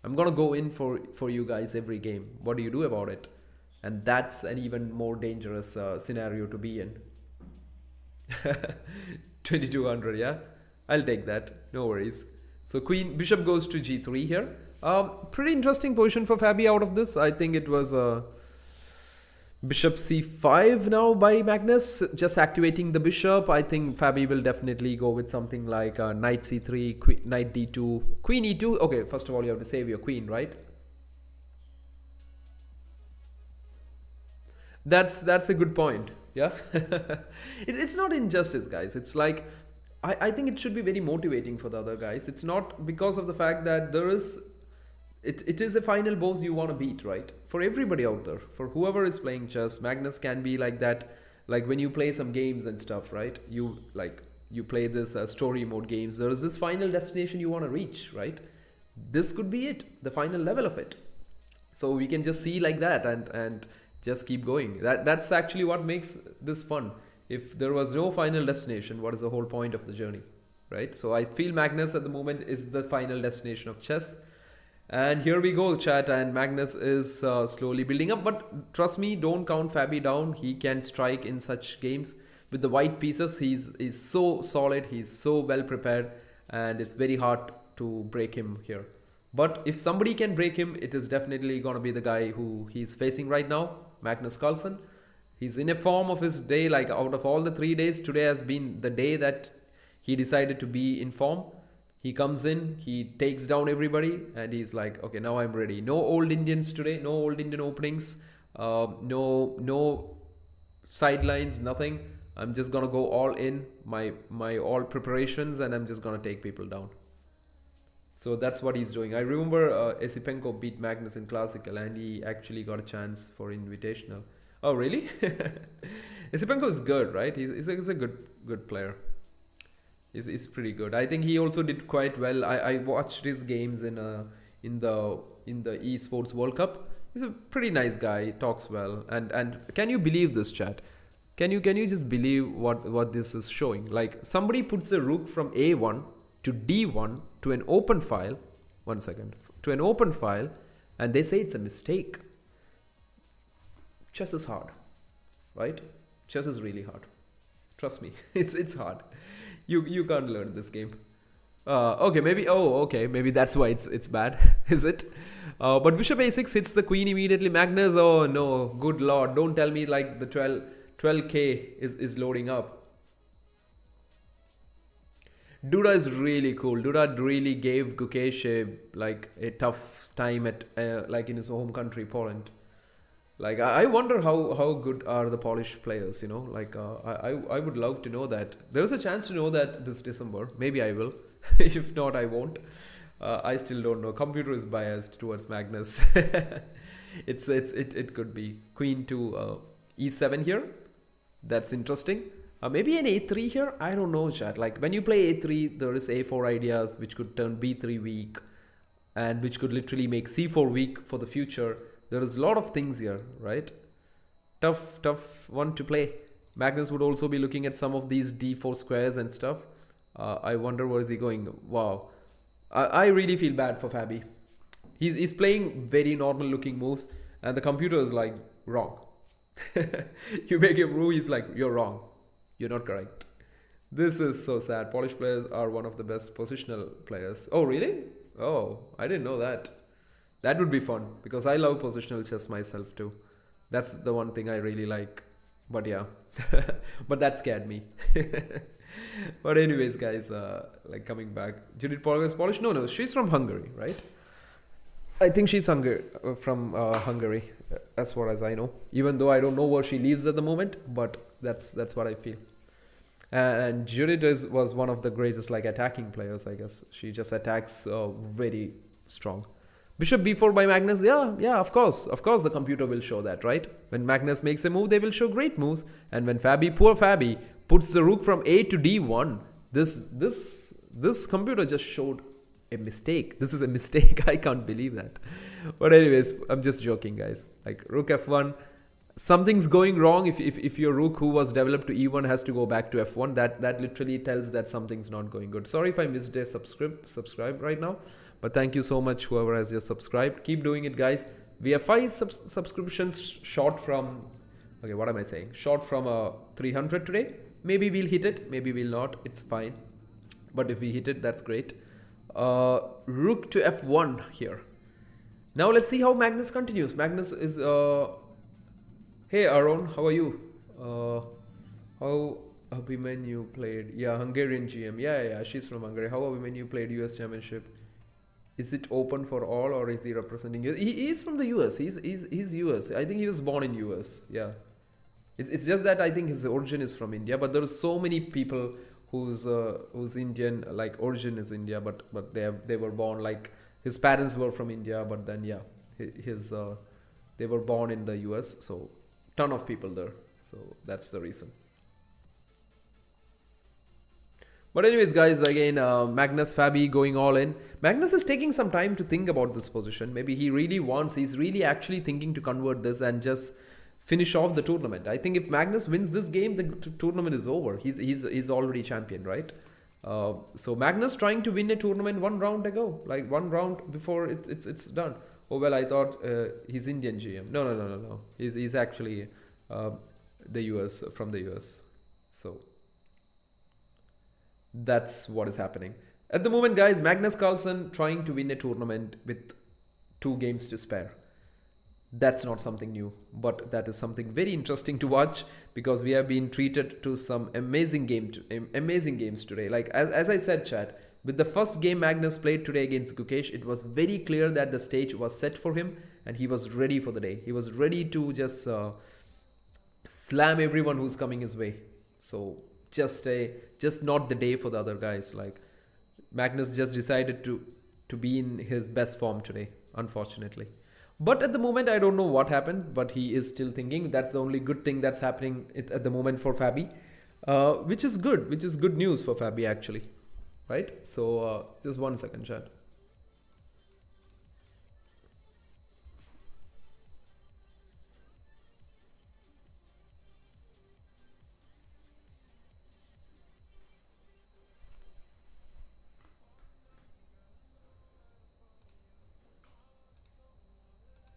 [SPEAKER 2] I'm gonna go in for you guys every game. What do you do about it? And that's an even more dangerous scenario to be in. 2200, yeah, I'll take that, no worries. So bishop goes to g3 here. Pretty interesting position for Fabi out of this. I think it was bishop c5 now by Magnus, just activating the bishop. I think Fabi will definitely go with something like knight c3, knight d2, queen e2. Okay, first of all you have to save your queen, right? That's a good point. Yeah. It's not injustice, guys. It's like I think it should be very motivating for the other guys. It's not because of the fact that there is it is a final boss you want to beat, right? For everybody out there, for whoever is playing chess, Magnus can be like that. Like when you play some games and stuff, right? You play this story mode games. There is this final destination you want to reach, right? This could be it, the final level of it. So we can just see like that and just keep going. That's actually what makes this fun. If there was no final destination, what is the whole point of the journey, right? So I feel Magnus at the moment is the final destination of chess. And here we go, chat, and Magnus is slowly building up. But trust me, don't count Fabi down. He can strike in such games. With the white pieces, he's so solid, he's so well prepared, and it's very hard to break him here. But if somebody can break him, it is definitely going to be the guy who he's facing right now, Magnus Carlsen. He's in a form of his day, like out of all the 3 days, today has been the day that he decided to be in form. He comes in, he takes down everybody, and he's like, okay, now I'm ready. No old Indians today, no old Indian openings, no sidelines, nothing. I'm just gonna go all in, my all preparations, and I'm just gonna take people down. So that's what he's doing. I remember Esipenko beat Magnus in Classical, and he actually got a chance for Invitational. Oh, really? Esipenko is good, right? He's a good player. He's pretty good. I think he also did quite well. I watched his games in the esports World Cup. He's a pretty nice guy. He talks well. And can you believe this, chat? Can you just believe what this is showing? Like somebody puts a rook from A1 to D1 to an open file. 1 second. To an open file, and they say it's a mistake. Chess is hard, right? Chess is really hard. Trust me, it's hard. You can't learn this game. Okay, maybe. Oh, okay, maybe that's why it's bad. Is it? But bishop a6 hits the queen immediately. Magnus. Oh no, good lord! Don't tell me like the 12k is loading up. Duda is really cool. Duda really gave Gukesh a tough time at like in his home country, Poland. Like I wonder how good are the Polish players, you know? Like I would love to know that. There's a chance to know that this December. Maybe I will. If not, I won't. I still don't know. Computer is biased towards Magnus. It could be queen to e7 here. That's interesting. Maybe an a3 here. I don't know, chat. Like when you play a3, there is a4 ideas which could turn b3 weak, and which could literally make c4 weak for the future. there is a lot of things here, right? Tough one to play. Magnus would also be looking at some of these d4 squares and stuff. I wonder where is he going. Wow, I really feel bad for Fabi. He's playing very normal looking moves, and the computer is like, wrong. You make him move, he's like, you're wrong, you're not correct. This is so sad. Polish players are one of the best positional players. Oh really? Oh, I didn't know that. That would be fun, because I love positional chess myself too. That's the one thing I really like. But yeah, but that scared me. But anyways, guys, like coming back, Judith Polgar is Polish? No, she's from Hungary, right? I think she's from Hungary, as far as I know. Even though I don't know where she lives at the moment, but that's what I feel. And Judith was one of the greatest like attacking players, I guess. She just attacks very strong. Bishop b4 by Magnus, yeah, of course the computer will show that, right? When Magnus makes a move, they will show great moves. And when poor Fabi, puts the rook from a to d1, this computer just showed a mistake. This is a mistake. I can't believe that. But anyways, I'm just joking, guys. Like rook f1, something's going wrong if your rook who was developed to e1 has to go back to f1. That literally tells that something's not going good. Sorry if I missed a subscribe right now. But thank you so much, whoever has just subscribed. Keep doing it, guys. We have 5 subscriptions short from... Okay, what am I saying? Short from 300 today. Maybe we'll hit it. Maybe we'll not. It's fine. But if we hit it, that's great. Rook to f1 here. Now let's see how Magnus continues. Magnus is... Hey, Aaron. How are you? How Abhimanyu played? Yeah, Hungarian GM. Yeah. She's from Hungary. How Abhimanyu played US Championship? Is it open for all, or is he representing US? He is from the US. He's US. I think he was born in US. Yeah. It's just that I think his origin is from India, but there are so many people whose Indian like origin is India, but they were born like his parents were from India, but then yeah, they were born in the US. So ton of people there. So that's the reason. But anyways, guys, again, Magnus Fabi going all in. Magnus is taking some time to think about this position. Maybe he's really actually thinking to convert this and just finish off the tournament. I think if Magnus wins this game, the tournament is over. He's already champion, right? So Magnus trying to win a tournament 1 round ago, like 1 round before it's done. Oh well, I thought he's Indian GM. No. He's actually the US, from the US. So that's what is happening at the moment, guys. Magnus Carlsen trying to win a tournament with 2 games to spare. That's not something new, but that is something very interesting to watch, because we have been treated to some amazing games today. Like as I said, chat, with the first game Magnus played today against Gukesh, it was very clear that the stage was set for him and he was ready for the day. He was ready to just slam everyone who's coming his way. So just not the day for the other guys. Like Magnus just decided to be in his best form today, unfortunately. But at the moment, I don't know what happened, but he is still thinking. That's the only good thing that's happening at the moment for Fabi, which is good news for Fabi actually, right? So just 1 second, chat.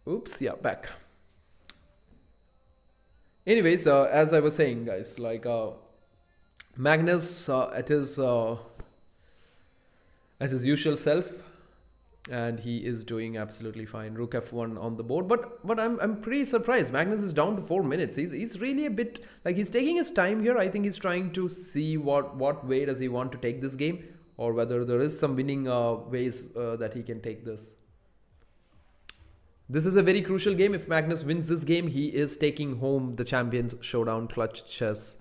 [SPEAKER 2] Oops, yeah, back. Anyways, as I was saying, guys, like Magnus at his usual self, and he is doing absolutely fine. Rook f1 on the board, but I'm pretty surprised. Magnus is down to 4 minutes. He's really a bit like he's taking his time here. I think he's trying to see what way does he want to take this game, or whether there is some winning ways that he can take this. This is a very crucial game. If Magnus wins this game, he is taking home the Champions Showdown Clutch Chess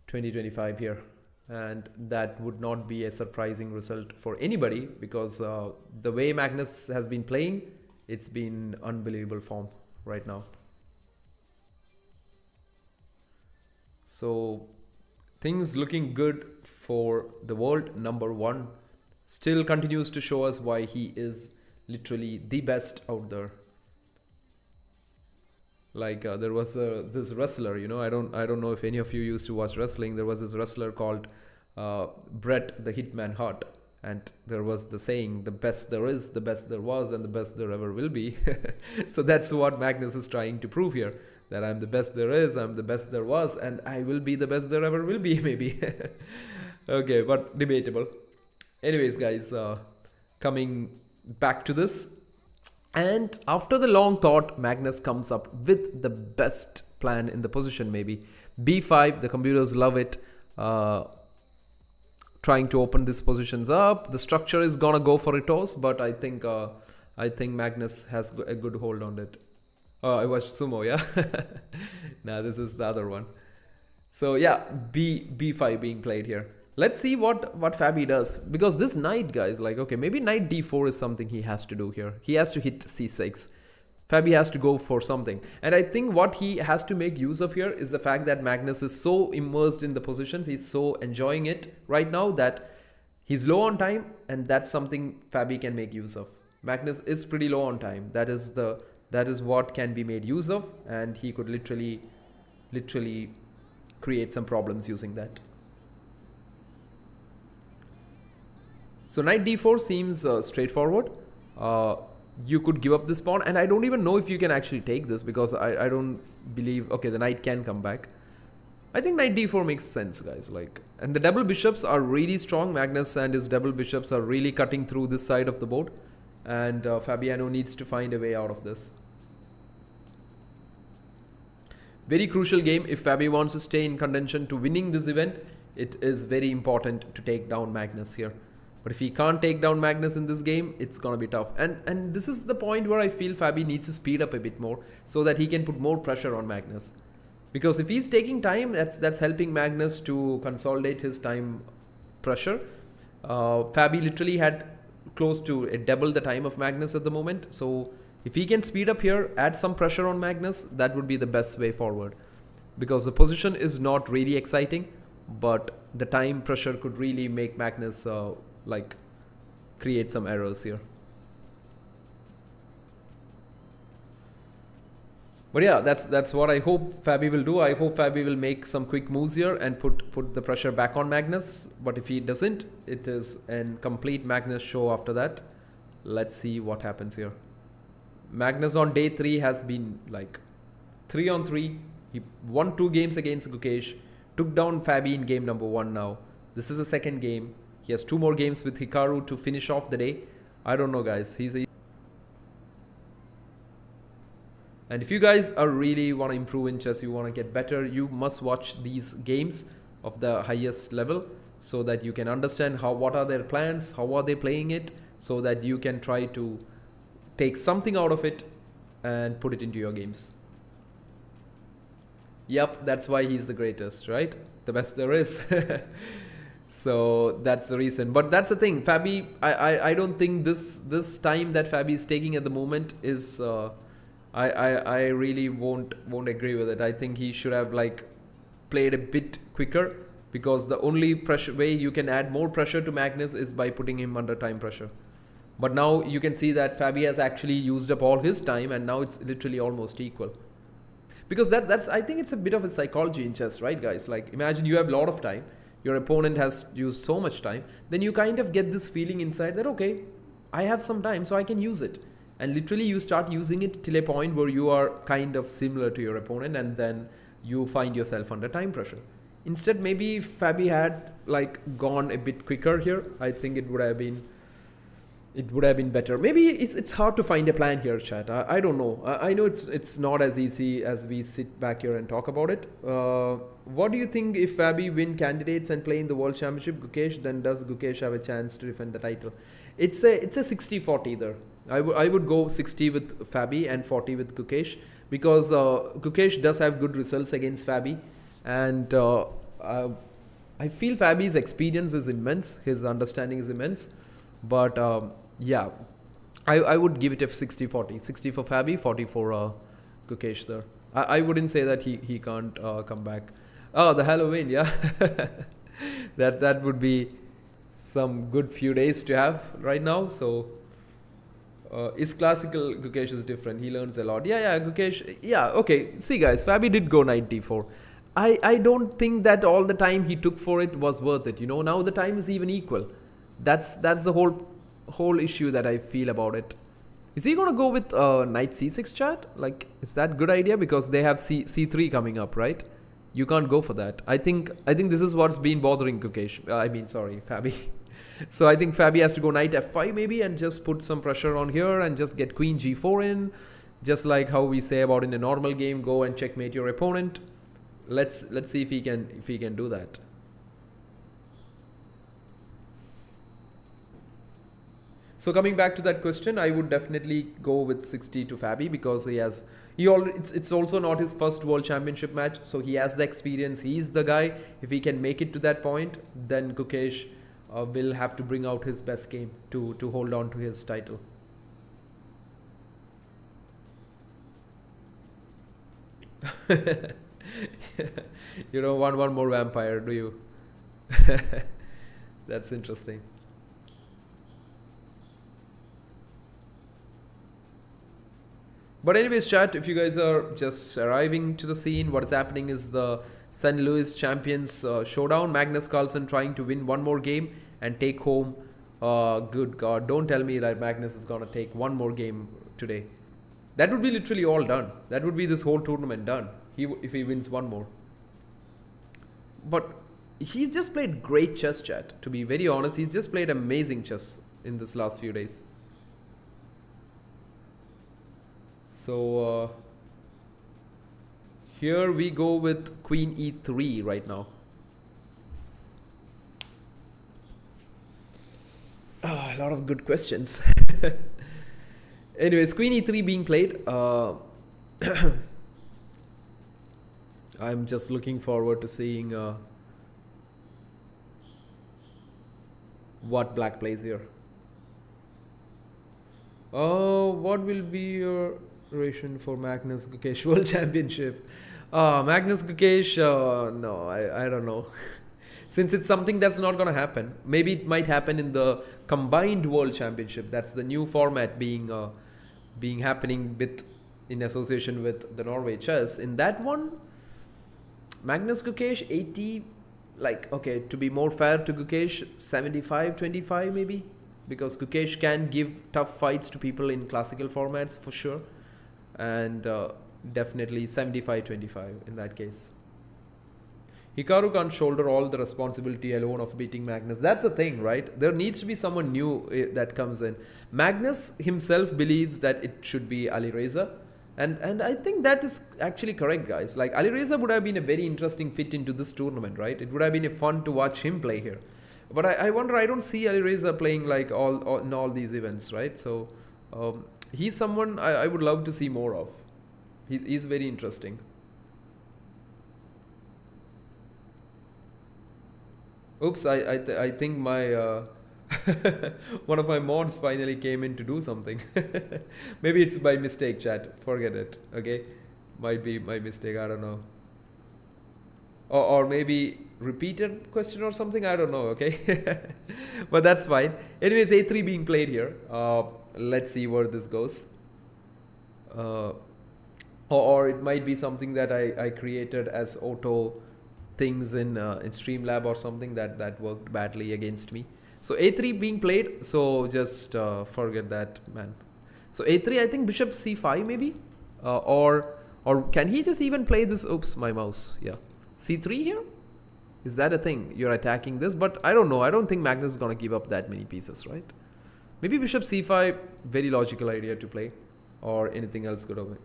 [SPEAKER 2] 2025 here. And that would not be a surprising result for anybody, because the way Magnus has been playing, it's been unbelievable form right now. So things looking good for the world number 1. Still continues to show us why he is literally the best out there. Like there was this wrestler, you know, I don't know if any of you used to watch wrestling. There was this wrestler called Bret the Hitman Hart, and there was the saying, the best there is, the best there was, and the best there ever will be. So that's what Magnus is trying to prove here, that I'm the best there is, I'm the best there was, and I will be the best there ever will be, maybe. Okay, but debatable. Anyways, guys, coming back to this, and after the long thought, Magnus comes up with the best plan in the position, maybe b5. The computers love it. Trying to open these positions up. The structure is gonna go for a toss, but I think Magnus has a good hold on it. Oh, I watched sumo, yeah. Now this is the other one. So yeah, b5 being played here. Let's see what Fabi does, because this knight, guys, like, okay, maybe knight d4 is something he has to do here. He has to hit c6. Fabi has to go for something, and I think what he has to make use of here is the fact that Magnus is so immersed in the positions, he's so enjoying it right now that he's low on time, and that's something Fabi can make use of. Magnus is pretty low on time. That is what can be made use of, and he could literally create some problems using that. So knight d4 seems straightforward. You could give up this pawn, and I don't even know if you can actually take this, because I don't believe, okay, the knight can come back. I think knight d4 makes sense, guys. Like, and the double bishops are really strong. Magnus and his double bishops are really cutting through this side of the board, and Fabiano needs to find a way out of this. Very crucial game. If Fabi wants to stay in contention to winning this event, it is very important to take down Magnus here. But if he can't take down Magnus in this game, it's gonna be tough. And this is the point where I feel Fabi needs to speed up a bit more, so that he can put more pressure on Magnus. Because if he's taking time, that's helping Magnus to consolidate his time pressure. Fabi literally had close to double the time of Magnus at the moment. So if he can speed up here, add some pressure on Magnus, that would be the best way forward. Because the position is not really exciting, but the time pressure could really make Magnus like create some errors here. But yeah, that's what I hope Fabi will do. I hope Fabi will make some quick moves here and put the pressure back on Magnus. But if he doesn't, it is a complete Magnus show after that. Let's see what happens here. Magnus on day 3 has been like 3 on 3. He won 2 games against Gukesh, took down Fabi in game number 1 now. This is the second game. He has 2 more games with Hikaru to finish off the day. I don't know, guys. And if you guys are really want to improve in chess, you want to get better, you must watch these games of the highest level, so that you can understand what are their plans, how are they playing it, so that you can try to take something out of it and put it into your games. Yep, that's why he's the greatest, right? The best there is. So that's the reason. But that's the thing, Fabi, I don't think this time that Fabi is taking at the moment is I really won't agree with it. I think he should have like played a bit quicker, because the only way you can add more pressure to Magnus is by putting him under time pressure. But now you can see that Fabi has actually used up all his time, and now it's literally almost equal. Because that's I think it's a bit of a psychology in chess, right, guys? Like, imagine you have a lot of time, your opponent has used so much time, then you kind of get this feeling inside that, okay, I have some time, so I can use it. And literally you start using it till a point where you are kind of similar to your opponent, and then you find yourself under time pressure. Instead, maybe if Fabi had like gone a bit quicker here, I think it would have been better. Maybe it's hard to find a plan here, chat. I don't know. I know it's not as easy as we sit back here and talk about it. What do you think if Fabi win candidates and play in the World Championship, Gukesh, then does Gukesh have a chance to defend the title? It's a 60-40 there. I would go 60 with Fabi and 40 with Gukesh, because Gukesh does have good results against Fabi, and I feel Fabi's experience is immense, his understanding is immense, but yeah, I would give it a 60-40. 60 for Fabi, 40 for Gukesh there. I wouldn't say that he can't come back. Oh, the Halloween, yeah. that would be some good few days to have right now. So Is classical Gukesh is different. He learns a lot. Yeah, Gukesh. Yeah, okay. See, guys, Fabi did go 94. I don't think that all the time he took for it was worth it. Now the time is even equal. That's the whole issue that I feel about it. Is he gonna go with knight c6 chat? Like, is that good idea? Because they have c3 coming up, right? You can't go for that. I think this is what's been bothering Gukesh. Fabi. So I think Fabi has to go knight f5 maybe and just put some pressure on here and just get queen g4 in. Just like how we say about in a normal game, go and checkmate your opponent. Let's see if he can do that. So coming back to that question, I would definitely go with 60 to Fabi because it's also not his first world championship match, so he has the experience. He's the guy. If he can make it to that point, then Gukesh will have to bring out his best game to hold on to his title. You don't want one more vampire, do you? That's interesting. But anyways, chat, if you guys are just arriving to the scene, what is happening is the St. Louis Champions showdown. Magnus Carlsen trying to win one more game and take home. Good God, don't tell me that Magnus is going to take one more game today. That would be literally all done. That would be this whole tournament done if he wins one more. But he's just played great chess, chat. To be very honest, he's just played amazing chess in this last few days. So here we go with queen e3 right now. A lot of good questions. Anyways, queen e3 being played. I'm just looking forward to seeing what black plays here. What will be your ration for Magnus Gukesh World Championship? Magnus Gukesh, no, I don't know. Since it's something that's not going to happen. Maybe it might happen in the combined World Championship. That's the new format being happening in association with the Norway Chess. In that one, Magnus Gukesh 80, okay, to be more fair to Gukesh, 75-25 maybe. Because Gukesh can give tough fights to people in classical formats for sure. And definitely 75-25 in that case. Hikaru can't shoulder all the responsibility alone of beating Magnus. That's the thing, right? There needs to be someone new that comes in. Magnus himself believes that it should be Alireza. And I think that is actually correct, guys. Like, Alireza would have been a very interesting fit into this tournament, right? It would have been fun to watch him play here. But I wonder, I don't see Alireza playing like in all these events, right? So he's someone I would love to see more of. He's very interesting. Oops, I think my one of my mods finally came in to do something. Maybe it's by mistake, chat. Forget it. Okay, might be my mistake. I don't know. Or maybe repeated question or something. I don't know. Okay, but that's fine. Anyways, a3 being played here. Let's see where this goes. Or it might be something that I created as auto things in Streamlab or something that worked badly against me. So a3 being played. So just forget that, man. So a3, I think bishop c5 maybe, or can he just even play this? Oops, my mouse. Yeah, c3 here. Is that a thing? You're attacking this, but I don't know. I don't think Magnus is gonna give up that many pieces, right? Maybe bishop c5. Very logical idea to play, or anything else could have been.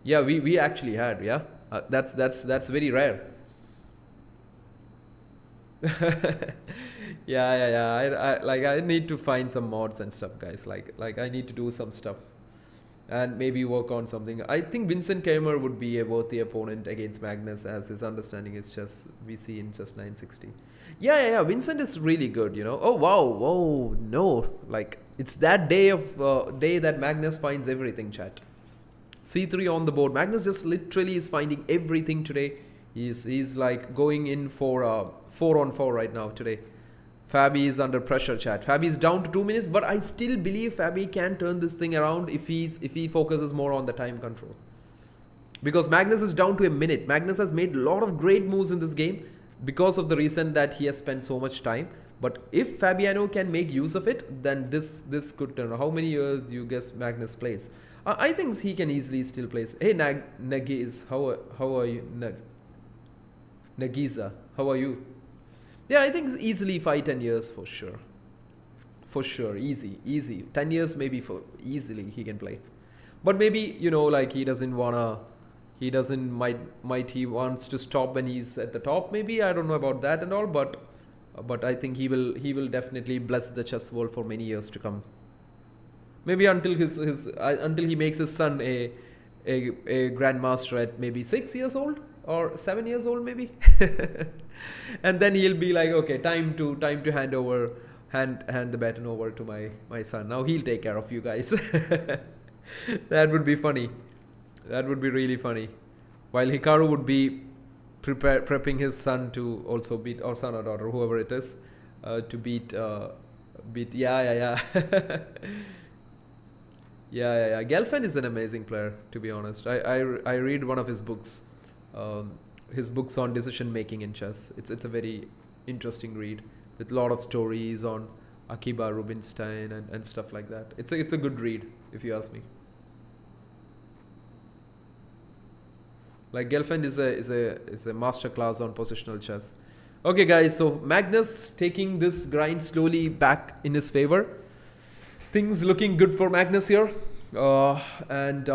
[SPEAKER 2] Yeah, we actually had. Yeah, that's very rare. Yeah. I need to find some mods and stuff, guys. Like I need to do some stuff and maybe work on something. I think Vincent Kamer would be a worthy opponent against Magnus, as his understanding is just we see in just 960. Yeah. Vincent is really good, Oh wow, whoa, no, like it's that day that Magnus finds everything, chat. c3 on the board. Magnus just literally is finding everything today. He's like going in for 4-on-4 right now today. Fabi is under pressure, chat. Fabi is down to 2 minutes, but I still believe Fabi can turn this thing around if he focuses more on the time control. Because Magnus is down to a minute. Magnus has made a lot of great moves in this game because of the reason that he has spent so much time. But if Fabiano can make use of it, then this could turn. How many years you guess Magnus plays? I think he can easily still play. Hey, Nagiz, how are you? Nagiza, how are you? Yeah, I think easily 5-10 years for sure. For sure, easy. 10 years maybe for easily he can play. But maybe, you know, like he doesn't wanna, he doesn't, he wants to stop when he's at the top maybe. I don't know about that and all, but I think he will definitely bless the chess world for many years to come. Maybe until until he makes his son a grandmaster at maybe 6 years old or 7 years old maybe. And then he'll be like, okay, time to hand the baton over to my son. Now he'll take care of you guys. That would be funny. That would be really funny. While Hikaru would be prepping his son to also beat, or son or daughter, whoever it is, to beat yeah. Yeah. Gelfen is an amazing player, to be honest. I read one of his books. His books on decision making in chess. It's a very interesting read with a lot of stories on Akiba Rubinstein and stuff like that. It's a good read, if you ask me. Like Gelfand is a masterclass on positional chess. Okay, guys. So Magnus taking this grind slowly back in his favor. Things looking good for Magnus here, and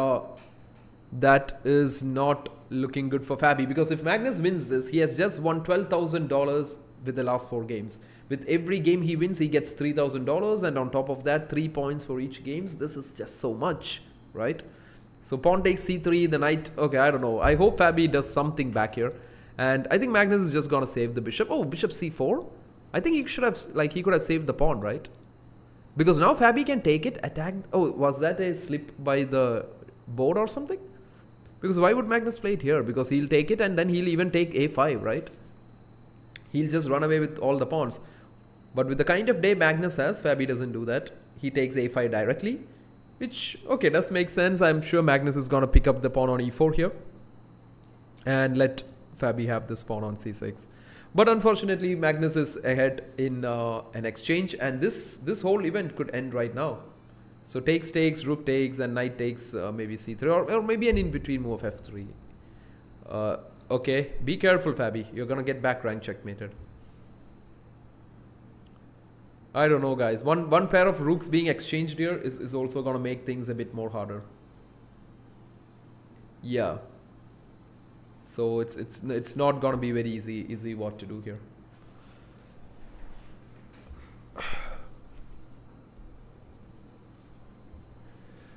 [SPEAKER 2] that is not looking good for Fabi, because if Magnus wins this, he has just won $12,000 with the last 4 games. With every game he wins, he gets $3,000, and on top of that, 3 points for each games. This is just so much, right? So pawn takes c3, the knight. Okay, I don't know. I hope Fabi does something back here, and I think Magnus is just gonna save the bishop. Oh, bishop c4. I think he should have, like, he could have saved the pawn, right? Because now Fabi can take it, attack. Oh, was that a slip by the board or something? Because why would Magnus play it here? Because he'll take it and then he'll even take a5, right? He'll just run away with all the pawns. But with the kind of day Magnus has, Fabi doesn't do that. He takes a5 directly, which, okay, does make sense. I'm sure Magnus is going to pick up the pawn on e4 here and let Fabi have this pawn on c6. But unfortunately, Magnus is ahead in an exchange, and this whole event could end right now. So takes, rook takes, and knight takes maybe c3, or maybe an in-between move of f3. Okay, be careful, Fabi. You're going to get back rank checkmated. I don't know, guys. One pair of rooks being exchanged here is also going to make things a bit more harder. Yeah. So it's not going to be very easy what to do here.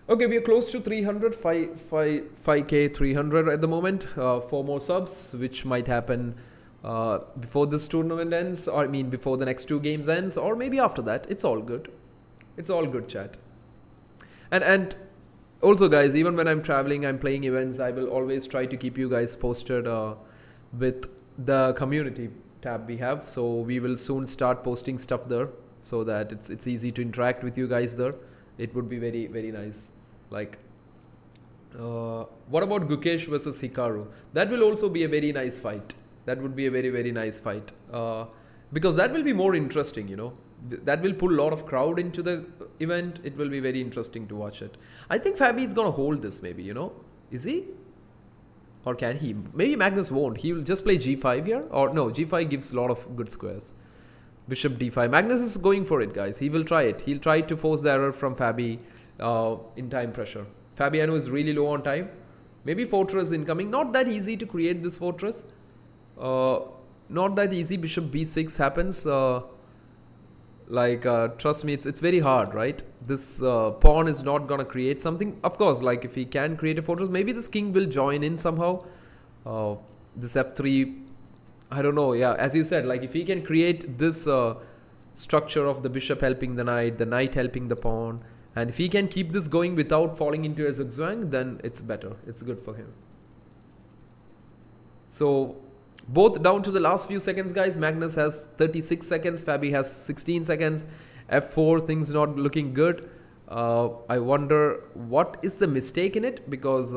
[SPEAKER 2] Okay, we are close to 300, 5k 300 at the moment. 4 more subs, which might happen before this tournament ends, or I mean before the next 2 games ends, or maybe after that. It's all good. It's all good, chat. And also, guys, even when I'm traveling, I'm playing events, I will always try to keep you guys posted with the community tab we have. So we will soon start posting stuff there, so that it's easy to interact with you guys there. It would be very, very nice. Like, what about Gukesh versus Hikaru? That will also be a very nice fight. That would be a very, very nice fight. Because that will be more interesting, you know. That will pull a lot of crowd into the event. It will be very interesting to watch it. I think Fabi is going to hold this maybe, you know. Is he? Or can he? Maybe Magnus won't. He will just play g5 here. Or no, g5 gives a lot of good squares. Bishop d5. Magnus is going for it, guys. He will try it. He'll try to force the error from Fabi in time pressure. Fabiano is really low on time. Maybe fortress incoming. Not that easy to create this fortress. Not that easy. Bishop b6 happens. Trust me, it's very hard, right? This pawn is not gonna create something. Of course, like if he can create a fortress, maybe this king will join in somehow. This f3, I don't know. Yeah, as you said, like if he can create this structure of the bishop helping the knight helping the pawn, and if he can keep this going without falling into a zigzag, then it's better. It's good for him. So Both down to the last few seconds, guys. Magnus has 36 seconds. Fabi has 16 seconds. F4, things not looking good. I wonder what is the mistake in it, because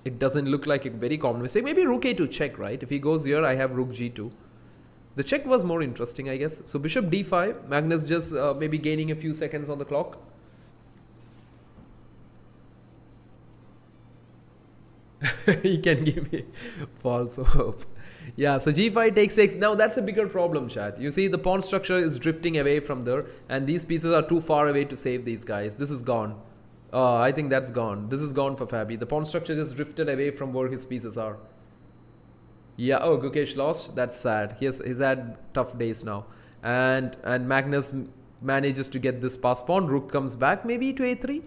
[SPEAKER 2] it doesn't look like a very common mistake. Maybe rook a2 check, right? If he goes here, I have rook g2. The check was more interesting, I guess. So bishop d5. Magnus just maybe gaining a few seconds on the clock. He can give me false hope. Yeah, so g5 takes 6. Now that's a bigger problem, chat. You see the pawn structure is drifting away from there, and these pieces are too far away to save these guys. This is gone. I think that's gone. This is gone for Fabi. The pawn structure just drifted away from where his pieces are. Yeah, oh, Gukesh lost. That's sad. He's had tough days now. And Magnus manages to get this pass pawn. Rook comes back maybe to a3.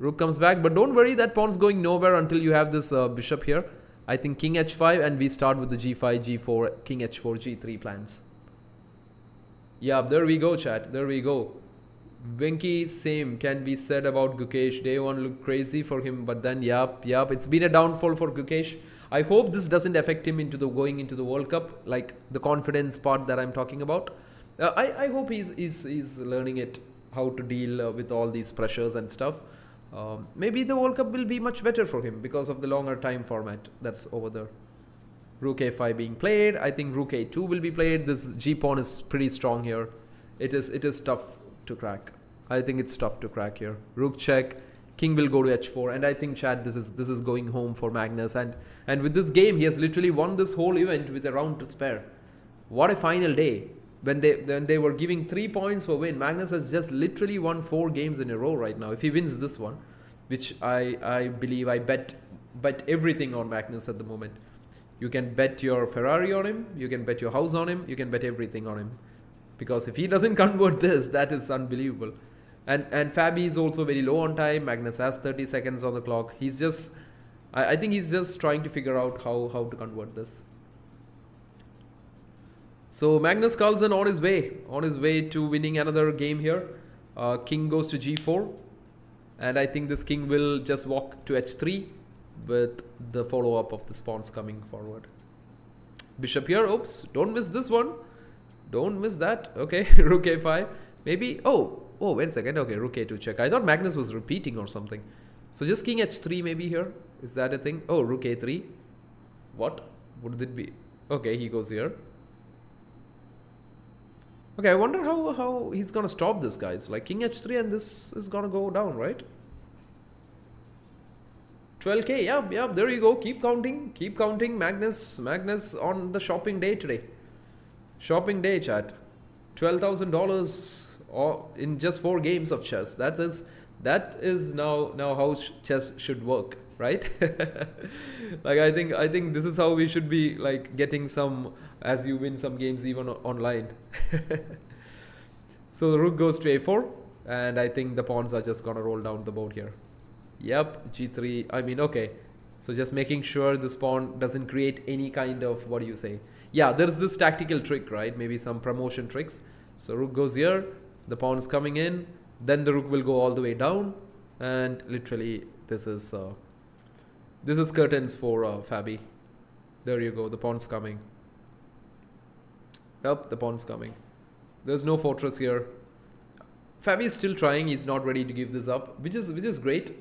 [SPEAKER 2] Rook comes back, but don't worry, that pawn's going nowhere until you have this bishop here. I think king h5, and we start with the g5, g4, king h4, g3 plans. Yeah, there we go, chat. There we go. Venki, same can be said about Gukesh. Day one looked crazy for him, but then yup, it's been a downfall for Gukesh. I hope this doesn't affect him into the going into the World Cup, like the confidence part that I'm talking about. I hope he's learning it, how to deal with all these pressures and stuff. Maybe the World Cup will be much better for him because of the longer time format that's over there. Rook a5 being played. I think rook a2 will be played. This g pawn is pretty strong here. It is tough to crack. I think it's tough to crack here. Rook check. King will go to h4, and I think, chat, this is going home for Magnus. And with this game, he has literally won this whole event with a round to spare. What a final day! When they were giving 3 points for win, Magnus has just literally won 4 games in a row right now. If he wins this one, which I believe, I bet everything on Magnus at the moment. You can bet your Ferrari on him. You can bet your house on him. You can bet everything on him, because if he doesn't convert this, that is unbelievable. And Fabi is also very low on time. Magnus has 30 seconds on the clock. He's just, I think he's just trying to figure out how to convert this. So Magnus Carlsen on his way to winning another game here. King goes to g4, and I think this king will just walk to h3 with the follow-up of the pawns coming forward. Bishop here. Oops, don't miss this one. Don't miss that. Okay, rook a5. Maybe, oh, wait a second. Okay, rook a2 check. I thought Magnus was repeating or something. So just king h3 maybe here. Is that a thing? Oh, rook a3. What would it be? Okay, he goes here. Okay, I wonder how he's gonna stop this, guys. Like king h3, and this is gonna go down, right? 12k, yeah, there you go. Keep counting. Magnus on the shopping day today. Shopping day, chat. $12,000 in just 4 games of chess. That is now how chess should work, right? Like I think this is how we should be, like, getting some, as you win some games even online. So the rook goes to a4, and I think the pawns are just gonna roll down the board here. Yep, g3. I mean, okay. So just making sure this pawn doesn't create any kind of, what do you say? Yeah, there's this tactical trick, right? Maybe some promotion tricks. So rook goes here, the pawn is coming in, then the rook will go all the way down, and literally this is curtains for Fabi. There you go, the pawn's coming. Yep, the pawn's coming. There's no fortress here. Fabi is still trying. He's not ready to give this up, which is great.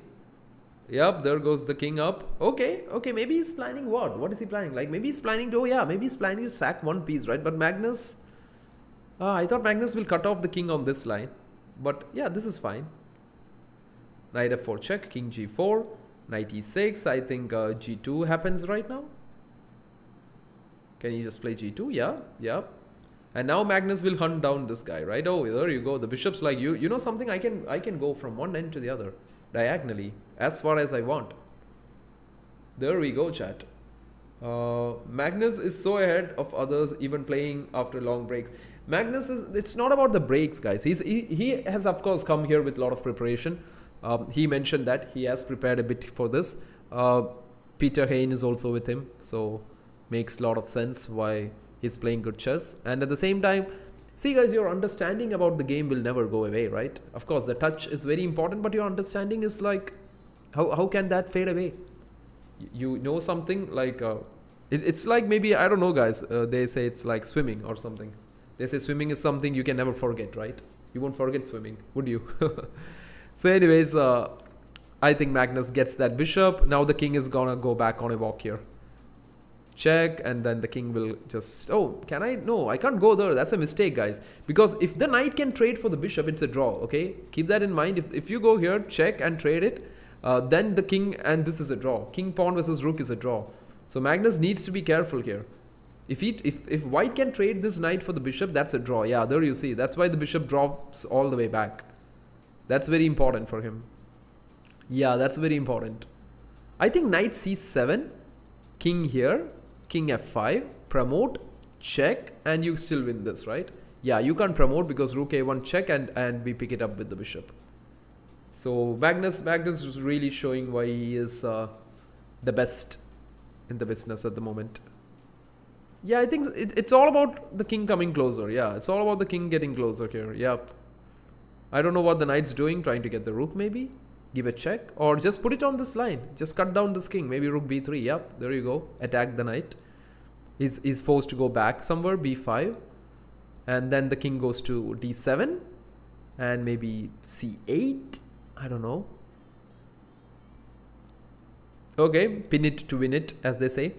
[SPEAKER 2] Yep, there goes the king up. Okay, maybe he's planning what? What is he planning? Like maybe he's planning to, maybe he's planning to sack one piece, right? But Magnus, I thought Magnus will cut off the king on this line. But yeah, this is fine. Knight f4 check, king g4, knight e6. I think g2 happens right now. Can he just play g2? Yeah. And now Magnus will hunt down this guy, right? Oh, there you go. The bishop's like, you know something? I can go from one end to the other diagonally as far as I want. There we go, chat. Magnus is so ahead of others, even playing after long breaks. Magnus it's not about the breaks, guys. He has, of course, come here with a lot of preparation. He mentioned that he has prepared a bit for this. Peter Hain is also with him, so makes a lot of sense why he's playing good chess. And at the same time, see, guys, your understanding about the game will never go away, right? Of course, the touch is very important, but your understanding is like, how can that fade away? You know something like It's like maybe, I don't know, guys. They say it's like swimming or something. They say swimming is something you can never forget, right? You won't forget swimming, would you? So anyways, I think Magnus gets that bishop. Now the king is gonna go back on a walk here. Check, and then the king will just... Oh, can I? No, I can't go there. That's a mistake, guys. Because if the knight can trade for the bishop, it's a draw, okay? Keep that in mind. If you go here, check and trade it, then the king, and this is a draw. King pawn versus rook is a draw. So Magnus needs to be careful here. If white can trade this knight for the bishop, that's a draw. Yeah, there you see. That's why the bishop drops all the way back. That's very important for him. Yeah, that's very important. I think knight c7, king here, king f5, promote, check, and you still win this, right? Yeah, you can't promote because rook a1 check, and we pick it up with the bishop. So Magnus is really showing why he is the best in the business at the moment. Yeah, I think it's all about the king coming closer. Yeah, it's all about the king getting closer here. Yep. I don't know what the knight's doing, trying to get the rook maybe. Give a check, or just put it on this line. Just cut down this king. Maybe rook b3. Yep, there you go. Attack the knight. He's forced to go back somewhere, b5. And then the king goes to d7. And maybe c8. I don't know. Okay, pin it to win it, as they say.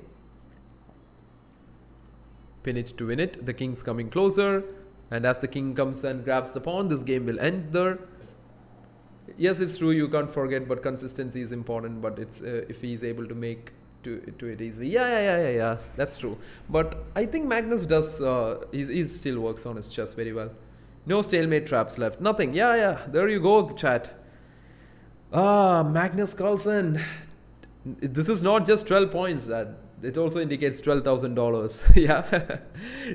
[SPEAKER 2] Pin it to win it. The king's coming closer. And as the king comes and grabs the pawn, this game will end there. Yes, it's true, you can't forget, but consistency is important. But it's if he's able to make to it easy. Yeah, that's true. But I think Magnus does, he still works on his chess very well. No stalemate traps left. Nothing. Yeah, there you go, chat. Magnus Carlsen. This is not just 12 points. It also indicates $12,000. Yeah.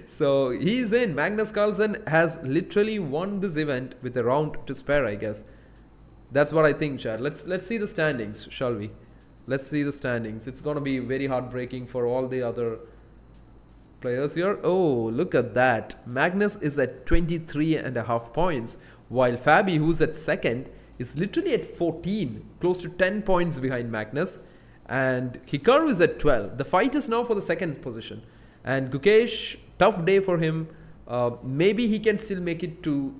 [SPEAKER 2] So he's in. Magnus Carlsen has literally won this event with a round to spare, I guess. That's what I think, chat. Let's see the standings, shall we? Let's see the standings. It's going to be very heartbreaking for all the other players here. Oh, look at that. Magnus is at 23.5 points, while Fabi, who's at second, is literally at 14, close to 10 points behind Magnus. And Hikaru is at 12. The fight is now for the second position. And Gukesh, tough day for him. Maybe he can still make it to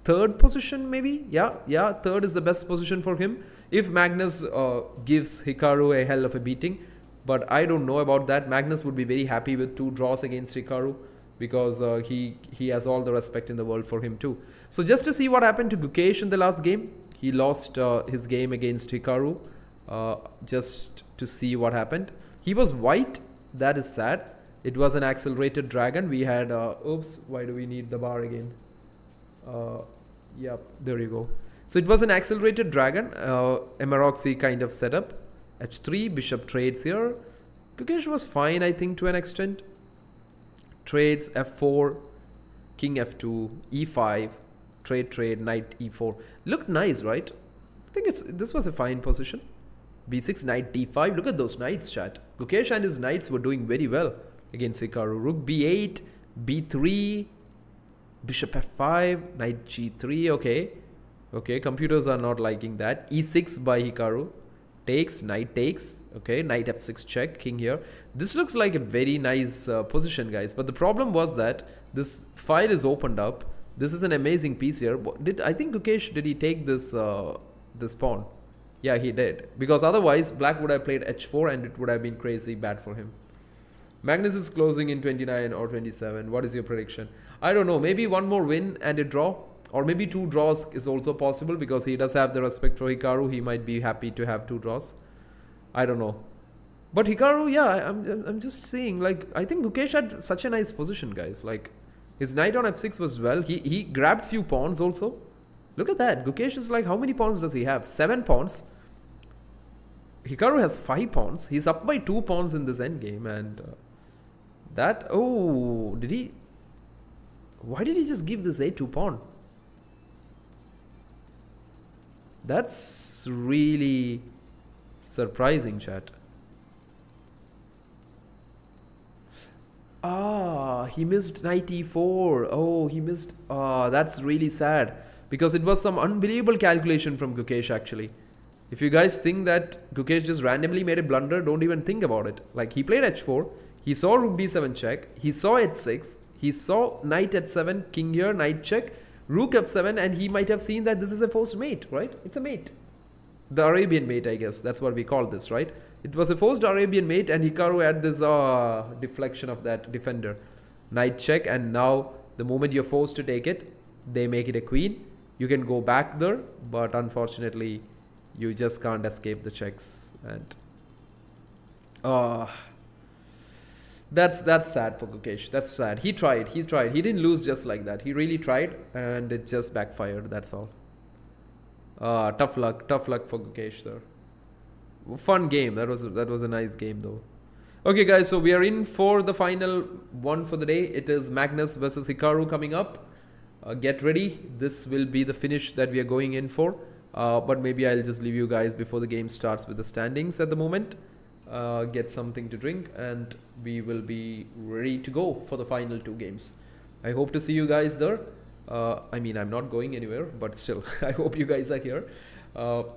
[SPEAKER 2] third position, maybe. Yeah, third is the best position for him if Magnus gives Hikaru a hell of a beating. But I don't know about that. Magnus would be very happy with 2 draws against Hikaru, because he has all the respect in the world for him too. So just to see what happened to Gukesh in the last game. He lost his game against Hikaru. Just to see what happened. He was white. That is sad. It was an accelerated dragon. We had oops, why do we need the bar again? Yep, there you go. So it was an accelerated dragon, Emeroxy kind of setup. h3, bishop trades here. Gukesh was fine, I think, to an extent. Trades f4, king f2, e5, trade, knight e4. Looked nice, right? I think this was a fine position. b6, knight d5. Look at those knights, chat. Gukesh and his knights were doing very well against Hikaru. Rook b8, b3, bishop f5, knight g3. Okay, computers are not liking that. e6 by Hikaru. Takes, knight takes. Okay, knight f6 check, king here. This looks like a very nice position, guys. But the problem was that this file is opened up. This is an amazing piece here. I think Gukesh, did he take this this pawn? Yeah, he did. Because otherwise, black would have played h4 and it would have been crazy bad for him. Magnus is closing in 29 or 27. What is your prediction? I don't know. Maybe one more win and a draw. Or maybe 2 draws is also possible, because he does have the respect for Hikaru. He might be happy to have 2 draws. I don't know. But Hikaru, yeah, I'm just saying, like, I think Gukesh had such a nice position, guys. Like, his knight on f6 was well. He grabbed few pawns also. Look at that. Gukesh is like, how many pawns does he have? 7 pawns. Hikaru has 5 pawns. He's up by 2 pawns in this endgame. And that... Oh, did he... Why did he just give this a2 pawn? That's really surprising, chat. He missed knight e4. Oh, he missed... that's really sad. Because it was some unbelievable calculation from Gukesh, actually. If you guys think that Gukesh just randomly made a blunder, don't even think about it. Like, he played h4, he saw rook d7 check, he saw h6, he saw knight h7, king here, knight check, rook f7, and he might have seen that this is a forced mate, right? It's a mate. The Arabian mate, I guess. That's what we call this, right? It was a forced Arabian mate, and Hikaru had this deflection of that defender. Knight check, and now the moment you're forced to take it, they make it a queen. You can go back there, but unfortunately, you just can't escape the checks. And that's sad for Gukesh. That's sad. He tried. He didn't lose just like that. He really tried, and it just backfired. That's all. Tough luck for Gukesh there. Fun game. That was a nice game though. Okay guys, so we are in for the final one for the day. It is Magnus versus Hikaru coming up. Get ready. This will be the finish that we are going in for. But maybe I'll just leave you guys before the game starts with the standings at the moment. Get something to drink, and we will be ready to go for the final 2 games. I hope to see you guys there. I mean, I'm not going anywhere, but still, I hope you guys are here.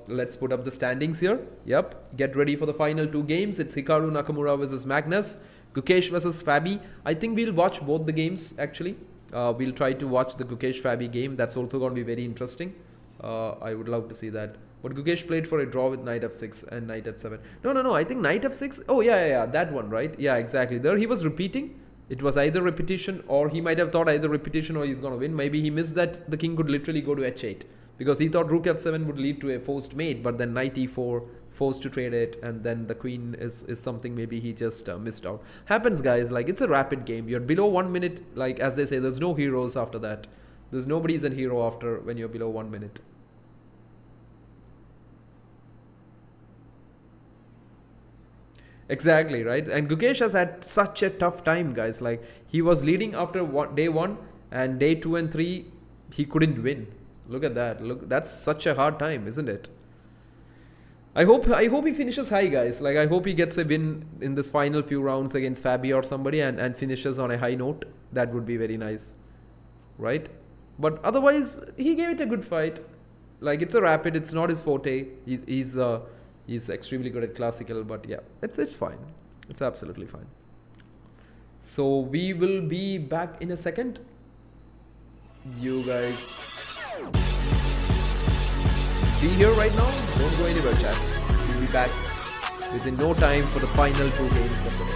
[SPEAKER 2] Let's put up the standings here. Yep, get ready for the final 2 games. It's Hikaru Nakamura versus Magnus, Gukesh versus Fabi. I think we'll watch both the games actually. We'll try to watch the Gukesh Fabi game. That's also going to be very interesting. I would love to see that. But Gukesh played for a draw with knight f6 and knight f7. No. I think knight f6. Oh yeah. That one, right? Yeah, exactly. There he was repeating. It was either repetition, or he might have thought either repetition or he's going to win. Maybe he missed that the king could literally go to h8. Because he thought rook f7 would lead to a forced mate, but then knight e4, forced to trade it, and then the queen is something maybe he just missed out. Happens, guys. Like, it's a rapid game. You're below 1 minute. Like, as they say, there's no heroes after that. There's nobody's a hero after when you're below 1 minute. Exactly, right? And Gukesh has had such a tough time, guys. Like, he was leading after day 1, and day 2 and 3, he couldn't win. Look at that. Look, that's such a hard time, isn't it? I hope he finishes high, guys. Like, I hope he gets a win in this final few rounds against Fabi or somebody, and finishes on a high note. That would be very nice, right? But otherwise, he gave it a good fight. Like, it's a rapid. It's not his forte. He's extremely good at classical, but yeah, it's fine. It's absolutely fine. So we will be back in a second. You guys be here right now. Don't go anywhere, chat. We'll be back within no time for the final 2 games of the day.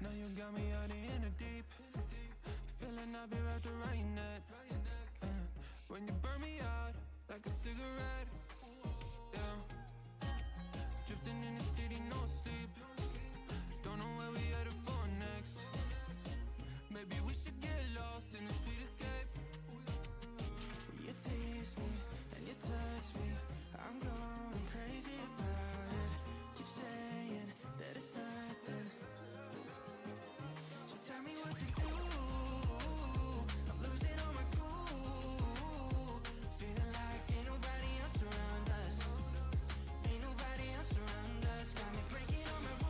[SPEAKER 1] Now you got me out in the deep. Feeling I'll be wrapped around your neck. When you burn me out like a cigarette. Yeah. Drifting in the city, no sleep. Don't know where we headed for next. Maybe we should get lost in a sweet escape. You tease me and you touch me. I'm going crazy about it. Keep saying that it's nothing. So tell me what to do. I'm losing all my cool. Feeling like ain't nobody else around us. Ain't nobody else around us. Got me breaking all my rules.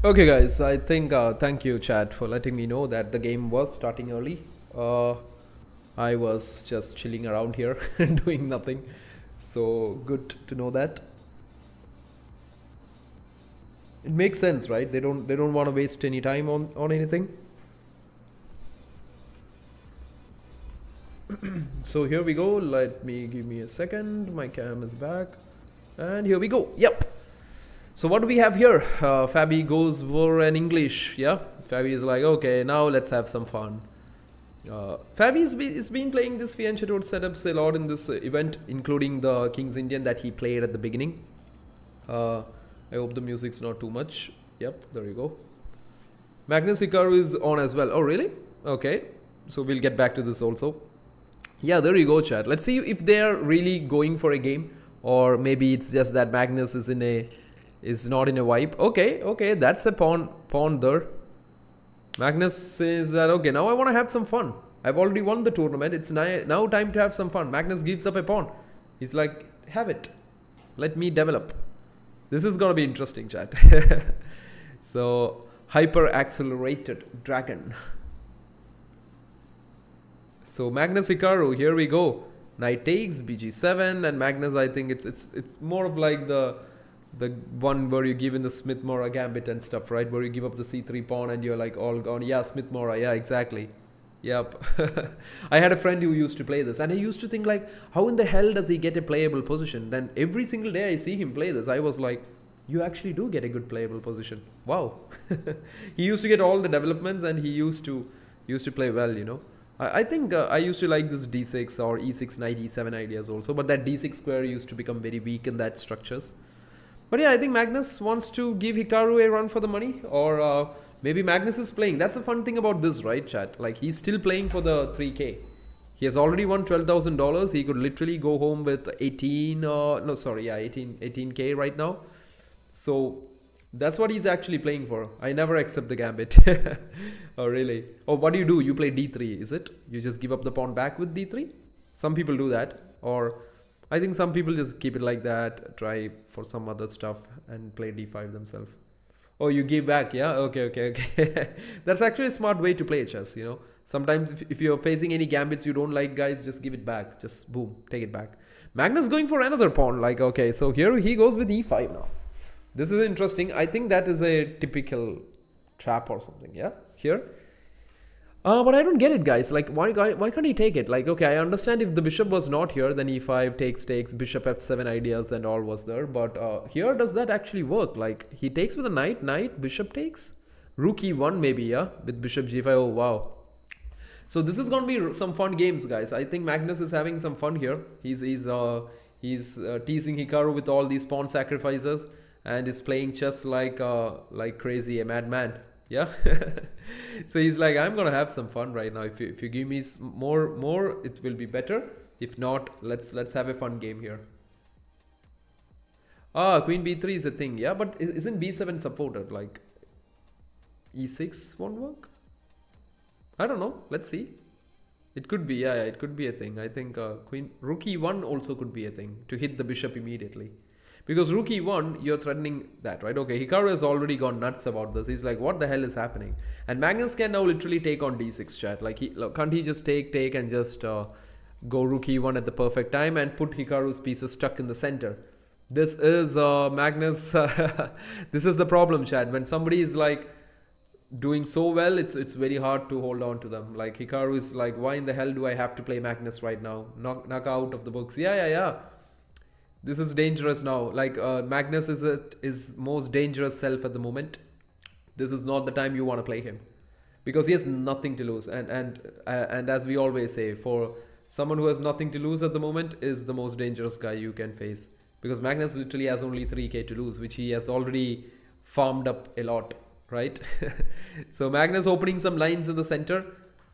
[SPEAKER 2] Okay, guys, I think thank you, chat, for letting me know that the game was starting early. I was just chilling around here and doing nothing. So good to know that. It makes sense, right? They don't want to waste any time on anything. So here we go. Give me a second. My cam is back, and here we go. Yep. So what do we have here? Fabi goes for an English. Yeah, Fabi is like, okay, now let's have some fun. Fabi is been playing this Fianchetto setups a lot in this event, including the King's Indian that he played at the beginning. I hope the music's not too much. Yep, there you go. Magnus Hikaru is on as well. Oh, really? Okay. So we'll get back to this also. Yeah, there you go, chat. Let's see if they're really going for a game, or maybe it's just that Magnus is not in a vibe. Okay, that's a pawn there. Magnus says that, okay, now I want to have some fun. I've already won the tournament. It's now time to have some fun. Magnus gives up a pawn. He's like, have it. Let me develop. This is going to be interesting, chat. So, hyper accelerated dragon. So, Magnus Hikaru, here we go. Knight takes, bg7, and Magnus, I think it's more of like the one where you give in the Smith-Morra gambit and stuff, right? Where you give up the c3 pawn and you're like all gone. Yeah, Smith-Morra, yeah, exactly. Yep. I had a friend who used to play this, and I used to think like, how in the hell does he get a playable position? Then every single day I see him play this, I was like, you actually do get a good playable position. Wow. He used to get all the developments, and he used to play well, you know. I think I used to like this d6 or e6 knight e7 ideas also, but that d6 square used to become very weak in that structures. But yeah, I think Magnus wants to give Hikaru a run for the money, or maybe Magnus is playing. That's the fun thing about this, right, chat? Like, he's still playing for the 3K. He has already won $12,000. He could literally go home with 18K right now. So that's what he's actually playing for. I never accept the gambit. Oh, really? Oh, what do? You play d3, is it? You just give up the pawn back with d3? Some people do that. Or I think some people just keep it like that, try for some other stuff and play d5 themselves. Oh, you give back, yeah? Okay. That's actually a smart way to play chess, you know. Sometimes if you're facing any gambits you don't like, guys, just give it back. Just boom, take it back. Magnus going for another pawn. Like, okay, so here he goes with e5 now. This is interesting. I think that is a typical trap or something, yeah? Here. But I don't get it, guys. Like, why can't he take it? Like, okay, I understand if the bishop was not here, then e5 takes, bishop f7 ideas and all was there. But here, does that actually work? Like, he takes with a knight, bishop takes? Rook e1 maybe, yeah? With bishop g5, oh, wow. So this is going to be some fun games, guys. I think Magnus is having some fun here. He's teasing Hikaru with all these pawn sacrifices and is playing chess like crazy, a madman. Yeah. So he's like, I'm gonna have some fun right now. If you give me more, it will be better. If not, let's have a fun game here. Queen b3 is a thing, yeah, but isn't b7 supported? Like, e6 won't work? I don't know. Let's see. It could be, yeah, it could be a thing. I think rook e1 also could be a thing to hit the bishop immediately. Because rook e1, you're threatening that, right? Okay, Hikaru has already gone nuts about this. He's like, what the hell is happening? And Magnus can now literally take on d6, chat. Like, can't he just take and just go rook e1 at the perfect time and put Hikaru's pieces stuck in the center? This is Magnus. This is the problem, chat. When somebody is like doing so well, it's very hard to hold on to them. Like, Hikaru is like, why in the hell do I have to play Magnus right now? Knock out of the books. Yeah. This is dangerous now. Like, Magnus is most dangerous self at the moment. This is not the time you want to play him, because he has nothing to lose. And as we always say, for someone who has nothing to lose at the moment is the most dangerous guy you can face, because Magnus literally has only 3k to lose, which he has already farmed up a lot, right? So Magnus opening some lines in the center.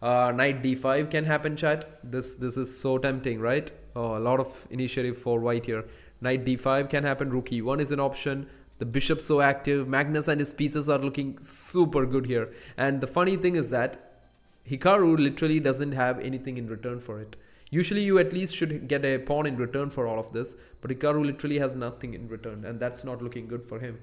[SPEAKER 2] Knight d5 can happen, chat. This is so tempting, right? Oh, a lot of initiative for white here. Knight d5 can happen. Rook e1 is an option. The bishop's so active. Magnus and his pieces are looking super good here. And the funny thing is that Hikaru literally doesn't have anything in return for it. Usually you at least should get a pawn in return for all of this. But Hikaru literally has nothing in return. And that's not looking good for him.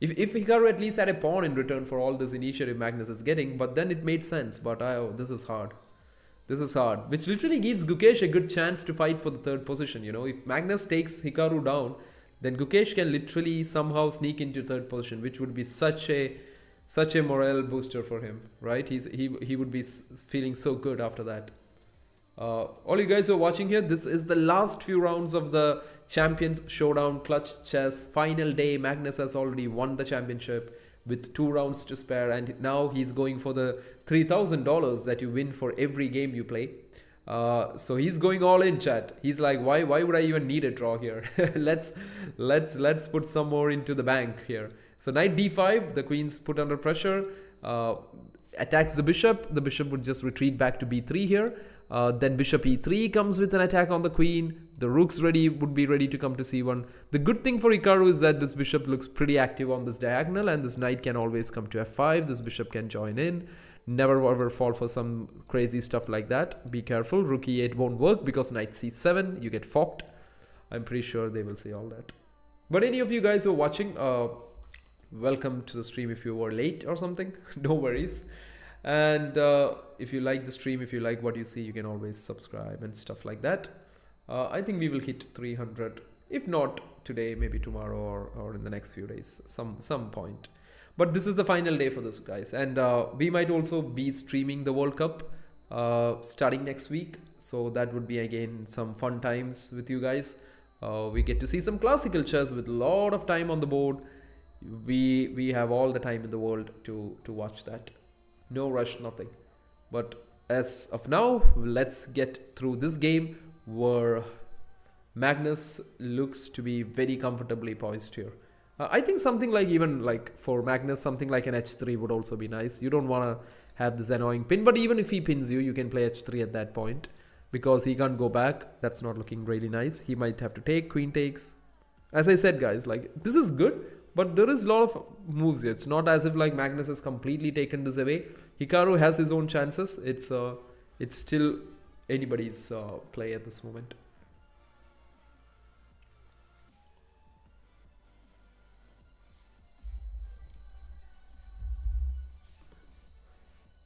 [SPEAKER 2] If Hikaru at least had a pawn in return for all this initiative Magnus is getting, but then it made sense. But this is hard. This is hard, which literally gives Gukesh a good chance to fight for the third position. You know, if Magnus takes Hikaru down, then Gukesh can literally somehow sneak into third position, which would be such a morale booster for him, right? He would be feeling so good after that. All you guys who are watching here, this is the last few rounds of the Champions Showdown Clutch Chess final day. Magnus has already won the championship with 2 rounds to spare, and now he's going for the $3,000 that you win for every game you play. So he's going all in, chat. He's like, why would I even need a draw here? let's put some more into the bank here. So knight d5, the queen's put under pressure, attacks the bishop. The bishop would just retreat back to b3 here. Then bishop e3 comes with an attack on the queen. The rook's would be ready to come to c1. The good thing for Hikaru is that this bishop looks pretty active on this diagonal, and this knight can always come to f5. This bishop can join in. Never ever fall for some crazy stuff like that. Be careful. Rook e8 won't work because knight c7, you get forked. I'm pretty sure they will see all that. But any of you guys who are watching, welcome to the stream if you were late or something. No worries. And if you like the stream, if you like what you see, you can always subscribe and stuff like that. I think we will hit 300, if not today, maybe tomorrow or in the next few days, some point. But this is the final day for this, guys, and we might also be streaming the World Cup starting next week, so that would be again some fun times with you guys. We get to see some classical chess with a lot of time on the board. We have all the time in the world to watch that. No rush, nothing. But as of now, let's get through this game where Magnus looks to be very comfortably poised here. I think something like, even like for Magnus, something like an h3 would also be nice. You don't want to have this annoying pin, but even if he pins you, you can play h3 at that point because he can't go back. That's not looking really nice. He might have to take, queen takes. As I said, guys, like this is good, but there is a lot of moves here. It's not as if like Magnus has completely taken this away. Hikaru has his own chances. It's still anybody's play at this moment.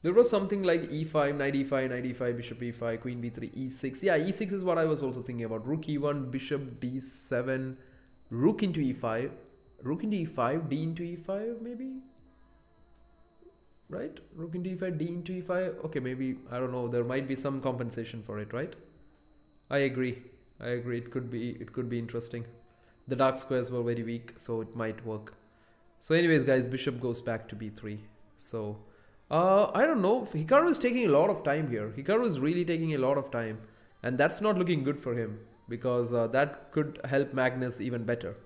[SPEAKER 2] There was something like e5, knight e5, knight e5, bishop e5, queen b3, e6. Yeah, e6 is what I was also thinking about. Rook e1, bishop d7, rook into e5, rook into e5, d into e5 maybe? Right? Rook into e5, d into e5. Okay, maybe, I don't know, there might be some compensation for it, right? I agree. It could be interesting. The dark squares were very weak, so it might work. So anyways, guys, bishop goes back to b3. So I don't know. Hikaru is taking a lot of time here. Hikaru is really taking a lot of time, and that's not looking good for him because that could help Magnus even better.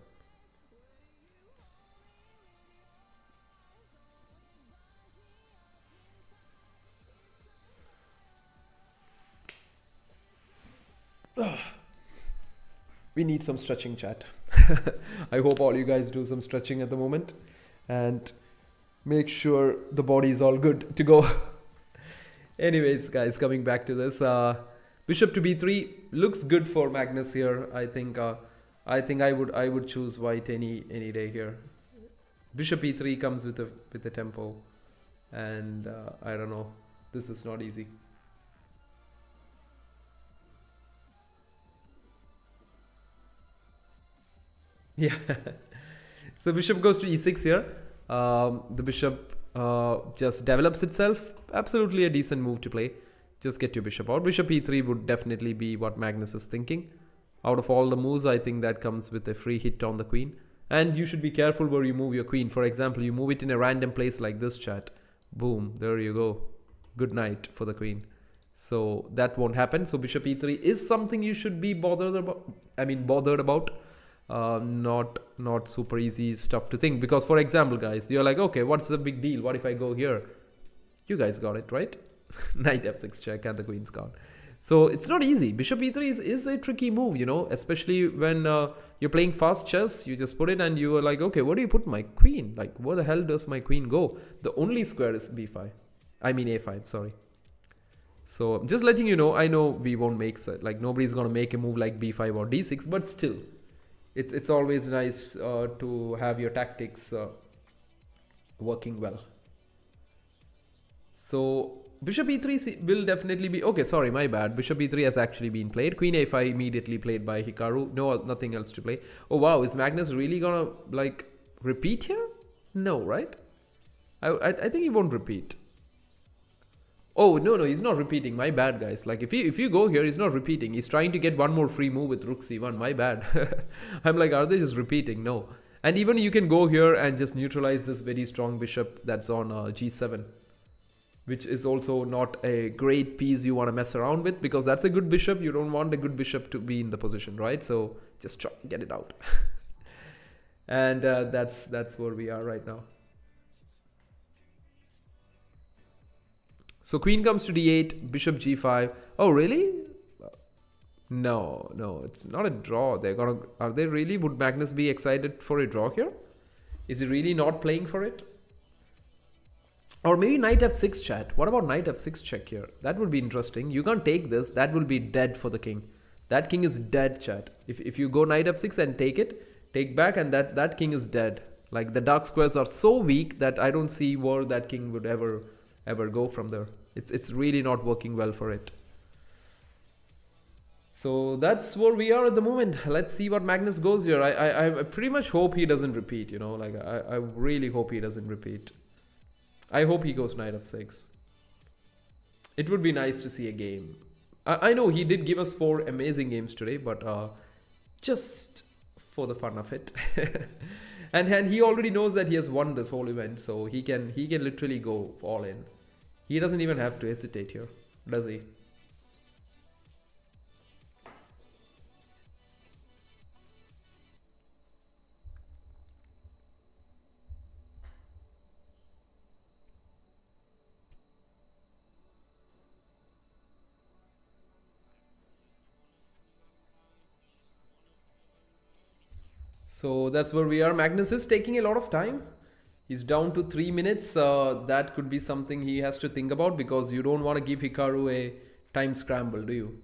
[SPEAKER 2] We need some stretching, chat. I hope all you guys do some stretching at the moment and make sure the body is all good to go. Anyways, guys, coming back to this, bishop to b3 looks good for Magnus here. I think I would choose white any day here. Bishop e3 comes with a tempo, and I don't know. This is not easy. Yeah. So bishop goes to e6 here. The bishop just develops itself. Absolutely a decent move to play. Just get your bishop out. Bishop e3 would definitely be what Magnus is thinking. Out of all the moves, I think that comes with a free hit on the queen. And you should be careful where you move your queen. For example, you move it in a random place like this, chat. Boom, there you go. Good night for the queen. So that won't happen. So bishop e3 is something you should be bothered about. Not super easy stuff to think, because for example, guys, you're like, okay, what's the big deal? What if I go here? You guys got it, right? Knight f6 check and the queen's gone. So it's not easy. Bishop e3 is a tricky move, you know, especially when you're playing fast chess. You just put it and you are like, okay, where do you put my queen? Like, where the hell does my queen go? The only square is b5. I mean a5, sorry. So just letting you know, I know we won't make, like, nobody's going to make a move like b5 or d6, but still, it's always nice to have your tactics working well. So bishop e3 will definitely be okay. Sorry, my bad. Bishop e3 has actually been played. Queen a5 immediately played by Hikaru. No, nothing else to play. Oh wow, is Magnus really gonna like repeat here? No, right? I think he won't repeat. Oh no, he's not repeating. My bad, guys. Like if you go here, he's not repeating. He's trying to get one more free move with rook c1. My bad. I'm like, are they just repeating? No. And even you can go here and just neutralize this very strong bishop that's on g7, which is also not a great piece you want to mess around with, because that's a good bishop. You don't want a good bishop to be in the position, right? So just try, get it out. And that's where we are right now. So queen comes to d8, bishop g5. Oh really? No, it's not a draw. Are they really? Would Magnus be excited for a draw here? Is he really not playing for it? Or maybe knight f6, chat. What about knight f6 check here? That would be interesting. You can't take this. That will be dead for the king. That king is dead, chat. If you go knight f6 and take back, and that king is dead. Like the dark squares are so weak that I don't see where that king would ever go from there. It's really not working well for it. So that's where we are at the moment. Let's see what Magnus goes here. I pretty much hope he doesn't repeat, you know, like I really hope he doesn't repeat. I hope he goes knight f6. It would be nice to see a game. I know he did give us 4 amazing games today, but just for the fun of it. and he already knows that he has won this whole event, so he can literally go all in. He doesn't even have to hesitate here, does he? So that's where we are. Magnus is taking a lot of time. He's down to 3 minutes. That could be something he has to think about, because you don't want to give Hikaru a time scramble, do you?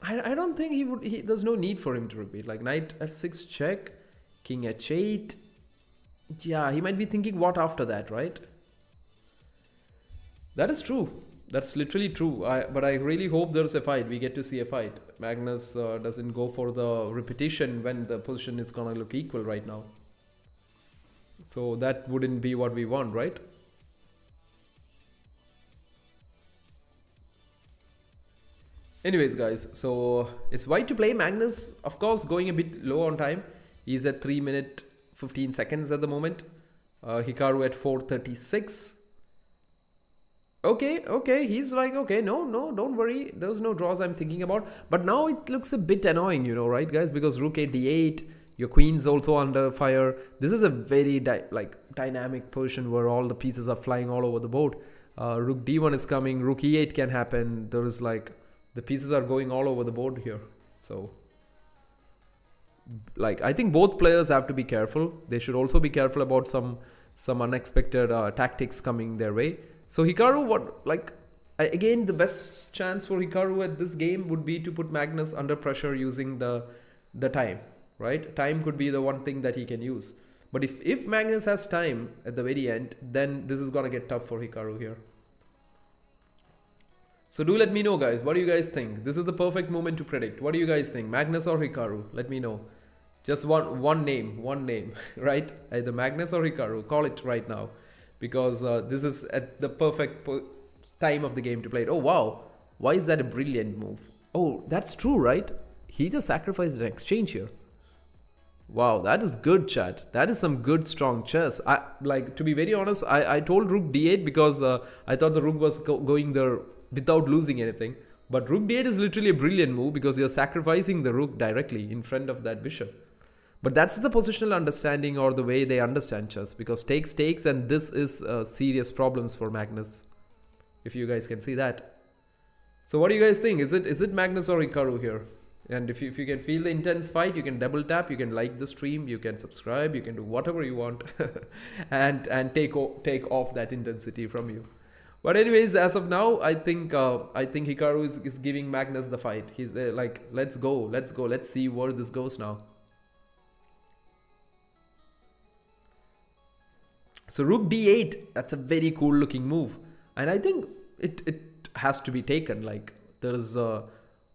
[SPEAKER 2] I don't think he would. There's no need for him to repeat. Like knight f6 check, king h8. Yeah, he might be thinking what after that, right? That is true. That's literally true. But I really hope there's a fight. We get to see a fight. Magnus doesn't go for the repetition when the position is gonna look equal right now. So that wouldn't be what we want, right? Anyways, guys, so it's white to play. Magnus, of course, going a bit low on time. He's at 3 minutes 15 seconds at the moment. Hikaru at 4:36. Okay, he's like, okay, no, don't worry. There's no draws I'm thinking about. But now it looks a bit annoying, you know, right, guys? Because rook a d8, your queen's also under fire. This is a very dynamic position where all the pieces are flying all over the board. Rook d1 is coming, rook e8 can happen. There is like, the pieces are going all over the board here. So, like, I think both players have to be careful. They should also be careful about some unexpected tactics coming their way. So Hikaru, again, the best chance for Hikaru at this game would be to put Magnus under pressure using the time, right? Time could be the one thing that he can use. But if Magnus has time at the very end, then this is going to get tough for Hikaru here. So do let me know, guys. What do you guys think? This is the perfect moment to predict. What do you guys think? Magnus or Hikaru? Let me know. Just one name, right? Either Magnus or Hikaru. Call it right now. Because this is at the perfect time of the game to play it. Oh, wow. Why is that a brilliant move? Oh, that's true, right? He just sacrificed an exchange here. Wow, that is good, chat. That is some good, strong chess. To be very honest, I told rook d8 because I thought the rook was going there without losing anything. But rook d8 is literally a brilliant move because you're sacrificing the rook directly in front of that bishop. But that's the positional understanding, or the way they understand chess, because takes, and this is serious problems for Magnus, if you guys can see that. So what do you guys think? Is it Magnus or Hikaru here? And if you can feel the intense fight, you can double tap, you can like the stream, you can subscribe, you can do whatever you want and take off that intensity from you. But anyways, as of now, I think Hikaru is giving Magnus the fight. He's like, let's go, let's see where this goes now. So rook d8, that's a very cool looking move. And I think it has to be taken. Like, there's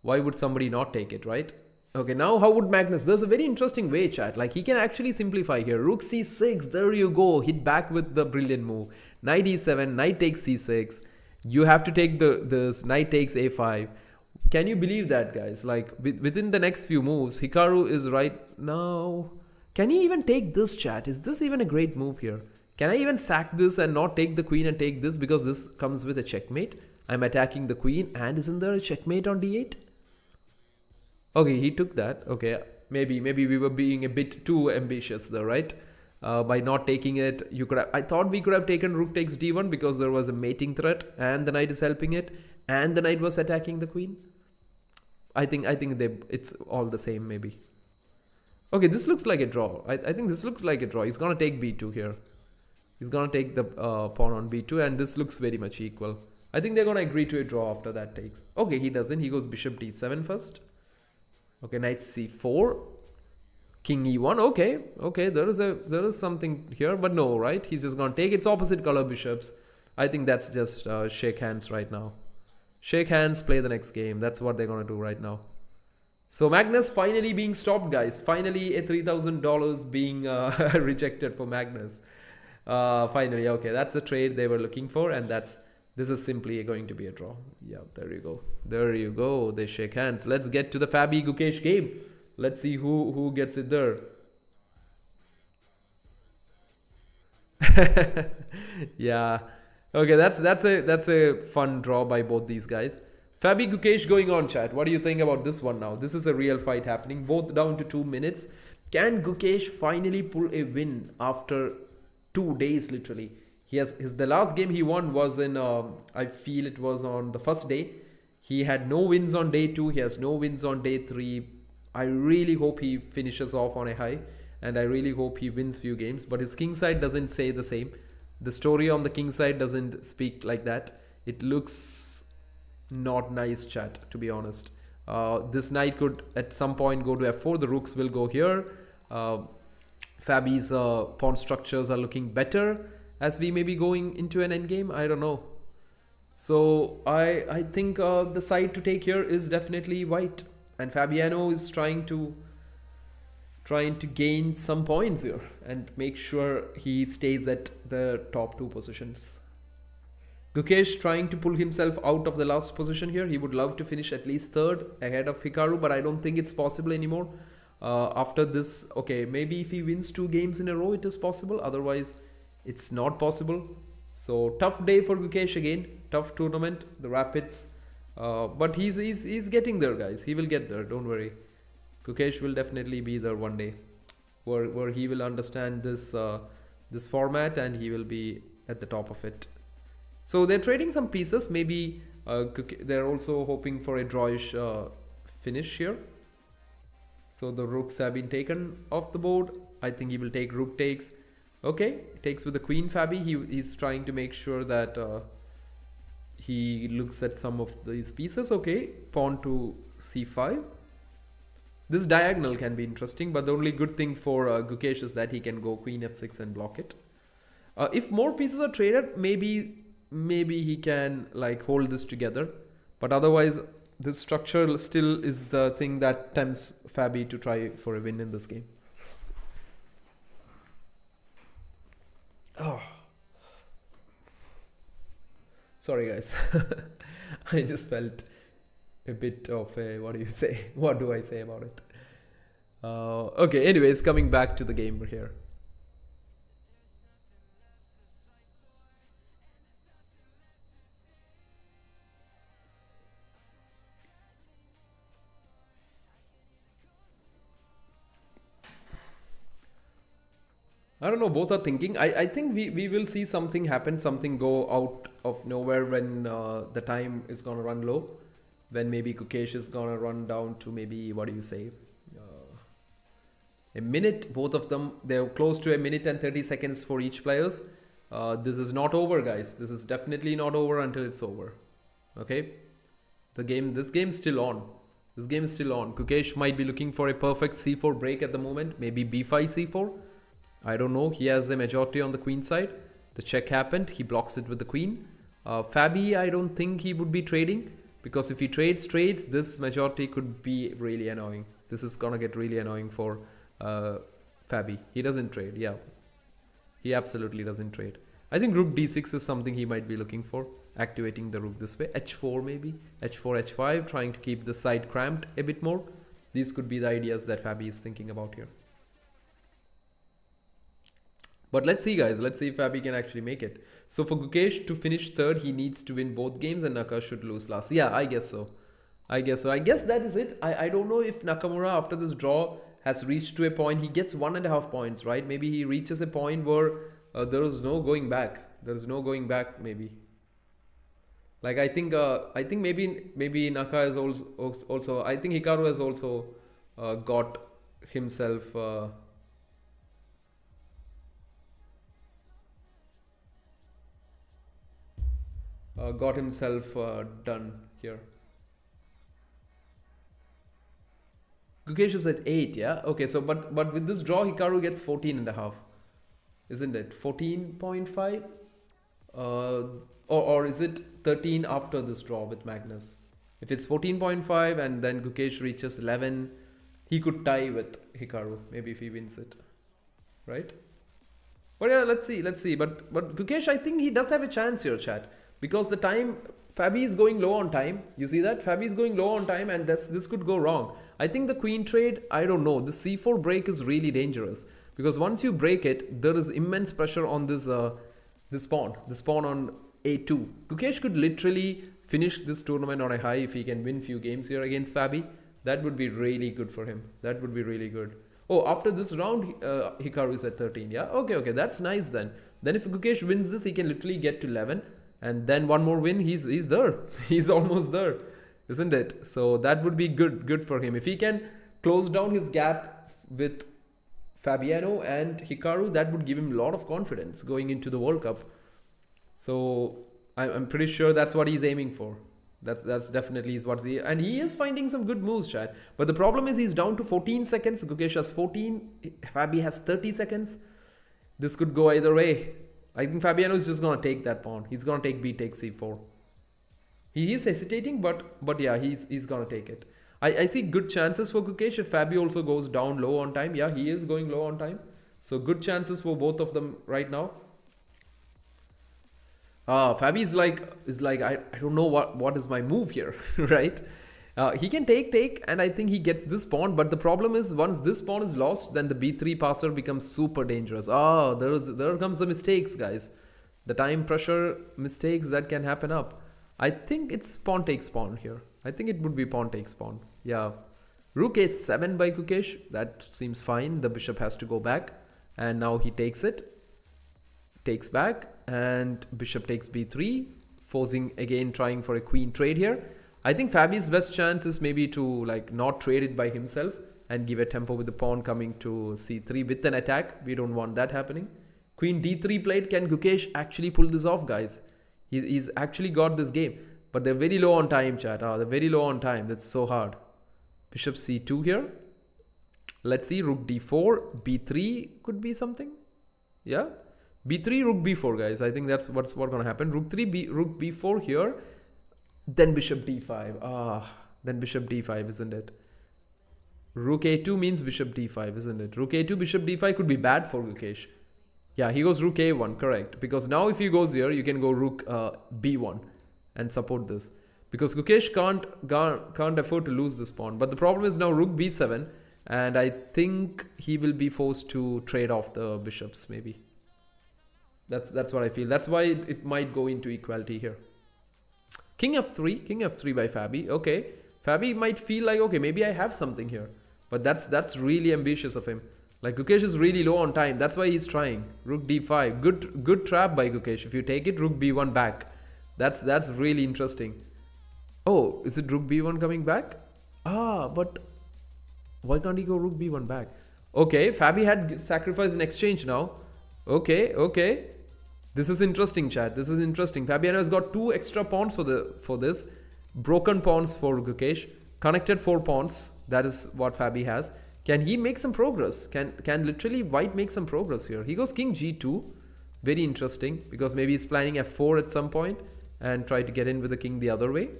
[SPEAKER 2] why would somebody not take it, right? Okay, now how would Magnus? There's a very interesting way, chat. Like, he can actually simplify here. Rook c6, there you go. Hit back with the brilliant move. Knight e7, knight takes c6. You have to take this knight takes a5. Can you believe that, guys? Like, within the next few moves, Hikaru is right now. Can he even take this, chat? Is this even a great move here? Can I even sack this and not take the queen and take this, because this comes with a checkmate? I'm attacking the queen, and isn't there a checkmate on d8? Okay, he took that. Okay, maybe we were being a bit too ambitious there, right? By not taking it, you could have, I thought we could have taken rook takes d1 because there was a mating threat and the knight is helping it, and the knight was attacking the queen. I think it's all the same maybe. Okay, this looks like a draw. I think this looks like a draw. He's gonna take b2 here. He's gonna take the pawn on b2, and this looks very much equal. I think they're gonna agree to a draw after that takes. Okay, he doesn't. He goes bishop d7 first. Okay, knight c4, king e1. Okay, there is something here, but no, right? He's just gonna take its opposite color bishops. I think that's just shake hands right now. Shake hands, play the next game. That's what they're gonna do right now. So Magnus finally being stopped, guys. Finally, a $3,000 being rejected for Magnus. Finally, okay, that's the trade they were looking for, and this is simply going to be a draw. Yeah, there you go. There you go. They shake hands. Let's get to the Fabi Gukesh game. Let's see who gets it there. Yeah. Okay, that's a fun draw by both these guys. Fabi Gukesh going on, chat. What do you think about this one now? This is a real fight happening. Both down to 2 minutes. Can Gukesh finally pull a win after 2 days, literally? The last game he won was in, I feel it was on the first day. He had no wins on day 2. He has no wins on day 3. I really hope he finishes off on a high. And I really hope he wins few games. But his king side doesn't say the same. The story on the king side doesn't speak like that. It looks not nice, chat, to be honest. This knight could at some point go to f4. The rooks will go here. Fabi's pawn structures are looking better as we may be going into an endgame. I don't know. So I think the side to take here is definitely white, and Fabiano is trying to gain some points here and make sure he stays at the top 2 positions. Gukesh trying to pull himself out of the last position here. He would love to finish at least 3rd ahead of Hikaru, but I don't think it's possible anymore. After this, okay, maybe if he wins 2 games in a row, it is possible. Otherwise, it's not possible. So tough day for Gukesh again. Tough tournament, the Rapids. But he's getting there, guys. He will get there. Don't worry. Gukesh will definitely be there one day, where he will understand this format and he will be at the top of it. So they're trading some pieces. Maybe they're also hoping for a drawish finish here. So the rooks have been taken off the board. I think he will take rook takes. Okay, takes with the queen, Fabi. He's trying to make sure that he looks at some of these pieces. Okay, pawn to c5. This diagonal can be interesting, but the only good thing for Gukesh is that he can go queen f6 and block it. If more pieces are traded, maybe he can like hold this together. But otherwise, this structure still is the thing that tempts Fabi to try for a win in this game. Oh, sorry guys. I just felt a bit of a, what do I say about it? Okay, anyways, coming back to the game here. I don't know, both are thinking. I think we will see something happen, something go out of nowhere when the time is going to run low. When maybe Gukesh is going to run down to maybe, what do you say? A minute, both of them. They're close to a minute and 30 seconds for each players. This is not over, guys. This is definitely not over until it's over. Okay? This game's still on. This game is still on. Gukesh might be looking for a perfect c4 break at the moment. Maybe b5, c4. I don't know. He has the majority on the queen side. The check happened. He blocks it with the queen. Fabi, I don't think he would be trading, because if he trades, this majority could be really annoying. This is gonna get really annoying for Fabi. He doesn't trade. Yeah, he absolutely doesn't trade. I think rook d6 is something he might be looking for, activating the rook this way. h4 maybe, h4, h5, trying to keep the side cramped a bit more. These could be the ideas that Fabi is thinking about here. But let's see, guys. Let's see if Fabi can actually make it. So for Gukesh to finish third, he needs to win both games and Naka should lose last. Yeah, I guess so. I guess that is it. I don't know if Nakamura, after this draw, has reached to a point. He gets 1.5 points, right? Maybe he reaches a point where there is no going back. There is no going back, maybe. Like I think maybe Naka is also. I think Hikaru has also got himself. Done here. Gukesh is at 8, yeah? Okay, so but with this draw, Hikaru gets 14.5. Isn't it? 14.5? Or is it 13 after this draw with Magnus? If it's 14.5 and then Gukesh reaches 11, he could tie with Hikaru, maybe if he wins it. Right? But yeah, let's see. But Gukesh, I think he does have a chance here, chat. Because the time, Fabi is going low on time. You see that? Fabi is going low on time and this could go wrong. I think the queen trade, I don't know. The c4 break is really dangerous. Because once you break it, there is immense pressure on this pawn. This pawn on a2. Gukesh could literally finish this tournament on a high if he can win few games here against Fabi. That would be really good for him. That would be really good. Oh, after this round, Hikaru is at 13. Yeah, okay. That's nice then. Then if Gukesh wins this, he can literally get to 11. And then one more win, he's there. He's almost there, isn't it? So that would be good for him. If he can close down his gap with Fabiano and Hikaru, that would give him a lot of confidence going into the World Cup. So I'm pretty sure that's what he's aiming for. That's definitely what he, and he is finding some good moves, chat. But the problem is he's down to 14 seconds. Gukesh has 14. Fabi has 30 seconds. This could go either way. I think Fabiano is just going to take that pawn. He's going to take b takes c4. He is hesitating, but yeah, he's going to take it. I see good chances for Gukesh if Fabi also goes down low on time. Yeah, he is going low on time. So good chances for both of them right now. Fabi is like I don't know what is my move here, right? He can take, and I think he gets this pawn. But the problem is, once this pawn is lost, then the b3 passer becomes super dangerous. There comes the mistakes, guys. The time pressure mistakes that can happen up. I think it's pawn takes pawn here. I think it would be pawn takes pawn. Yeah. Rook a7 by Gukesh. That seems fine. The bishop has to go back. And now he takes it. Takes back. And bishop takes b3. Forcing again, trying for a queen trade here. I think Fabi's best chance is maybe to like not trade it by himself and give a tempo with the pawn coming to c3 with an attack. We don't want that happening. Queen d3 played. Can Gukesh actually pull this off, guys? He's actually got this game. But they're very low on time, chat. They're very low on time. That's so hard. Bishop c2 here. Let's see. Rook d4. b3 could be something. Yeah. b3, rook b4, guys. I think that's what's going to happen. Rook b4 here. Then bishop d5. Then bishop d5, isn't it? Rook a2 means bishop d5, isn't it? Rook a2, bishop d5 could be bad for Gukesh. Yeah, he goes rook a1, correct. Because now if he goes here, you can go rook b1 and support this. Because Gukesh can't afford to lose this pawn. But the problem is now rook b7. And I think he will be forced to trade off the bishops, maybe. That's what I feel. That's why it might go into equality here. King f3 by Fabi. Okay, Fabi might feel like, okay, maybe I have something here. But that's really ambitious of him. Like Gukesh is really low on time. That's why he's trying. Rook d5. Good trap by Gukesh. If you take it, rook b1 back. That's really interesting. Oh, is it rook b1 coming back? But why can't he go rook b1 back? Okay, Fabi had sacrificed an exchange now. Okay. This is interesting, chat. This is interesting. Fabiano has got 2 extra pawns for this. Broken pawns for Gukesh. Connected 4 pawns. That is what Fabi has. Can he make some progress? Can literally white make some progress here? He goes king g2. Very interesting, because maybe he's planning f4 at some point and try to get in with the king the other way.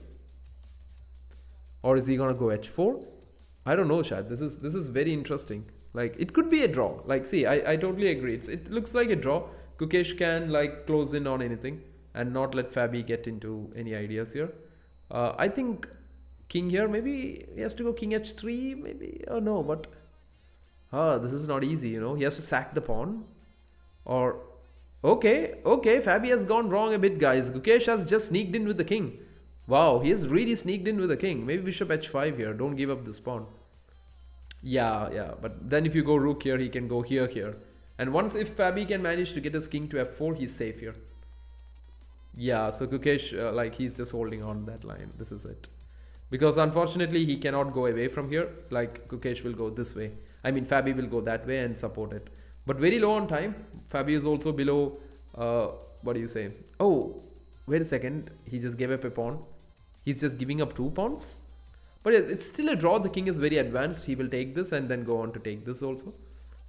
[SPEAKER 2] Or is he gonna go h4? I don't know, Chad. This is very interesting. Like, it could be a draw. Like, see, I totally agree. It looks like a draw. Gukesh can like close in on anything and not let Fabi get into any ideas here. I think king here, maybe he has to go king h3, maybe. Oh no, but this is not easy, you know. He has to sack the pawn. Or okay, Fabi has gone wrong a bit, guys. Gukesh has just sneaked in with the king. Wow, he has really sneaked in with the king. Maybe bishop h5 here. Don't give up this pawn. Yeah, but then if you go rook here, he can go here. And once if Fabi can manage to get his king to f4, he's safe here. Yeah, so Gukesh, like, he's just holding on that line. This is it. Because unfortunately, he cannot go away from here. Like, Gukesh will go this way. I mean, Fabi will go that way and support it. But very low on time. Fabi is also below, what do you say? Oh, wait a second. He just gave up a pawn. He's just giving up 2 pawns. But it's still a draw. The king is very advanced. He will take this and then go on to take this also.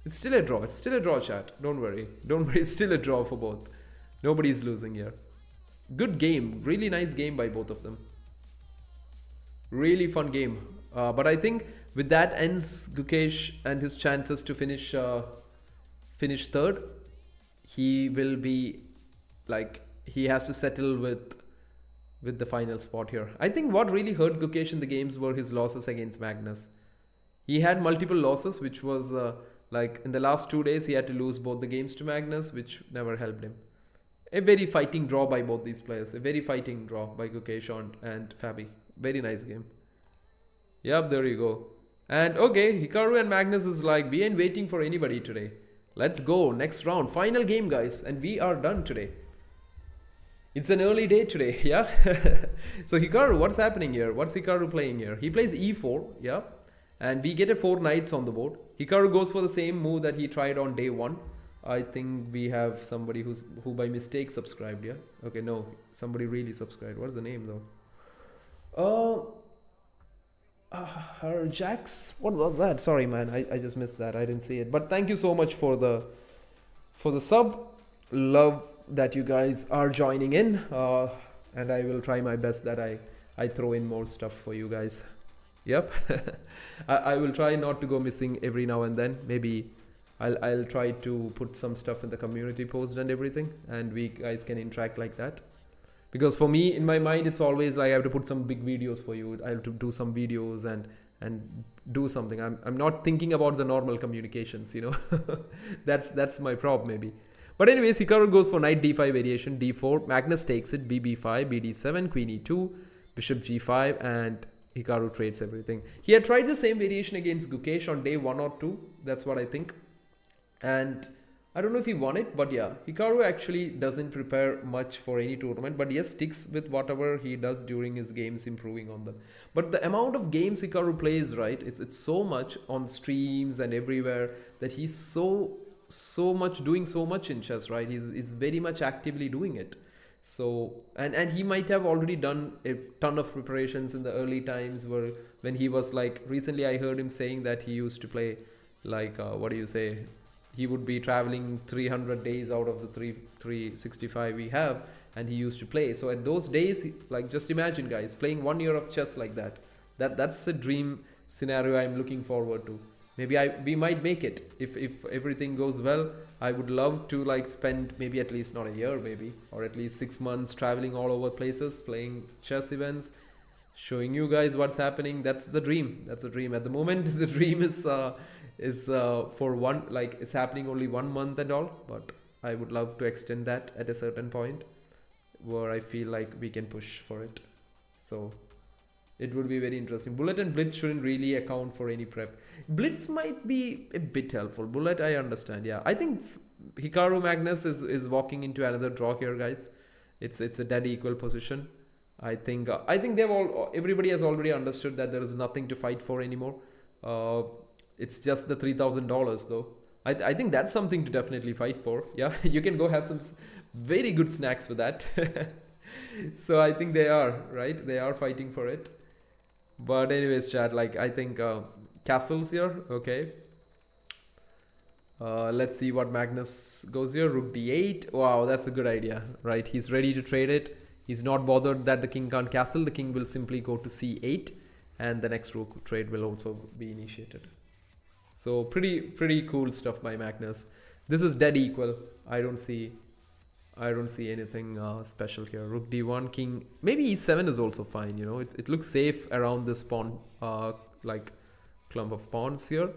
[SPEAKER 2] It's still a draw. It's still a draw, chat. Don't worry. Don't worry. It's still a draw for both. Nobody's losing here. Good game. Really nice game by both of them. Really fun game. But I think with that ends Gukesh and his chances to finish third. He will be like, he has to settle with the final spot here. I think what really hurt Gukesh in the games were his losses against Magnus. He had multiple losses, which was like in the last 2 days he had to lose both the games to Magnus, which never helped him. A very fighting draw by both these players. A very fighting draw by Gukesh and Fabi. Very nice game. Yep, there you go. And okay, Hikaru and Magnus is like, we ain't waiting for anybody today. Let's go. Next round. Final game, guys. And we are done today. It's an early day today, yeah? So Hikaru, what's happening here? What's Hikaru playing here? He plays e4, yeah? And we get a 4 knights on the board. Hikaru goes for the same move that he tried on day 1. I think we have somebody who by mistake subscribed, yeah? Okay, no. Somebody really subscribed. What's the name, though? Jax? What was that? Sorry, man. I just missed that. I didn't see it. But thank you so much for the sub. Love that you guys are joining in, and I will try my best that I throw in more stuff for you guys. Yep. I will try not to go missing every now and then. Maybe I'll try to put some stuff in the community post and everything, and we guys can interact like that. Because for me, in my mind, it's always like I have to put some big videos for you. I have to do some videos and do something. I'm not thinking about the normal communications, you know. That's my problem maybe. But anyways, Hikaru goes for knight d5 variation, d4. Magnus takes it, bb5, bd7, queen e2, bishop g5, and Hikaru trades everything. He had tried the same variation against Gukesh on day 1 or 2. That's what I think. And I don't know if he won it, but yeah, Hikaru actually doesn't prepare much for any tournament, but yes, sticks with whatever he does during his games, improving on them. But the amount of games Hikaru plays, right, it's so much on streams and everywhere that he's so much doing so much in chess, right? He's very much actively doing it. So and he might have already done a ton of preparations in the early times when he was like, recently I heard him saying that he used to play like what do you say, he would be traveling 300 days out of the 365 we have, and he used to play. So at those days, like, just imagine, guys, playing 1 year of chess like that's a dream scenario I'm looking forward to. Maybe we might make it if everything goes well. I would love to like spend maybe at least not a year, maybe, or at least 6 months traveling all over places, playing chess events, showing you guys what's happening. That's the dream. That's the dream. At the moment, the dream is for one, like, it's happening only 1 month and all. But I would love to extend that at a certain point where I feel like we can push for it. So it would be very interesting. Bullet and Blitz shouldn't really account for any prep. Blitz might be a bit helpful. Bullet, I understand. Yeah, I think Hikaru Magnus is walking into another draw here, guys. It's a dead equal position. I think everybody has already understood that there is nothing to fight for anymore. It's just the $3,000 though. I think that's something to definitely fight for. Yeah, you can go have some very good snacks with that. So I think they are, right? They are fighting for it. But anyways, chat, like, I think castles here, okay. Let's see what Magnus goes here. Rook d8. Wow, that's a good idea, right? He's ready to trade it. He's not bothered that the king can't castle. The king will simply go to c8, and the next rook trade will also be initiated. So pretty cool stuff by Magnus. This is dead equal. I don't see anything special here. Rook d1, king. Maybe e7 is also fine. You know, it looks safe around this pawn, like clump of pawns here.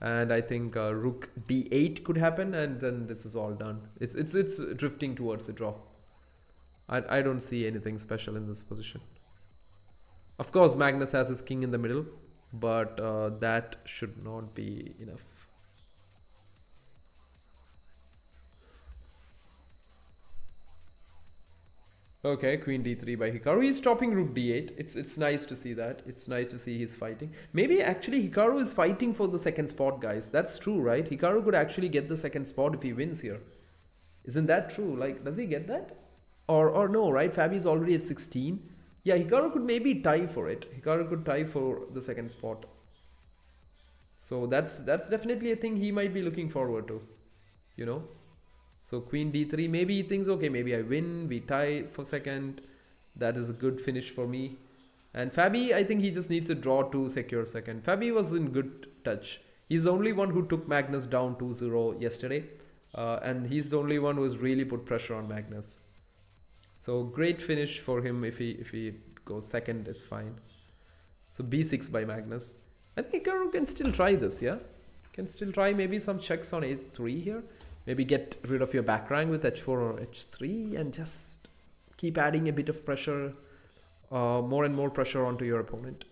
[SPEAKER 2] And I think rook d8 could happen, and then this is all done. It's drifting towards a draw. I don't see anything special in this position. Of course, Magnus has his king in the middle, but that should not be enough. Okay, queen d3 by Hikaru. He's stopping rook d8. It's nice to see that. It's nice to see he's fighting. Maybe actually Hikaru is fighting for the second spot, guys. That's true, right? Hikaru could actually get the second spot if he wins here. Isn't that true? Like, does he get that? Or no, right? Fabi is already at 16. Yeah, Hikaru could maybe tie for it. Hikaru could tie for the second spot. So that's definitely a thing he might be looking forward to, you know. So queen d3, maybe he thinks, okay, maybe I win, we tie for second. That is a good finish for me. And Fabi, I think he just needs a draw to secure second. Fabi was in good touch. He's the only one who took Magnus down 2-0 yesterday. And he's the only one who has really put pressure on Magnus. So great finish for him. If he goes second is fine. So b6 by Magnus. I think Hikaru can still try this, yeah? Can still try maybe some checks on a3 here. Maybe get rid of your back rank with h4 or h3 and just keep adding a bit of pressure, more and more pressure onto your opponent.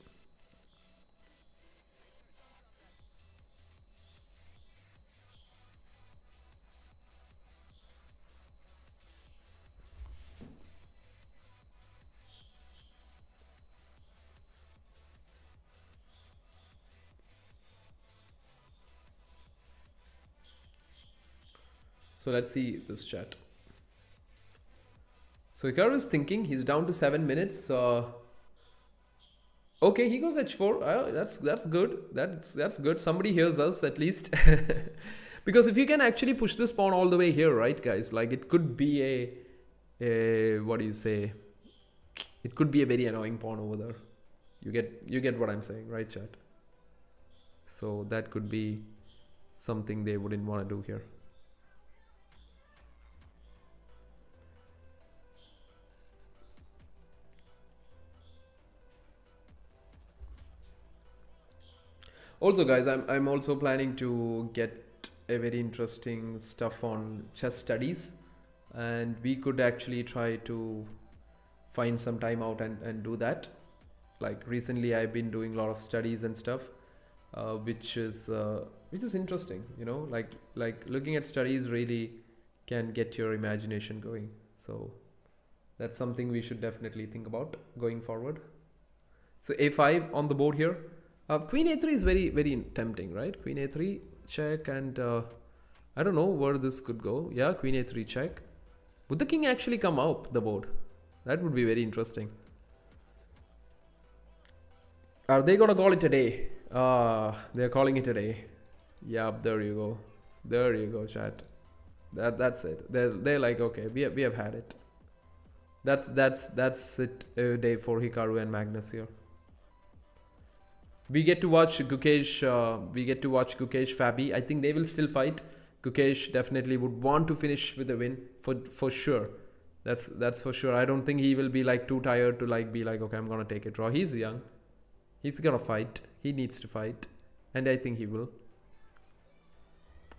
[SPEAKER 2] So let's see this chat. So Hikaru is thinking, he's down to 7 minutes. Okay, he goes h4. That's good. That's good. Somebody hears us at least. Because if you can actually push this pawn all the way here, right, guys? Like it could be a what do you say? It could be a very annoying pawn over there. You get what I'm saying, right, chat? So that could be something they wouldn't want to do here. Also, guys, I'm also planning to get a very interesting stuff on chess studies, and we could actually try to find some time out and do that. Like recently, I've been doing a lot of studies and stuff, which is interesting. You know, like looking at studies really can get your imagination going. So that's something we should definitely think about going forward. So a5 on the board here. Queen a3 is very tempting, right? Queen a3 check, and I don't know where this could go. Yeah, queen a3 check. Would the king actually come up the board? That would be very interesting. Are they gonna call it a day? They're calling it a day. Yep, there you go. There you go, chat. That's it. They're like, okay, we have had it. That's it, a day for Hikaru and Magnus here. We get to watch Gukesh. We get to watch Gukesh Fabi. I think they will still fight. Gukesh definitely would want to finish with a win for sure. That's for sure. I don't think he will be like too tired to like be like, okay, I'm gonna take a draw. He's young. He's gonna fight. He needs to fight, and I think he will.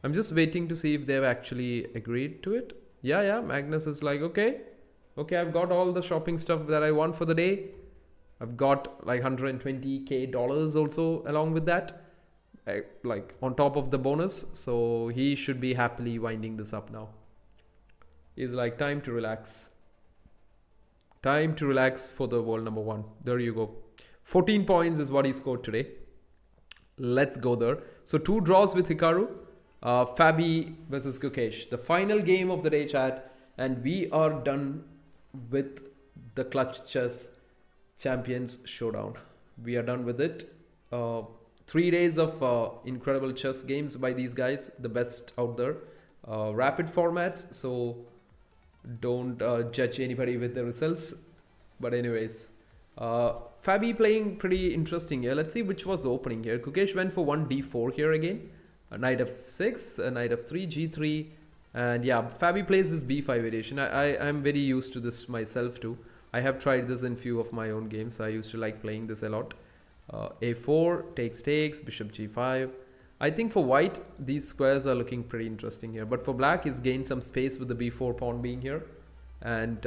[SPEAKER 2] I'm just waiting to see if they've actually agreed to it. Yeah. Magnus is like, okay, I've got all the shopping stuff that I want for the day. I've got like $120K also along with that, like on top of the bonus. So he should be happily winding this up now. He's like, time to relax. Time to relax for the world number one. There you go. 14 points is what he scored today. Let's go there. So 2 draws with Hikaru. Fabi versus Gukesh. The final game of the day, chat. And we are done with the Clutch Chess Champions Showdown. We are done with it. 3 days of incredible chess games by these guys, the best out there. Rapid formats, so don't judge anybody with the results. But anyways, Fabi playing pretty interesting here. Let's see which was the opening here. Gukesh went for 1d4 here again. Knight f6, knight f3, g3. And yeah, Fabi plays this b5 variation. I'm very used to this myself too. I have tried this in few of my own games. I used to like playing this a lot. A4, takes, bishop g5. I think for white, these squares are looking pretty interesting here. But for black, he's gained some space with the b4 pawn being here. And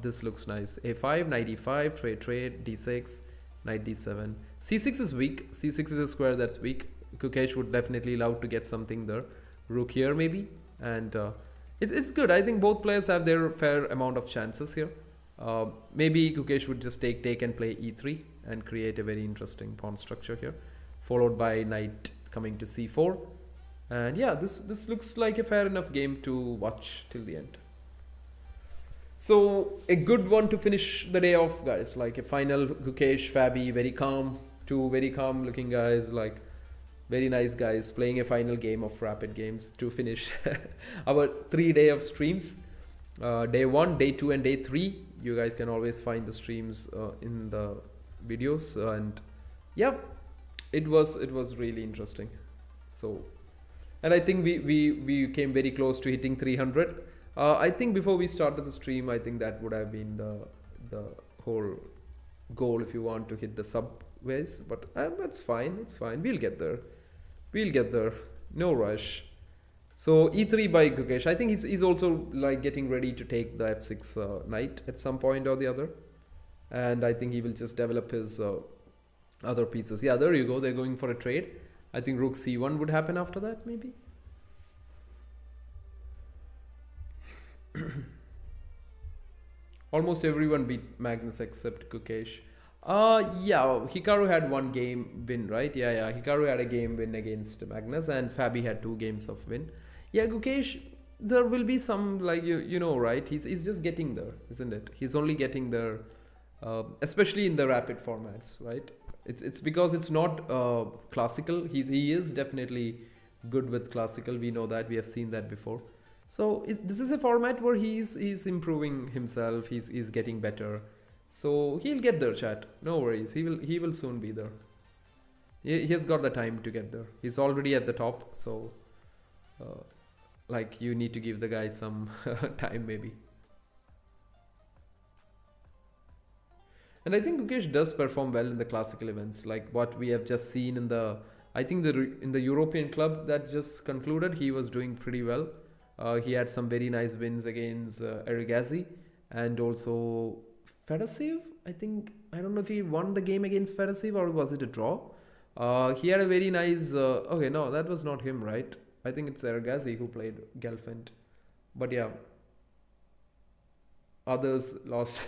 [SPEAKER 2] this looks nice. A5, knight e5, trade, d6, knight d7. c6 is weak. c6 is a square that's weak. Gukesh would definitely love to get something there. Rook here maybe. And it's good. I think both players have their fair amount of chances here. Maybe Gukesh would just take and play e3 and create a very interesting pawn structure here, followed by knight coming to c4. And yeah, this looks like a fair enough game to watch till the end. So a good one to finish the day off, guys. Like a final Gukesh, Fabi, very calm. Two very calm looking guys, like very nice guys playing a final game of rapid games to finish our 3 day of streams. Day 1, day 2 and day 3. You guys can always find the streams in the videos, and yeah, it was really interesting. So, and I think we came very close to hitting 300. I think before we started the stream, I think that would have been the whole goal if you want to hit the subways. But that's fine. It's fine. We'll get there. We'll get there. No rush. So e3 by Gukesh. I think he's also like getting ready to take the f6 knight at some point or the other. And I think he will just develop his other pieces. Yeah, there you go. They're going for a trade. I think rook c1 would happen after that, maybe. Almost everyone beat Magnus except Gukesh. Yeah, Hikaru had 1 game win, right? Yeah, Hikaru had a game win against Magnus, and Fabi had 2 games of win. Yeah, Gukesh, there will be some, like, you know, right? He's just getting there, isn't it? He's only getting there, especially in the rapid formats, right? It's because it's not classical. He is definitely good with classical. We know that. We have seen that before. So this is a format where he's improving himself. He's getting better. So he'll get there, chat. No worries. He will soon be there. He has got the time to get there. He's already at the top. So like, you need to give the guy some time maybe. And I think Gukesh does perform well in the classical events, like what we have just seen in the, I think in the European club that just concluded, he was doing pretty well. He had some very nice wins against Erigazi and also Fedoseev. I don't know if he won the game against Fedoseev or was it a draw. He had a very nice, okay, no, that was not him, right? I think it's Erigazi who played Gelfand. But yeah, others lost.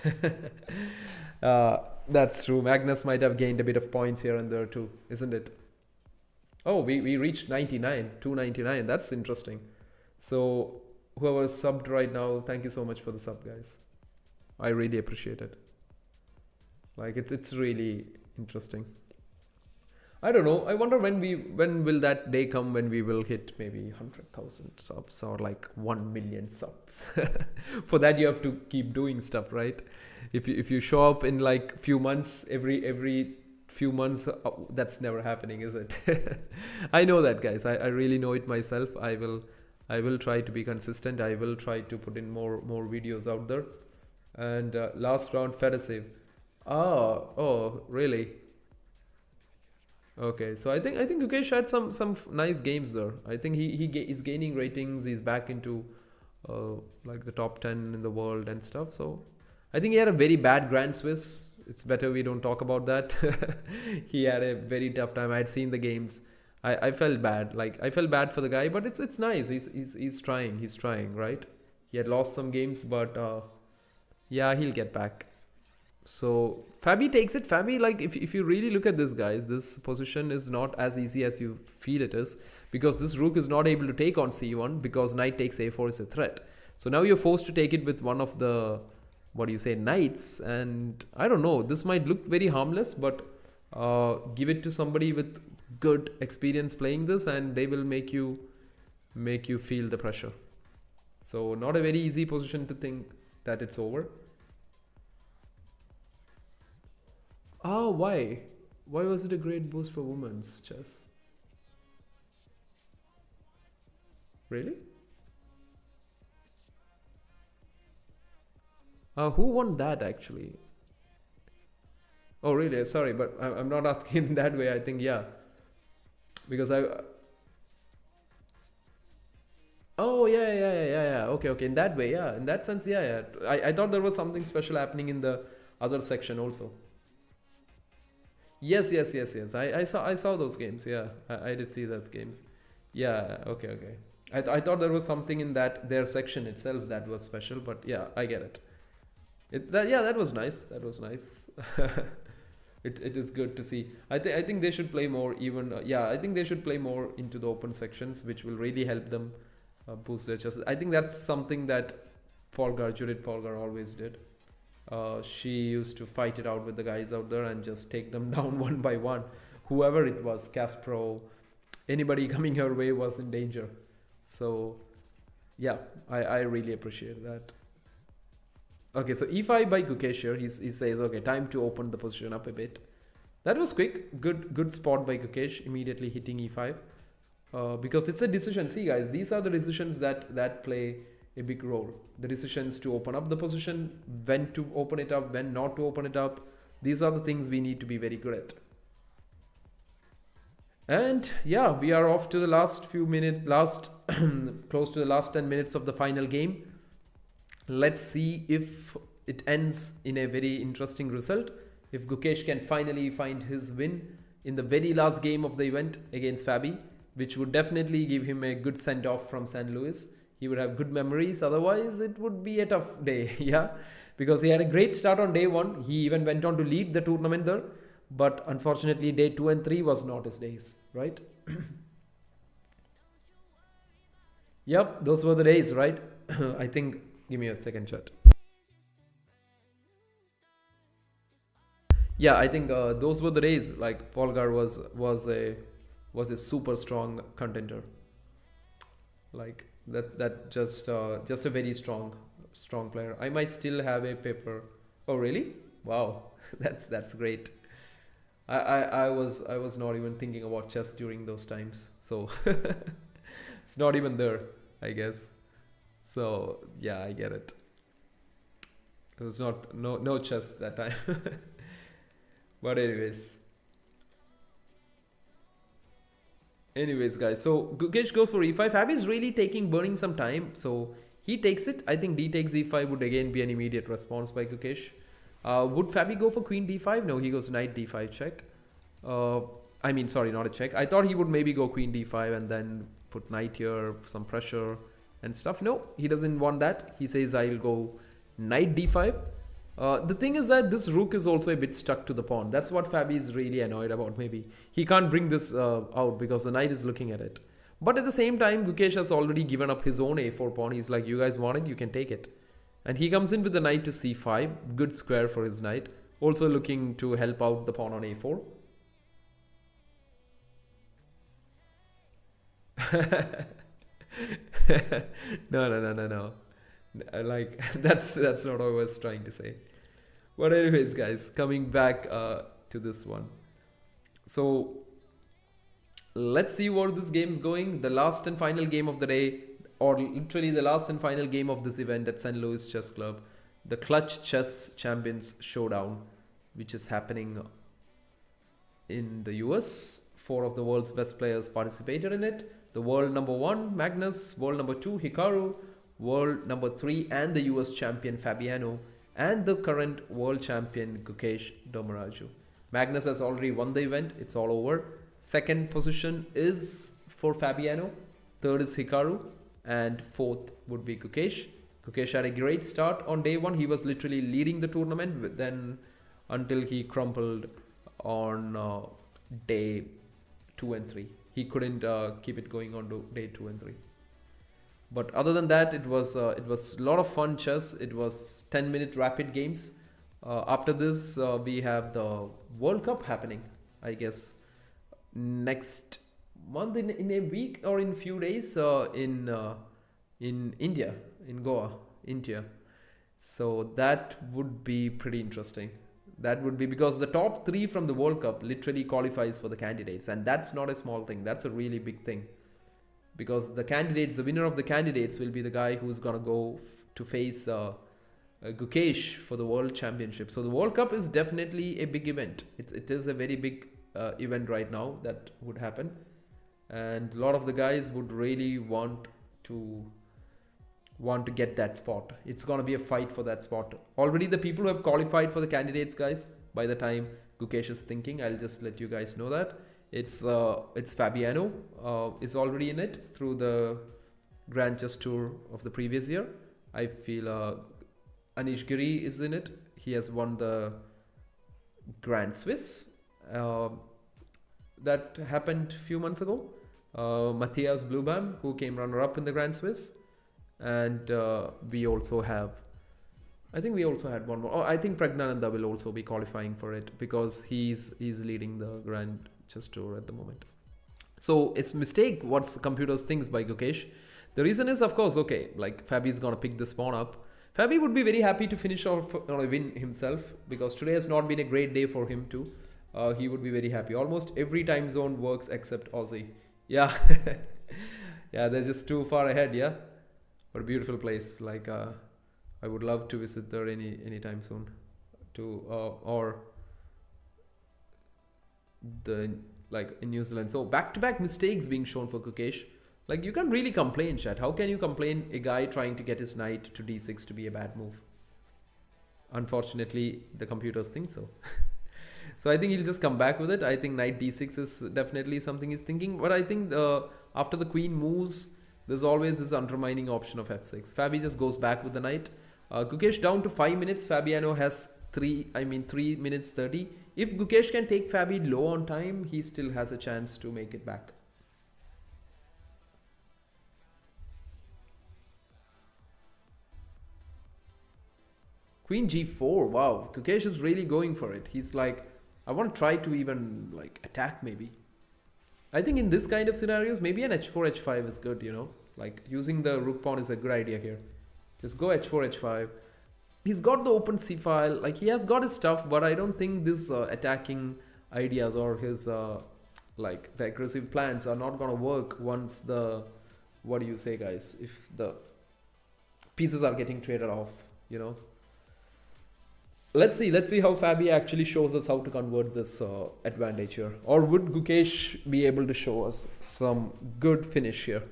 [SPEAKER 2] That's true. Magnus might have gained a bit of points here and there too, isn't it? Oh, we reached 99, 299. That's interesting. So whoever subbed right now, thank you so much for the sub, guys. I really appreciate it. Like, it's really interesting. I don't know. I wonder when will that day come when we will hit maybe 100,000 subs or like 1 million subs. For that you have to keep doing stuff, right? If you show up in like few months, every few months, that's never happening, is it? I know that, guys. I really know it myself. I will try to be consistent. I will try to put in more videos out there. And last round, Fedoseev. Oh, really? Okay, so I think Gukesh had some nice games there. I think he's gaining ratings. He's back into like the top 10 in the world and stuff. So I think he had a very bad Grand Swiss. It's better we don't talk about that. He had a very tough time. I had seen the games. I felt bad. Like, I felt bad for the guy, but it's nice. He's trying. He's trying, right? He had lost some games, but yeah, he'll get back. So Fabi takes it. Fabi, like, if you really look at this, guys, this position is not as easy as you feel it is, because this rook is not able to take on c1 because knight takes a4 is a threat. So now you're forced to take it with one of the, what do you say, knights. And I don't know, this might look very harmless, but give it to somebody with good experience playing this, and they will make you feel the pressure. So not a very easy position to think that it's over. Oh, why? Why was it a great boost for women's chess? Really? Who won that actually? Oh, really? Sorry, but I'm not asking in that way. I think, yeah. Because I. Oh, yeah. Okay. In that way, yeah. In that sense, yeah. I thought there was something special happening in the other section also. Yes. I saw those games. Yeah, I did see those games. Yeah. Okay. I thought there was something in their section itself that was special, but yeah, I get it. That was nice. That was nice. It is good to see. I think they should play more. Even I think they should play more into the open sections, which will really help them boost their chess. I think that's something that Judith Polgar always did. She used to fight it out with the guys out there and just take them down one by one. Whoever it was, Caspro, anybody coming her way was in danger. So yeah, I really appreciate that. Okay, so e5 by Gukesh here. He says, okay, time to open the position up a bit. That was quick. Good spot by Gukesh, immediately hitting e5. Because it's a decision. See, guys, these are the decisions that play a big role. The decisions to open up the position, when to open it up, when not to open it up. These are the things we need to be very good at. And yeah, we are off to the last few minutes, close to the last 10 minutes of the final game. Let's see if it ends in a very interesting result. If Gukesh can finally find his win in the very last game of the event against Fabi, which would definitely give him a good send-off from San Luis. He would have good memories. Otherwise, it would be a tough day. Yeah, because he had a great start on day 1. He even went on to lead the tournament there. But unfortunately, day 2 and 3 was not his days, right? Yep, those were the days, right? I think. Give me a second, chat. Yeah, I think those were the days. Like Polgar was a super strong contender. Like that just a very strong player. I might still have a paper. Oh really? Wow, that's great. I was not even thinking about chess during those times, so it's not even there, I guess. So yeah, I get it. It was no chess that time. But anyways guys, so Gukesh goes for e5. Fabi is really burning some time, so he takes it. I think d takes e5 would again be an immediate response by Gukesh. Would Fabi go for queen d5? No, he goes knight d5 check. I mean, sorry, not a check. I thought he would maybe go queen d5 and then put knight here, some pressure and stuff. No, he doesn't want that. He says, I'll go knight d5. The thing is that this rook is also a bit stuck to the pawn. That's what Fabi is really annoyed about. Maybe he can't bring this out because the knight is looking at it. But at the same time, Gukesh has already given up his own a4 pawn. He's like, you guys want it, you can take it. And he comes in with the knight to c5. Good square for his knight. Also looking to help out the pawn on a4. No. Like that's not what I was trying to say. But anyways, guys, coming back to this one. So let's see where this game's going. The last and final game of the day, or literally the last and final game of this event at St. Louis Chess Club, the Clutch Chess Champions Showdown, which is happening in the US. 4 of the world's best players participated in it. The world number 1, Magnus, world number 2, Hikaru, world number 3 and the US champion Fabiano, and the current world champion Gukesh Domaraju. Magnus has already won the event. It's all over. Second position is for Fabiano. Third is Hikaru. And fourth would be Gukesh. Gukesh had a great start on day 1. He was literally leading the tournament then until he crumpled on day 2 and 3. He couldn't keep it going on to day 2 and 3. But other than that, it was a lot of fun chess. It was 10-minute rapid games. After this, we have the World Cup happening, I guess. next month, in a week or in few days, in India, in Goa, India. So that would be pretty interesting. That would be because the top three from the World Cup literally qualifies for the candidates, and that's not a small thing. That's a really big thing, because the candidates, the winner of the candidates, will be the guy who's gonna go to face Gukesh for the World Championship. So the World Cup is definitely a big event. It is a very big event right now that would happen, and a lot of the guys would really want to get that spot. It's gonna be a fight for that spot. Already the people who have qualified for the candidates, guys, by the time Gukesh is thinking, I'll just let you guys know that it's Fabiano is already in it through the Grand Chess Tour of the previous year. I feel Anish Giri is in it. He has won the Grand Swiss that happened a few months ago. Matthias Blubam, who came runner-up in the Grand Swiss. And we also have, I think we also had one more. Oh, I think Pragnananda will also be qualifying for it because he's leading the Grand Chess Tour at the moment. So it's a mistake what computers thinks by Gukesh. The reason is, of course, okay, like Fabi's gonna pick this pawn up. Fabi would be very happy to finish off on a win himself, because today has not been a great day for him too. He would be very happy. Almost every time zone works except Aussie. Yeah, yeah, they're just too far ahead. Yeah. But a beautiful place, like I would love to visit there anytime soon, or the like in New Zealand. So back-to-back mistakes being shown for Gukesh. Like, you can't really complain, chat. How can you complain a guy trying to get his knight to d6 to be a bad move? Unfortunately, the computers think so. So I think he'll just come back with it. I think knight d6 is definitely something he's thinking. But I think after the queen moves, there's always this undermining option of f6. Fabi just goes back with the knight. Gukesh down to 5 minutes. Fabiano has 3 minutes 30. If Gukesh can take Fabi low on time, he still has a chance to make it back. Queen g4. Wow, Gukesh is really going for it. He's like, I want to try to even like attack maybe. I think in this kind of scenarios, maybe an h4, h5 is good, you know. Like using the rook pawn is a good idea here. Just go h4, h5. He's got the open c file. Like, he has got his stuff, but I don't think this attacking ideas or his like the aggressive plans are not gonna work once the, what do you say, guys? If the pieces are getting traded off, you know. Let's see how Fabi actually shows us how to convert this advantage here. Or would Gukesh be able to show us some good finish here?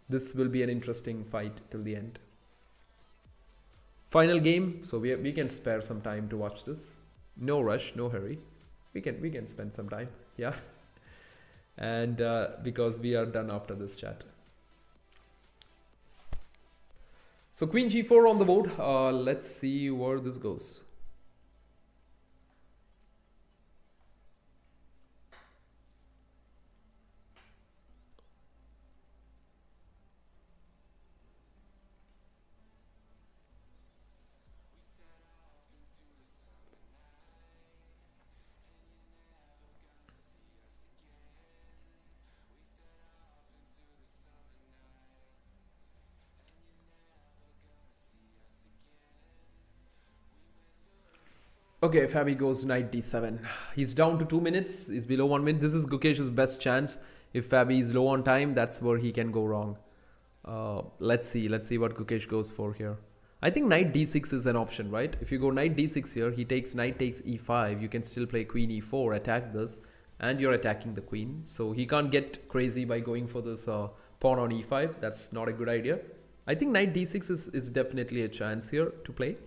[SPEAKER 2] This will be an interesting fight till the end. Final game, so we can spare some time to watch this. No rush, no hurry. We can spend some time, yeah. And because we are done after this chat. So Queen g4 on the board. Let's see where this goes. Okay, Fabi goes knight d7. He's down to 2 minutes. He's below 1 minute. This is Gukesh's best chance. If Fabi is low on time, that's where he can go wrong. Let's see what Gukesh goes for here. I think knight d6 is an option, right? If you go knight d6 here, he takes knight takes e5. You can still play queen e4, attack this, and you're attacking the queen. So he can't get crazy by going for this pawn on e5. That's not a good idea. I think knight d6 is definitely a chance here to play.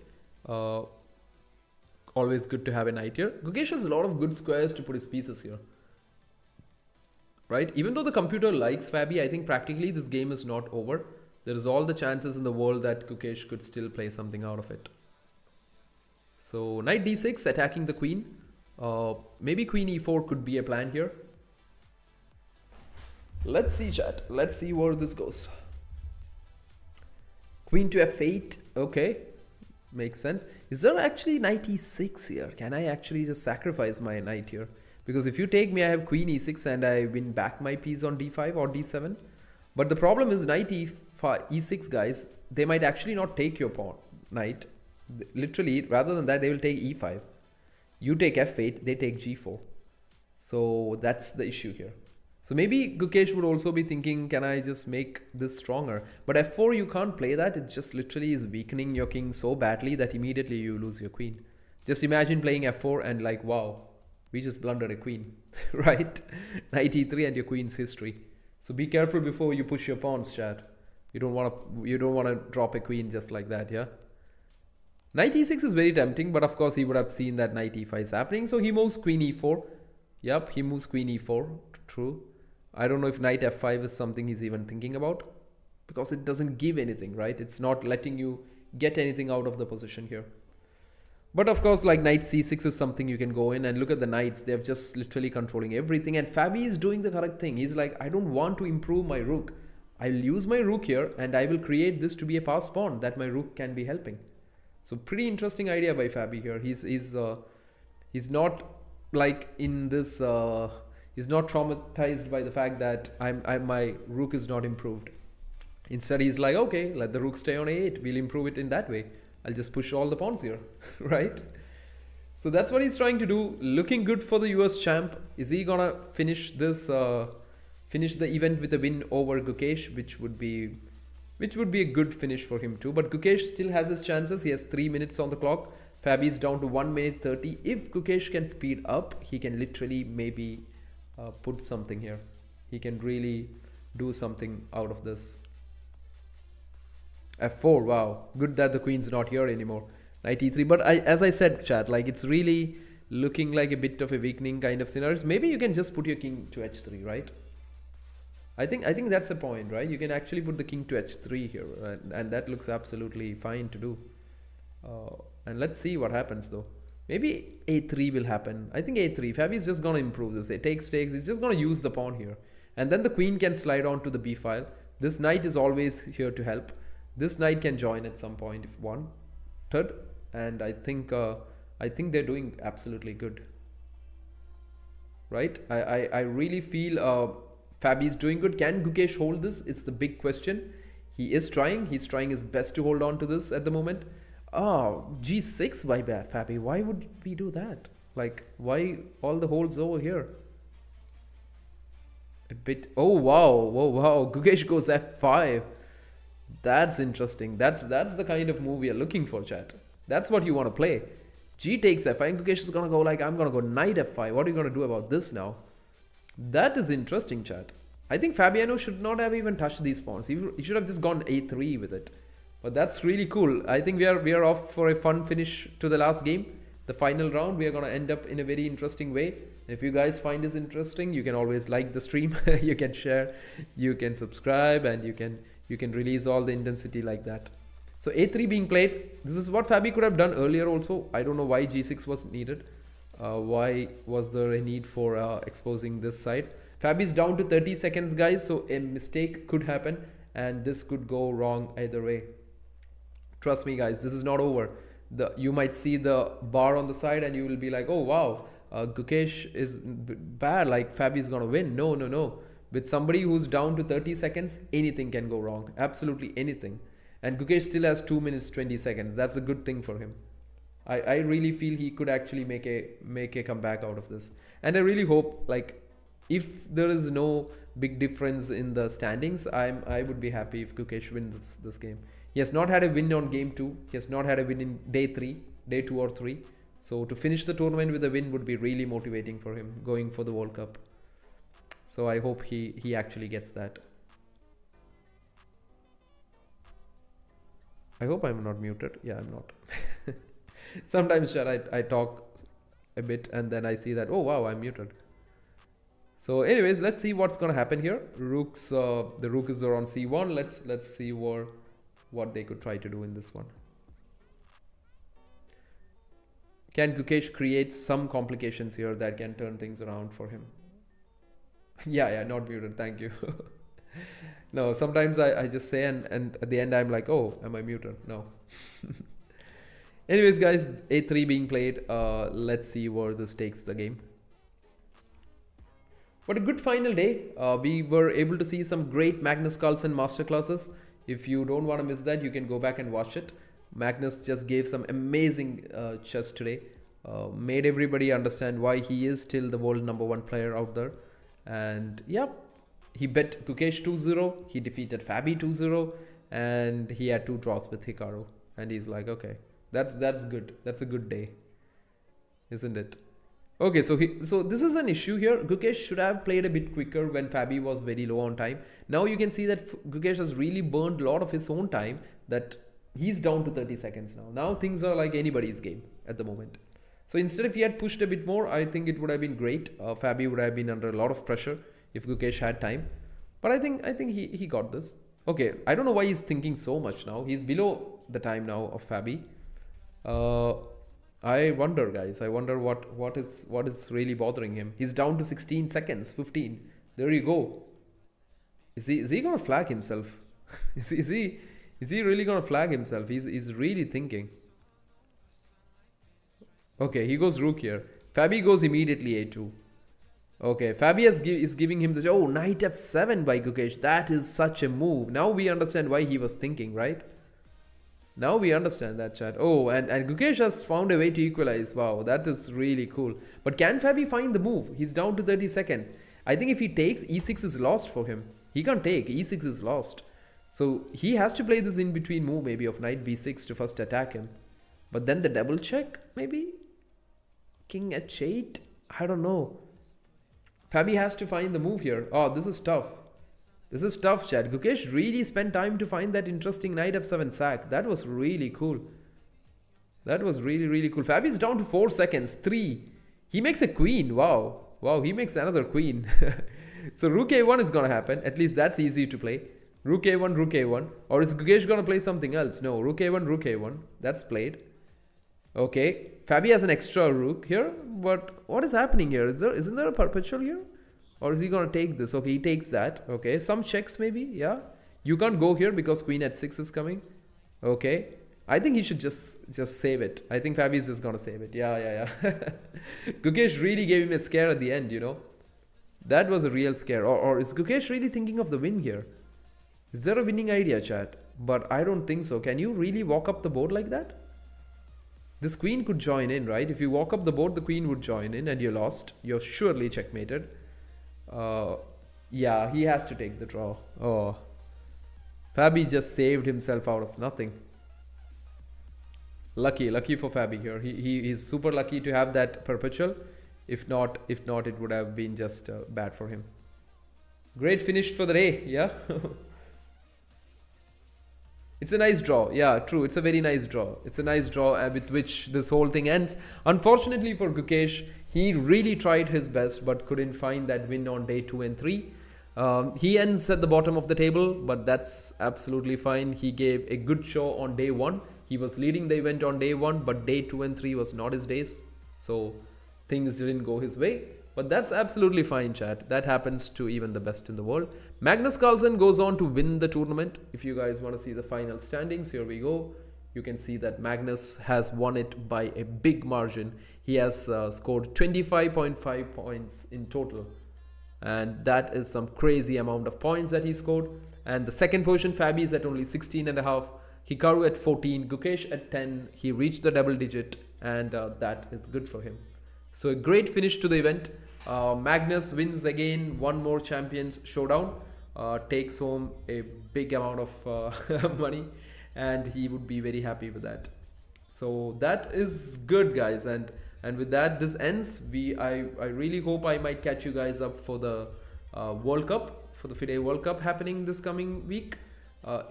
[SPEAKER 2] Always good to have a knight here. Gukesh has a lot of good squares to put his pieces here. Right? Even though the computer likes Fabi, I think practically this game is not over. There is all the chances in the world that Gukesh could still play something out of it. So knight d6, attacking the queen. Maybe queen e4 could be a plan here. Let's see, chat. Let's see where this goes. Queen to f8. Okay. Makes sense. Is there actually knight e6 here? Can I actually just sacrifice my knight here? Because if you take me, I have queen e6 and I win back my piece on d5 or d7. But the problem is knight e6 guys, they might actually not take your pawn, knight. Literally, rather than that, they will take e5. You take f8, they take g4. So that's the issue here. So maybe Gukesh would also be thinking, can I just make this stronger? But f4, you can't play that. It just literally is weakening your king so badly that immediately you lose your queen. Just imagine playing f4 and like, wow, we just blundered a queen, right? Knight e3 and your queen's history. So be careful before you push your pawns, chat. You don't want to drop a queen just like that, yeah? Knight e6 is very tempting, but of course he would have seen that knight e5 is happening. So he moves queen e4. Yep, he moves queen e4. True. I don't know if knight f5 is something he's even thinking about, because it doesn't give anything, right? It's not letting you get anything out of the position here. But of course, like knight c6 is something you can go in and look at the knights. They're just literally controlling everything. And Fabi is doing the correct thing. He's like, I don't want to improve my rook. I'll use my rook here and I will create this to be a passed pawn that my rook can be helping. So pretty interesting idea by Fabi here. He's not like in this, he's not traumatized by the fact that my rook is not improved. Instead, he's like, okay, let the rook stay on a8. We'll improve it in that way. I'll just push all the pawns here, right? So that's what he's trying to do. Looking good for the US champ. Is he gonna finish this, finish the event with a win over Gukesh, which would be a good finish for him too. But Gukesh still has his chances. He has 3 minutes on the clock. Fabi's down to 1 minute 30. If Gukesh can speed up, he can literally maybe put something here. He can really do something out of this. f4, wow, good that the queen's not here anymore. Knight e3, but as I said, chat, like it's really looking like a bit of a weakening kind of scenarios. Maybe you can just put your king to h3, right? I think that's the point, right? You can actually put the king to h3 here, and that looks absolutely fine to do. And let's see what happens though. Maybe a3 will happen. I think a3. Fabi's just gonna improve this. It takes. He's just gonna use the pawn here, and then the queen can slide on to the b file. This knight is always here to help. This knight can join at some point if wanted, and I think they're doing absolutely good, right? I really feel Fabi's doing good. Can Gukesh hold this? It's the big question. He is trying. He's trying his best to hold on to this at the moment. Oh, g6 by Fabi. Why would we do that? Like, why all the holes over here? A bit. Oh wow, whoa, wow. Gukesh goes f5. That's interesting. That's the kind of move you're looking for, chat. That's what you want to play. G takes f5 and Gukesh is gonna go like, I'm gonna go knight f5. What are you gonna do about this now? That is interesting, chat. I think Fabiano should not have even touched these pawns. He should have just gone a3 with it. But that's really cool. I think we are off for a fun finish to the last game. The final round, we are gonna end up in a very interesting way. If you guys find this interesting, you can always like the stream. You can share, you can subscribe, and you can release all the intensity like that. So a3 being played. This is what Fabi could have done earlier also. I don't know why g6 was needed. Why was there a need for exposing this side? Fabi's down to 30 seconds, guys. So a mistake could happen, and this could go wrong either way. Trust me, guys, this is not over. You might see the bar on the side, and you will be like, oh wow, Gukesh is bad. Like Fabi's gonna win. No. With somebody who's down to 30 seconds, anything can go wrong. Absolutely anything. And Gukesh still has 2 minutes 20 seconds. That's a good thing for him. I really feel he could actually make a comeback out of this. And I really hope, like, if there is no big difference in the standings, I would be happy if Gukesh wins this game. He has not had a win on game 2. He has not had a win in day 2 or 3. So to finish the tournament with a win would be really motivating for him going for the World Cup. So I hope he actually gets that. I hope I'm not muted. Yeah, I'm not. Sometimes I talk a bit and then I see that, oh wow, I'm muted. So anyways, let's see what's gonna happen here. The rook is on c1. Let's see what they could try to do in this one. Can Gukesh create some complications here that can turn things around for him? Yeah, not muted. Thank you. No, sometimes I just say and at the end I'm like, oh, am I muted? No. Anyways, guys, a3 being played. Let's see where this takes the game. But a good final day. We were able to see some great Magnus Carlsen masterclasses. If you don't want to miss that, you can go back and watch it. Magnus just gave some amazing chess today. Made everybody understand why he is still the world #1 player out there. And yeah, he bet Gukesh 2-0. He defeated Fabi 2-0. And he had 2 draws with Hikaru. And he's like, okay, that's good. That's a good day, isn't it? Okay, so this is an issue here. Gukesh should have played a bit quicker when Fabi was very low on time. Now you can see that Gukesh has really burned a lot of his own time, that he's down to 30 seconds now. Now things are like anybody's game at the moment. So instead, if he had pushed a bit more, I think it would have been great. Fabi would have been under a lot of pressure if Gukesh had time. But I think he got this. Okay, I don't know why he's thinking so much now. He's below the time now of Fabi. I wonder, guys. I wonder what is really bothering him. He's down to 16 seconds, 15. There you go. Is he gonna flag himself? is he really gonna flag himself? He's really thinking. Okay, he goes rook here. Fabi goes immediately a2. Okay, Fabi is giving him the... Oh, knight f7 by Gukesh. That is such a move. Now we understand why he was thinking, right? Now we understand that, chat. Oh, and Gukesh has found a way to equalize. Wow, that is really cool. But can Fabi find the move? He's down to 30 seconds. I think if he takes, e6 is lost for him. He can't take. e6 is lost. So he has to play this in-between move maybe of knight b6 to first attack him. But then the double check, maybe? King h8? I don't know. Fabi has to find the move here. Oh, this is tough. This is tough, chat. Gukesh really spent time to find that interesting knight f7 sack. That was really cool. That was really, really cool. Fabi's down to 4 seconds. 3. He makes a queen. Wow. Wow, he makes another queen. So rook a1 is going to happen. At least that's easy to play. Rook a1, rook a1. Or is Gukesh going to play something else? No, rook a1, rook a1. That's played. Okay. Fabi has an extra rook here. But what is happening here? Isn't there a perpetual here? Or is he going to take this? Okay, he takes that. Okay, some checks maybe. Yeah. You can't go here because queen h6 is coming. Okay. I think he should just save it. I think Fabi is just going to save it. Yeah. Gukesh really gave him a scare at the end, you know. That was a real scare. Or is Gukesh really thinking of the win here? Is there a winning idea, chat? But I don't think so. Can you really walk up the board like that? This queen could join in, right? If you walk up the board, the queen would join in and you lost. You're surely checkmated. Yeah, he has to take the draw. Oh, Fabi just saved himself out of nothing. Lucky for Fabi here. He's super lucky to have that perpetual. If not, it would have been just bad for him. Great finish for the day. Yeah. It's a nice draw. Yeah, true. It's a very nice draw. It's a nice draw with which this whole thing ends. Unfortunately for Gukesh, he really tried his best but couldn't find that win on day 2 and 3. He ends at the bottom of the table, but that's absolutely fine. He gave a good show on day 1. He was leading the event on day 1, but day 2 and 3 was not his days. So things didn't go his way. But that's absolutely fine, chat. That happens to even the best in the world. Magnus Carlsen goes on to win the tournament. If you guys want to see the final standings, here we go. You can see that Magnus has won it by a big margin. He has scored 25.5 points in total. And that is some crazy amount of points that he scored. And the second position, Fabi is at only 16.5. Hikaru at 14. Gukesh at 10. He reached the double digit. And that is good for him. So a great finish to the event. Magnus wins again one more Champions Showdown. Takes home a big amount of money. And he would be very happy with that. So that is good, guys. And with that, this ends. I really hope I might catch you guys up for the World Cup, for the FIDE World Cup happening this coming week.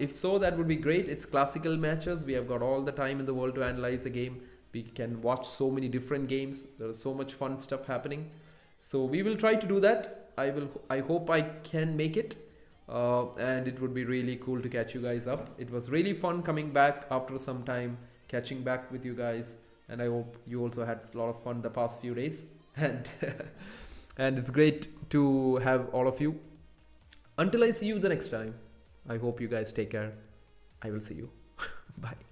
[SPEAKER 2] If so, that would be great. It's classical matches. We have got all the time in the world to analyze a game. We can watch so many different games. There is so much fun stuff happening. So we will try to do that. I hope I can make it. And it would be really cool to catch you guys up. It was really fun coming back after some time, catching back with you guys. And I hope you also had a lot of fun the past few days. And it's great to have all of you. Until I see you the next time, I hope you guys take care. I will see you. Bye.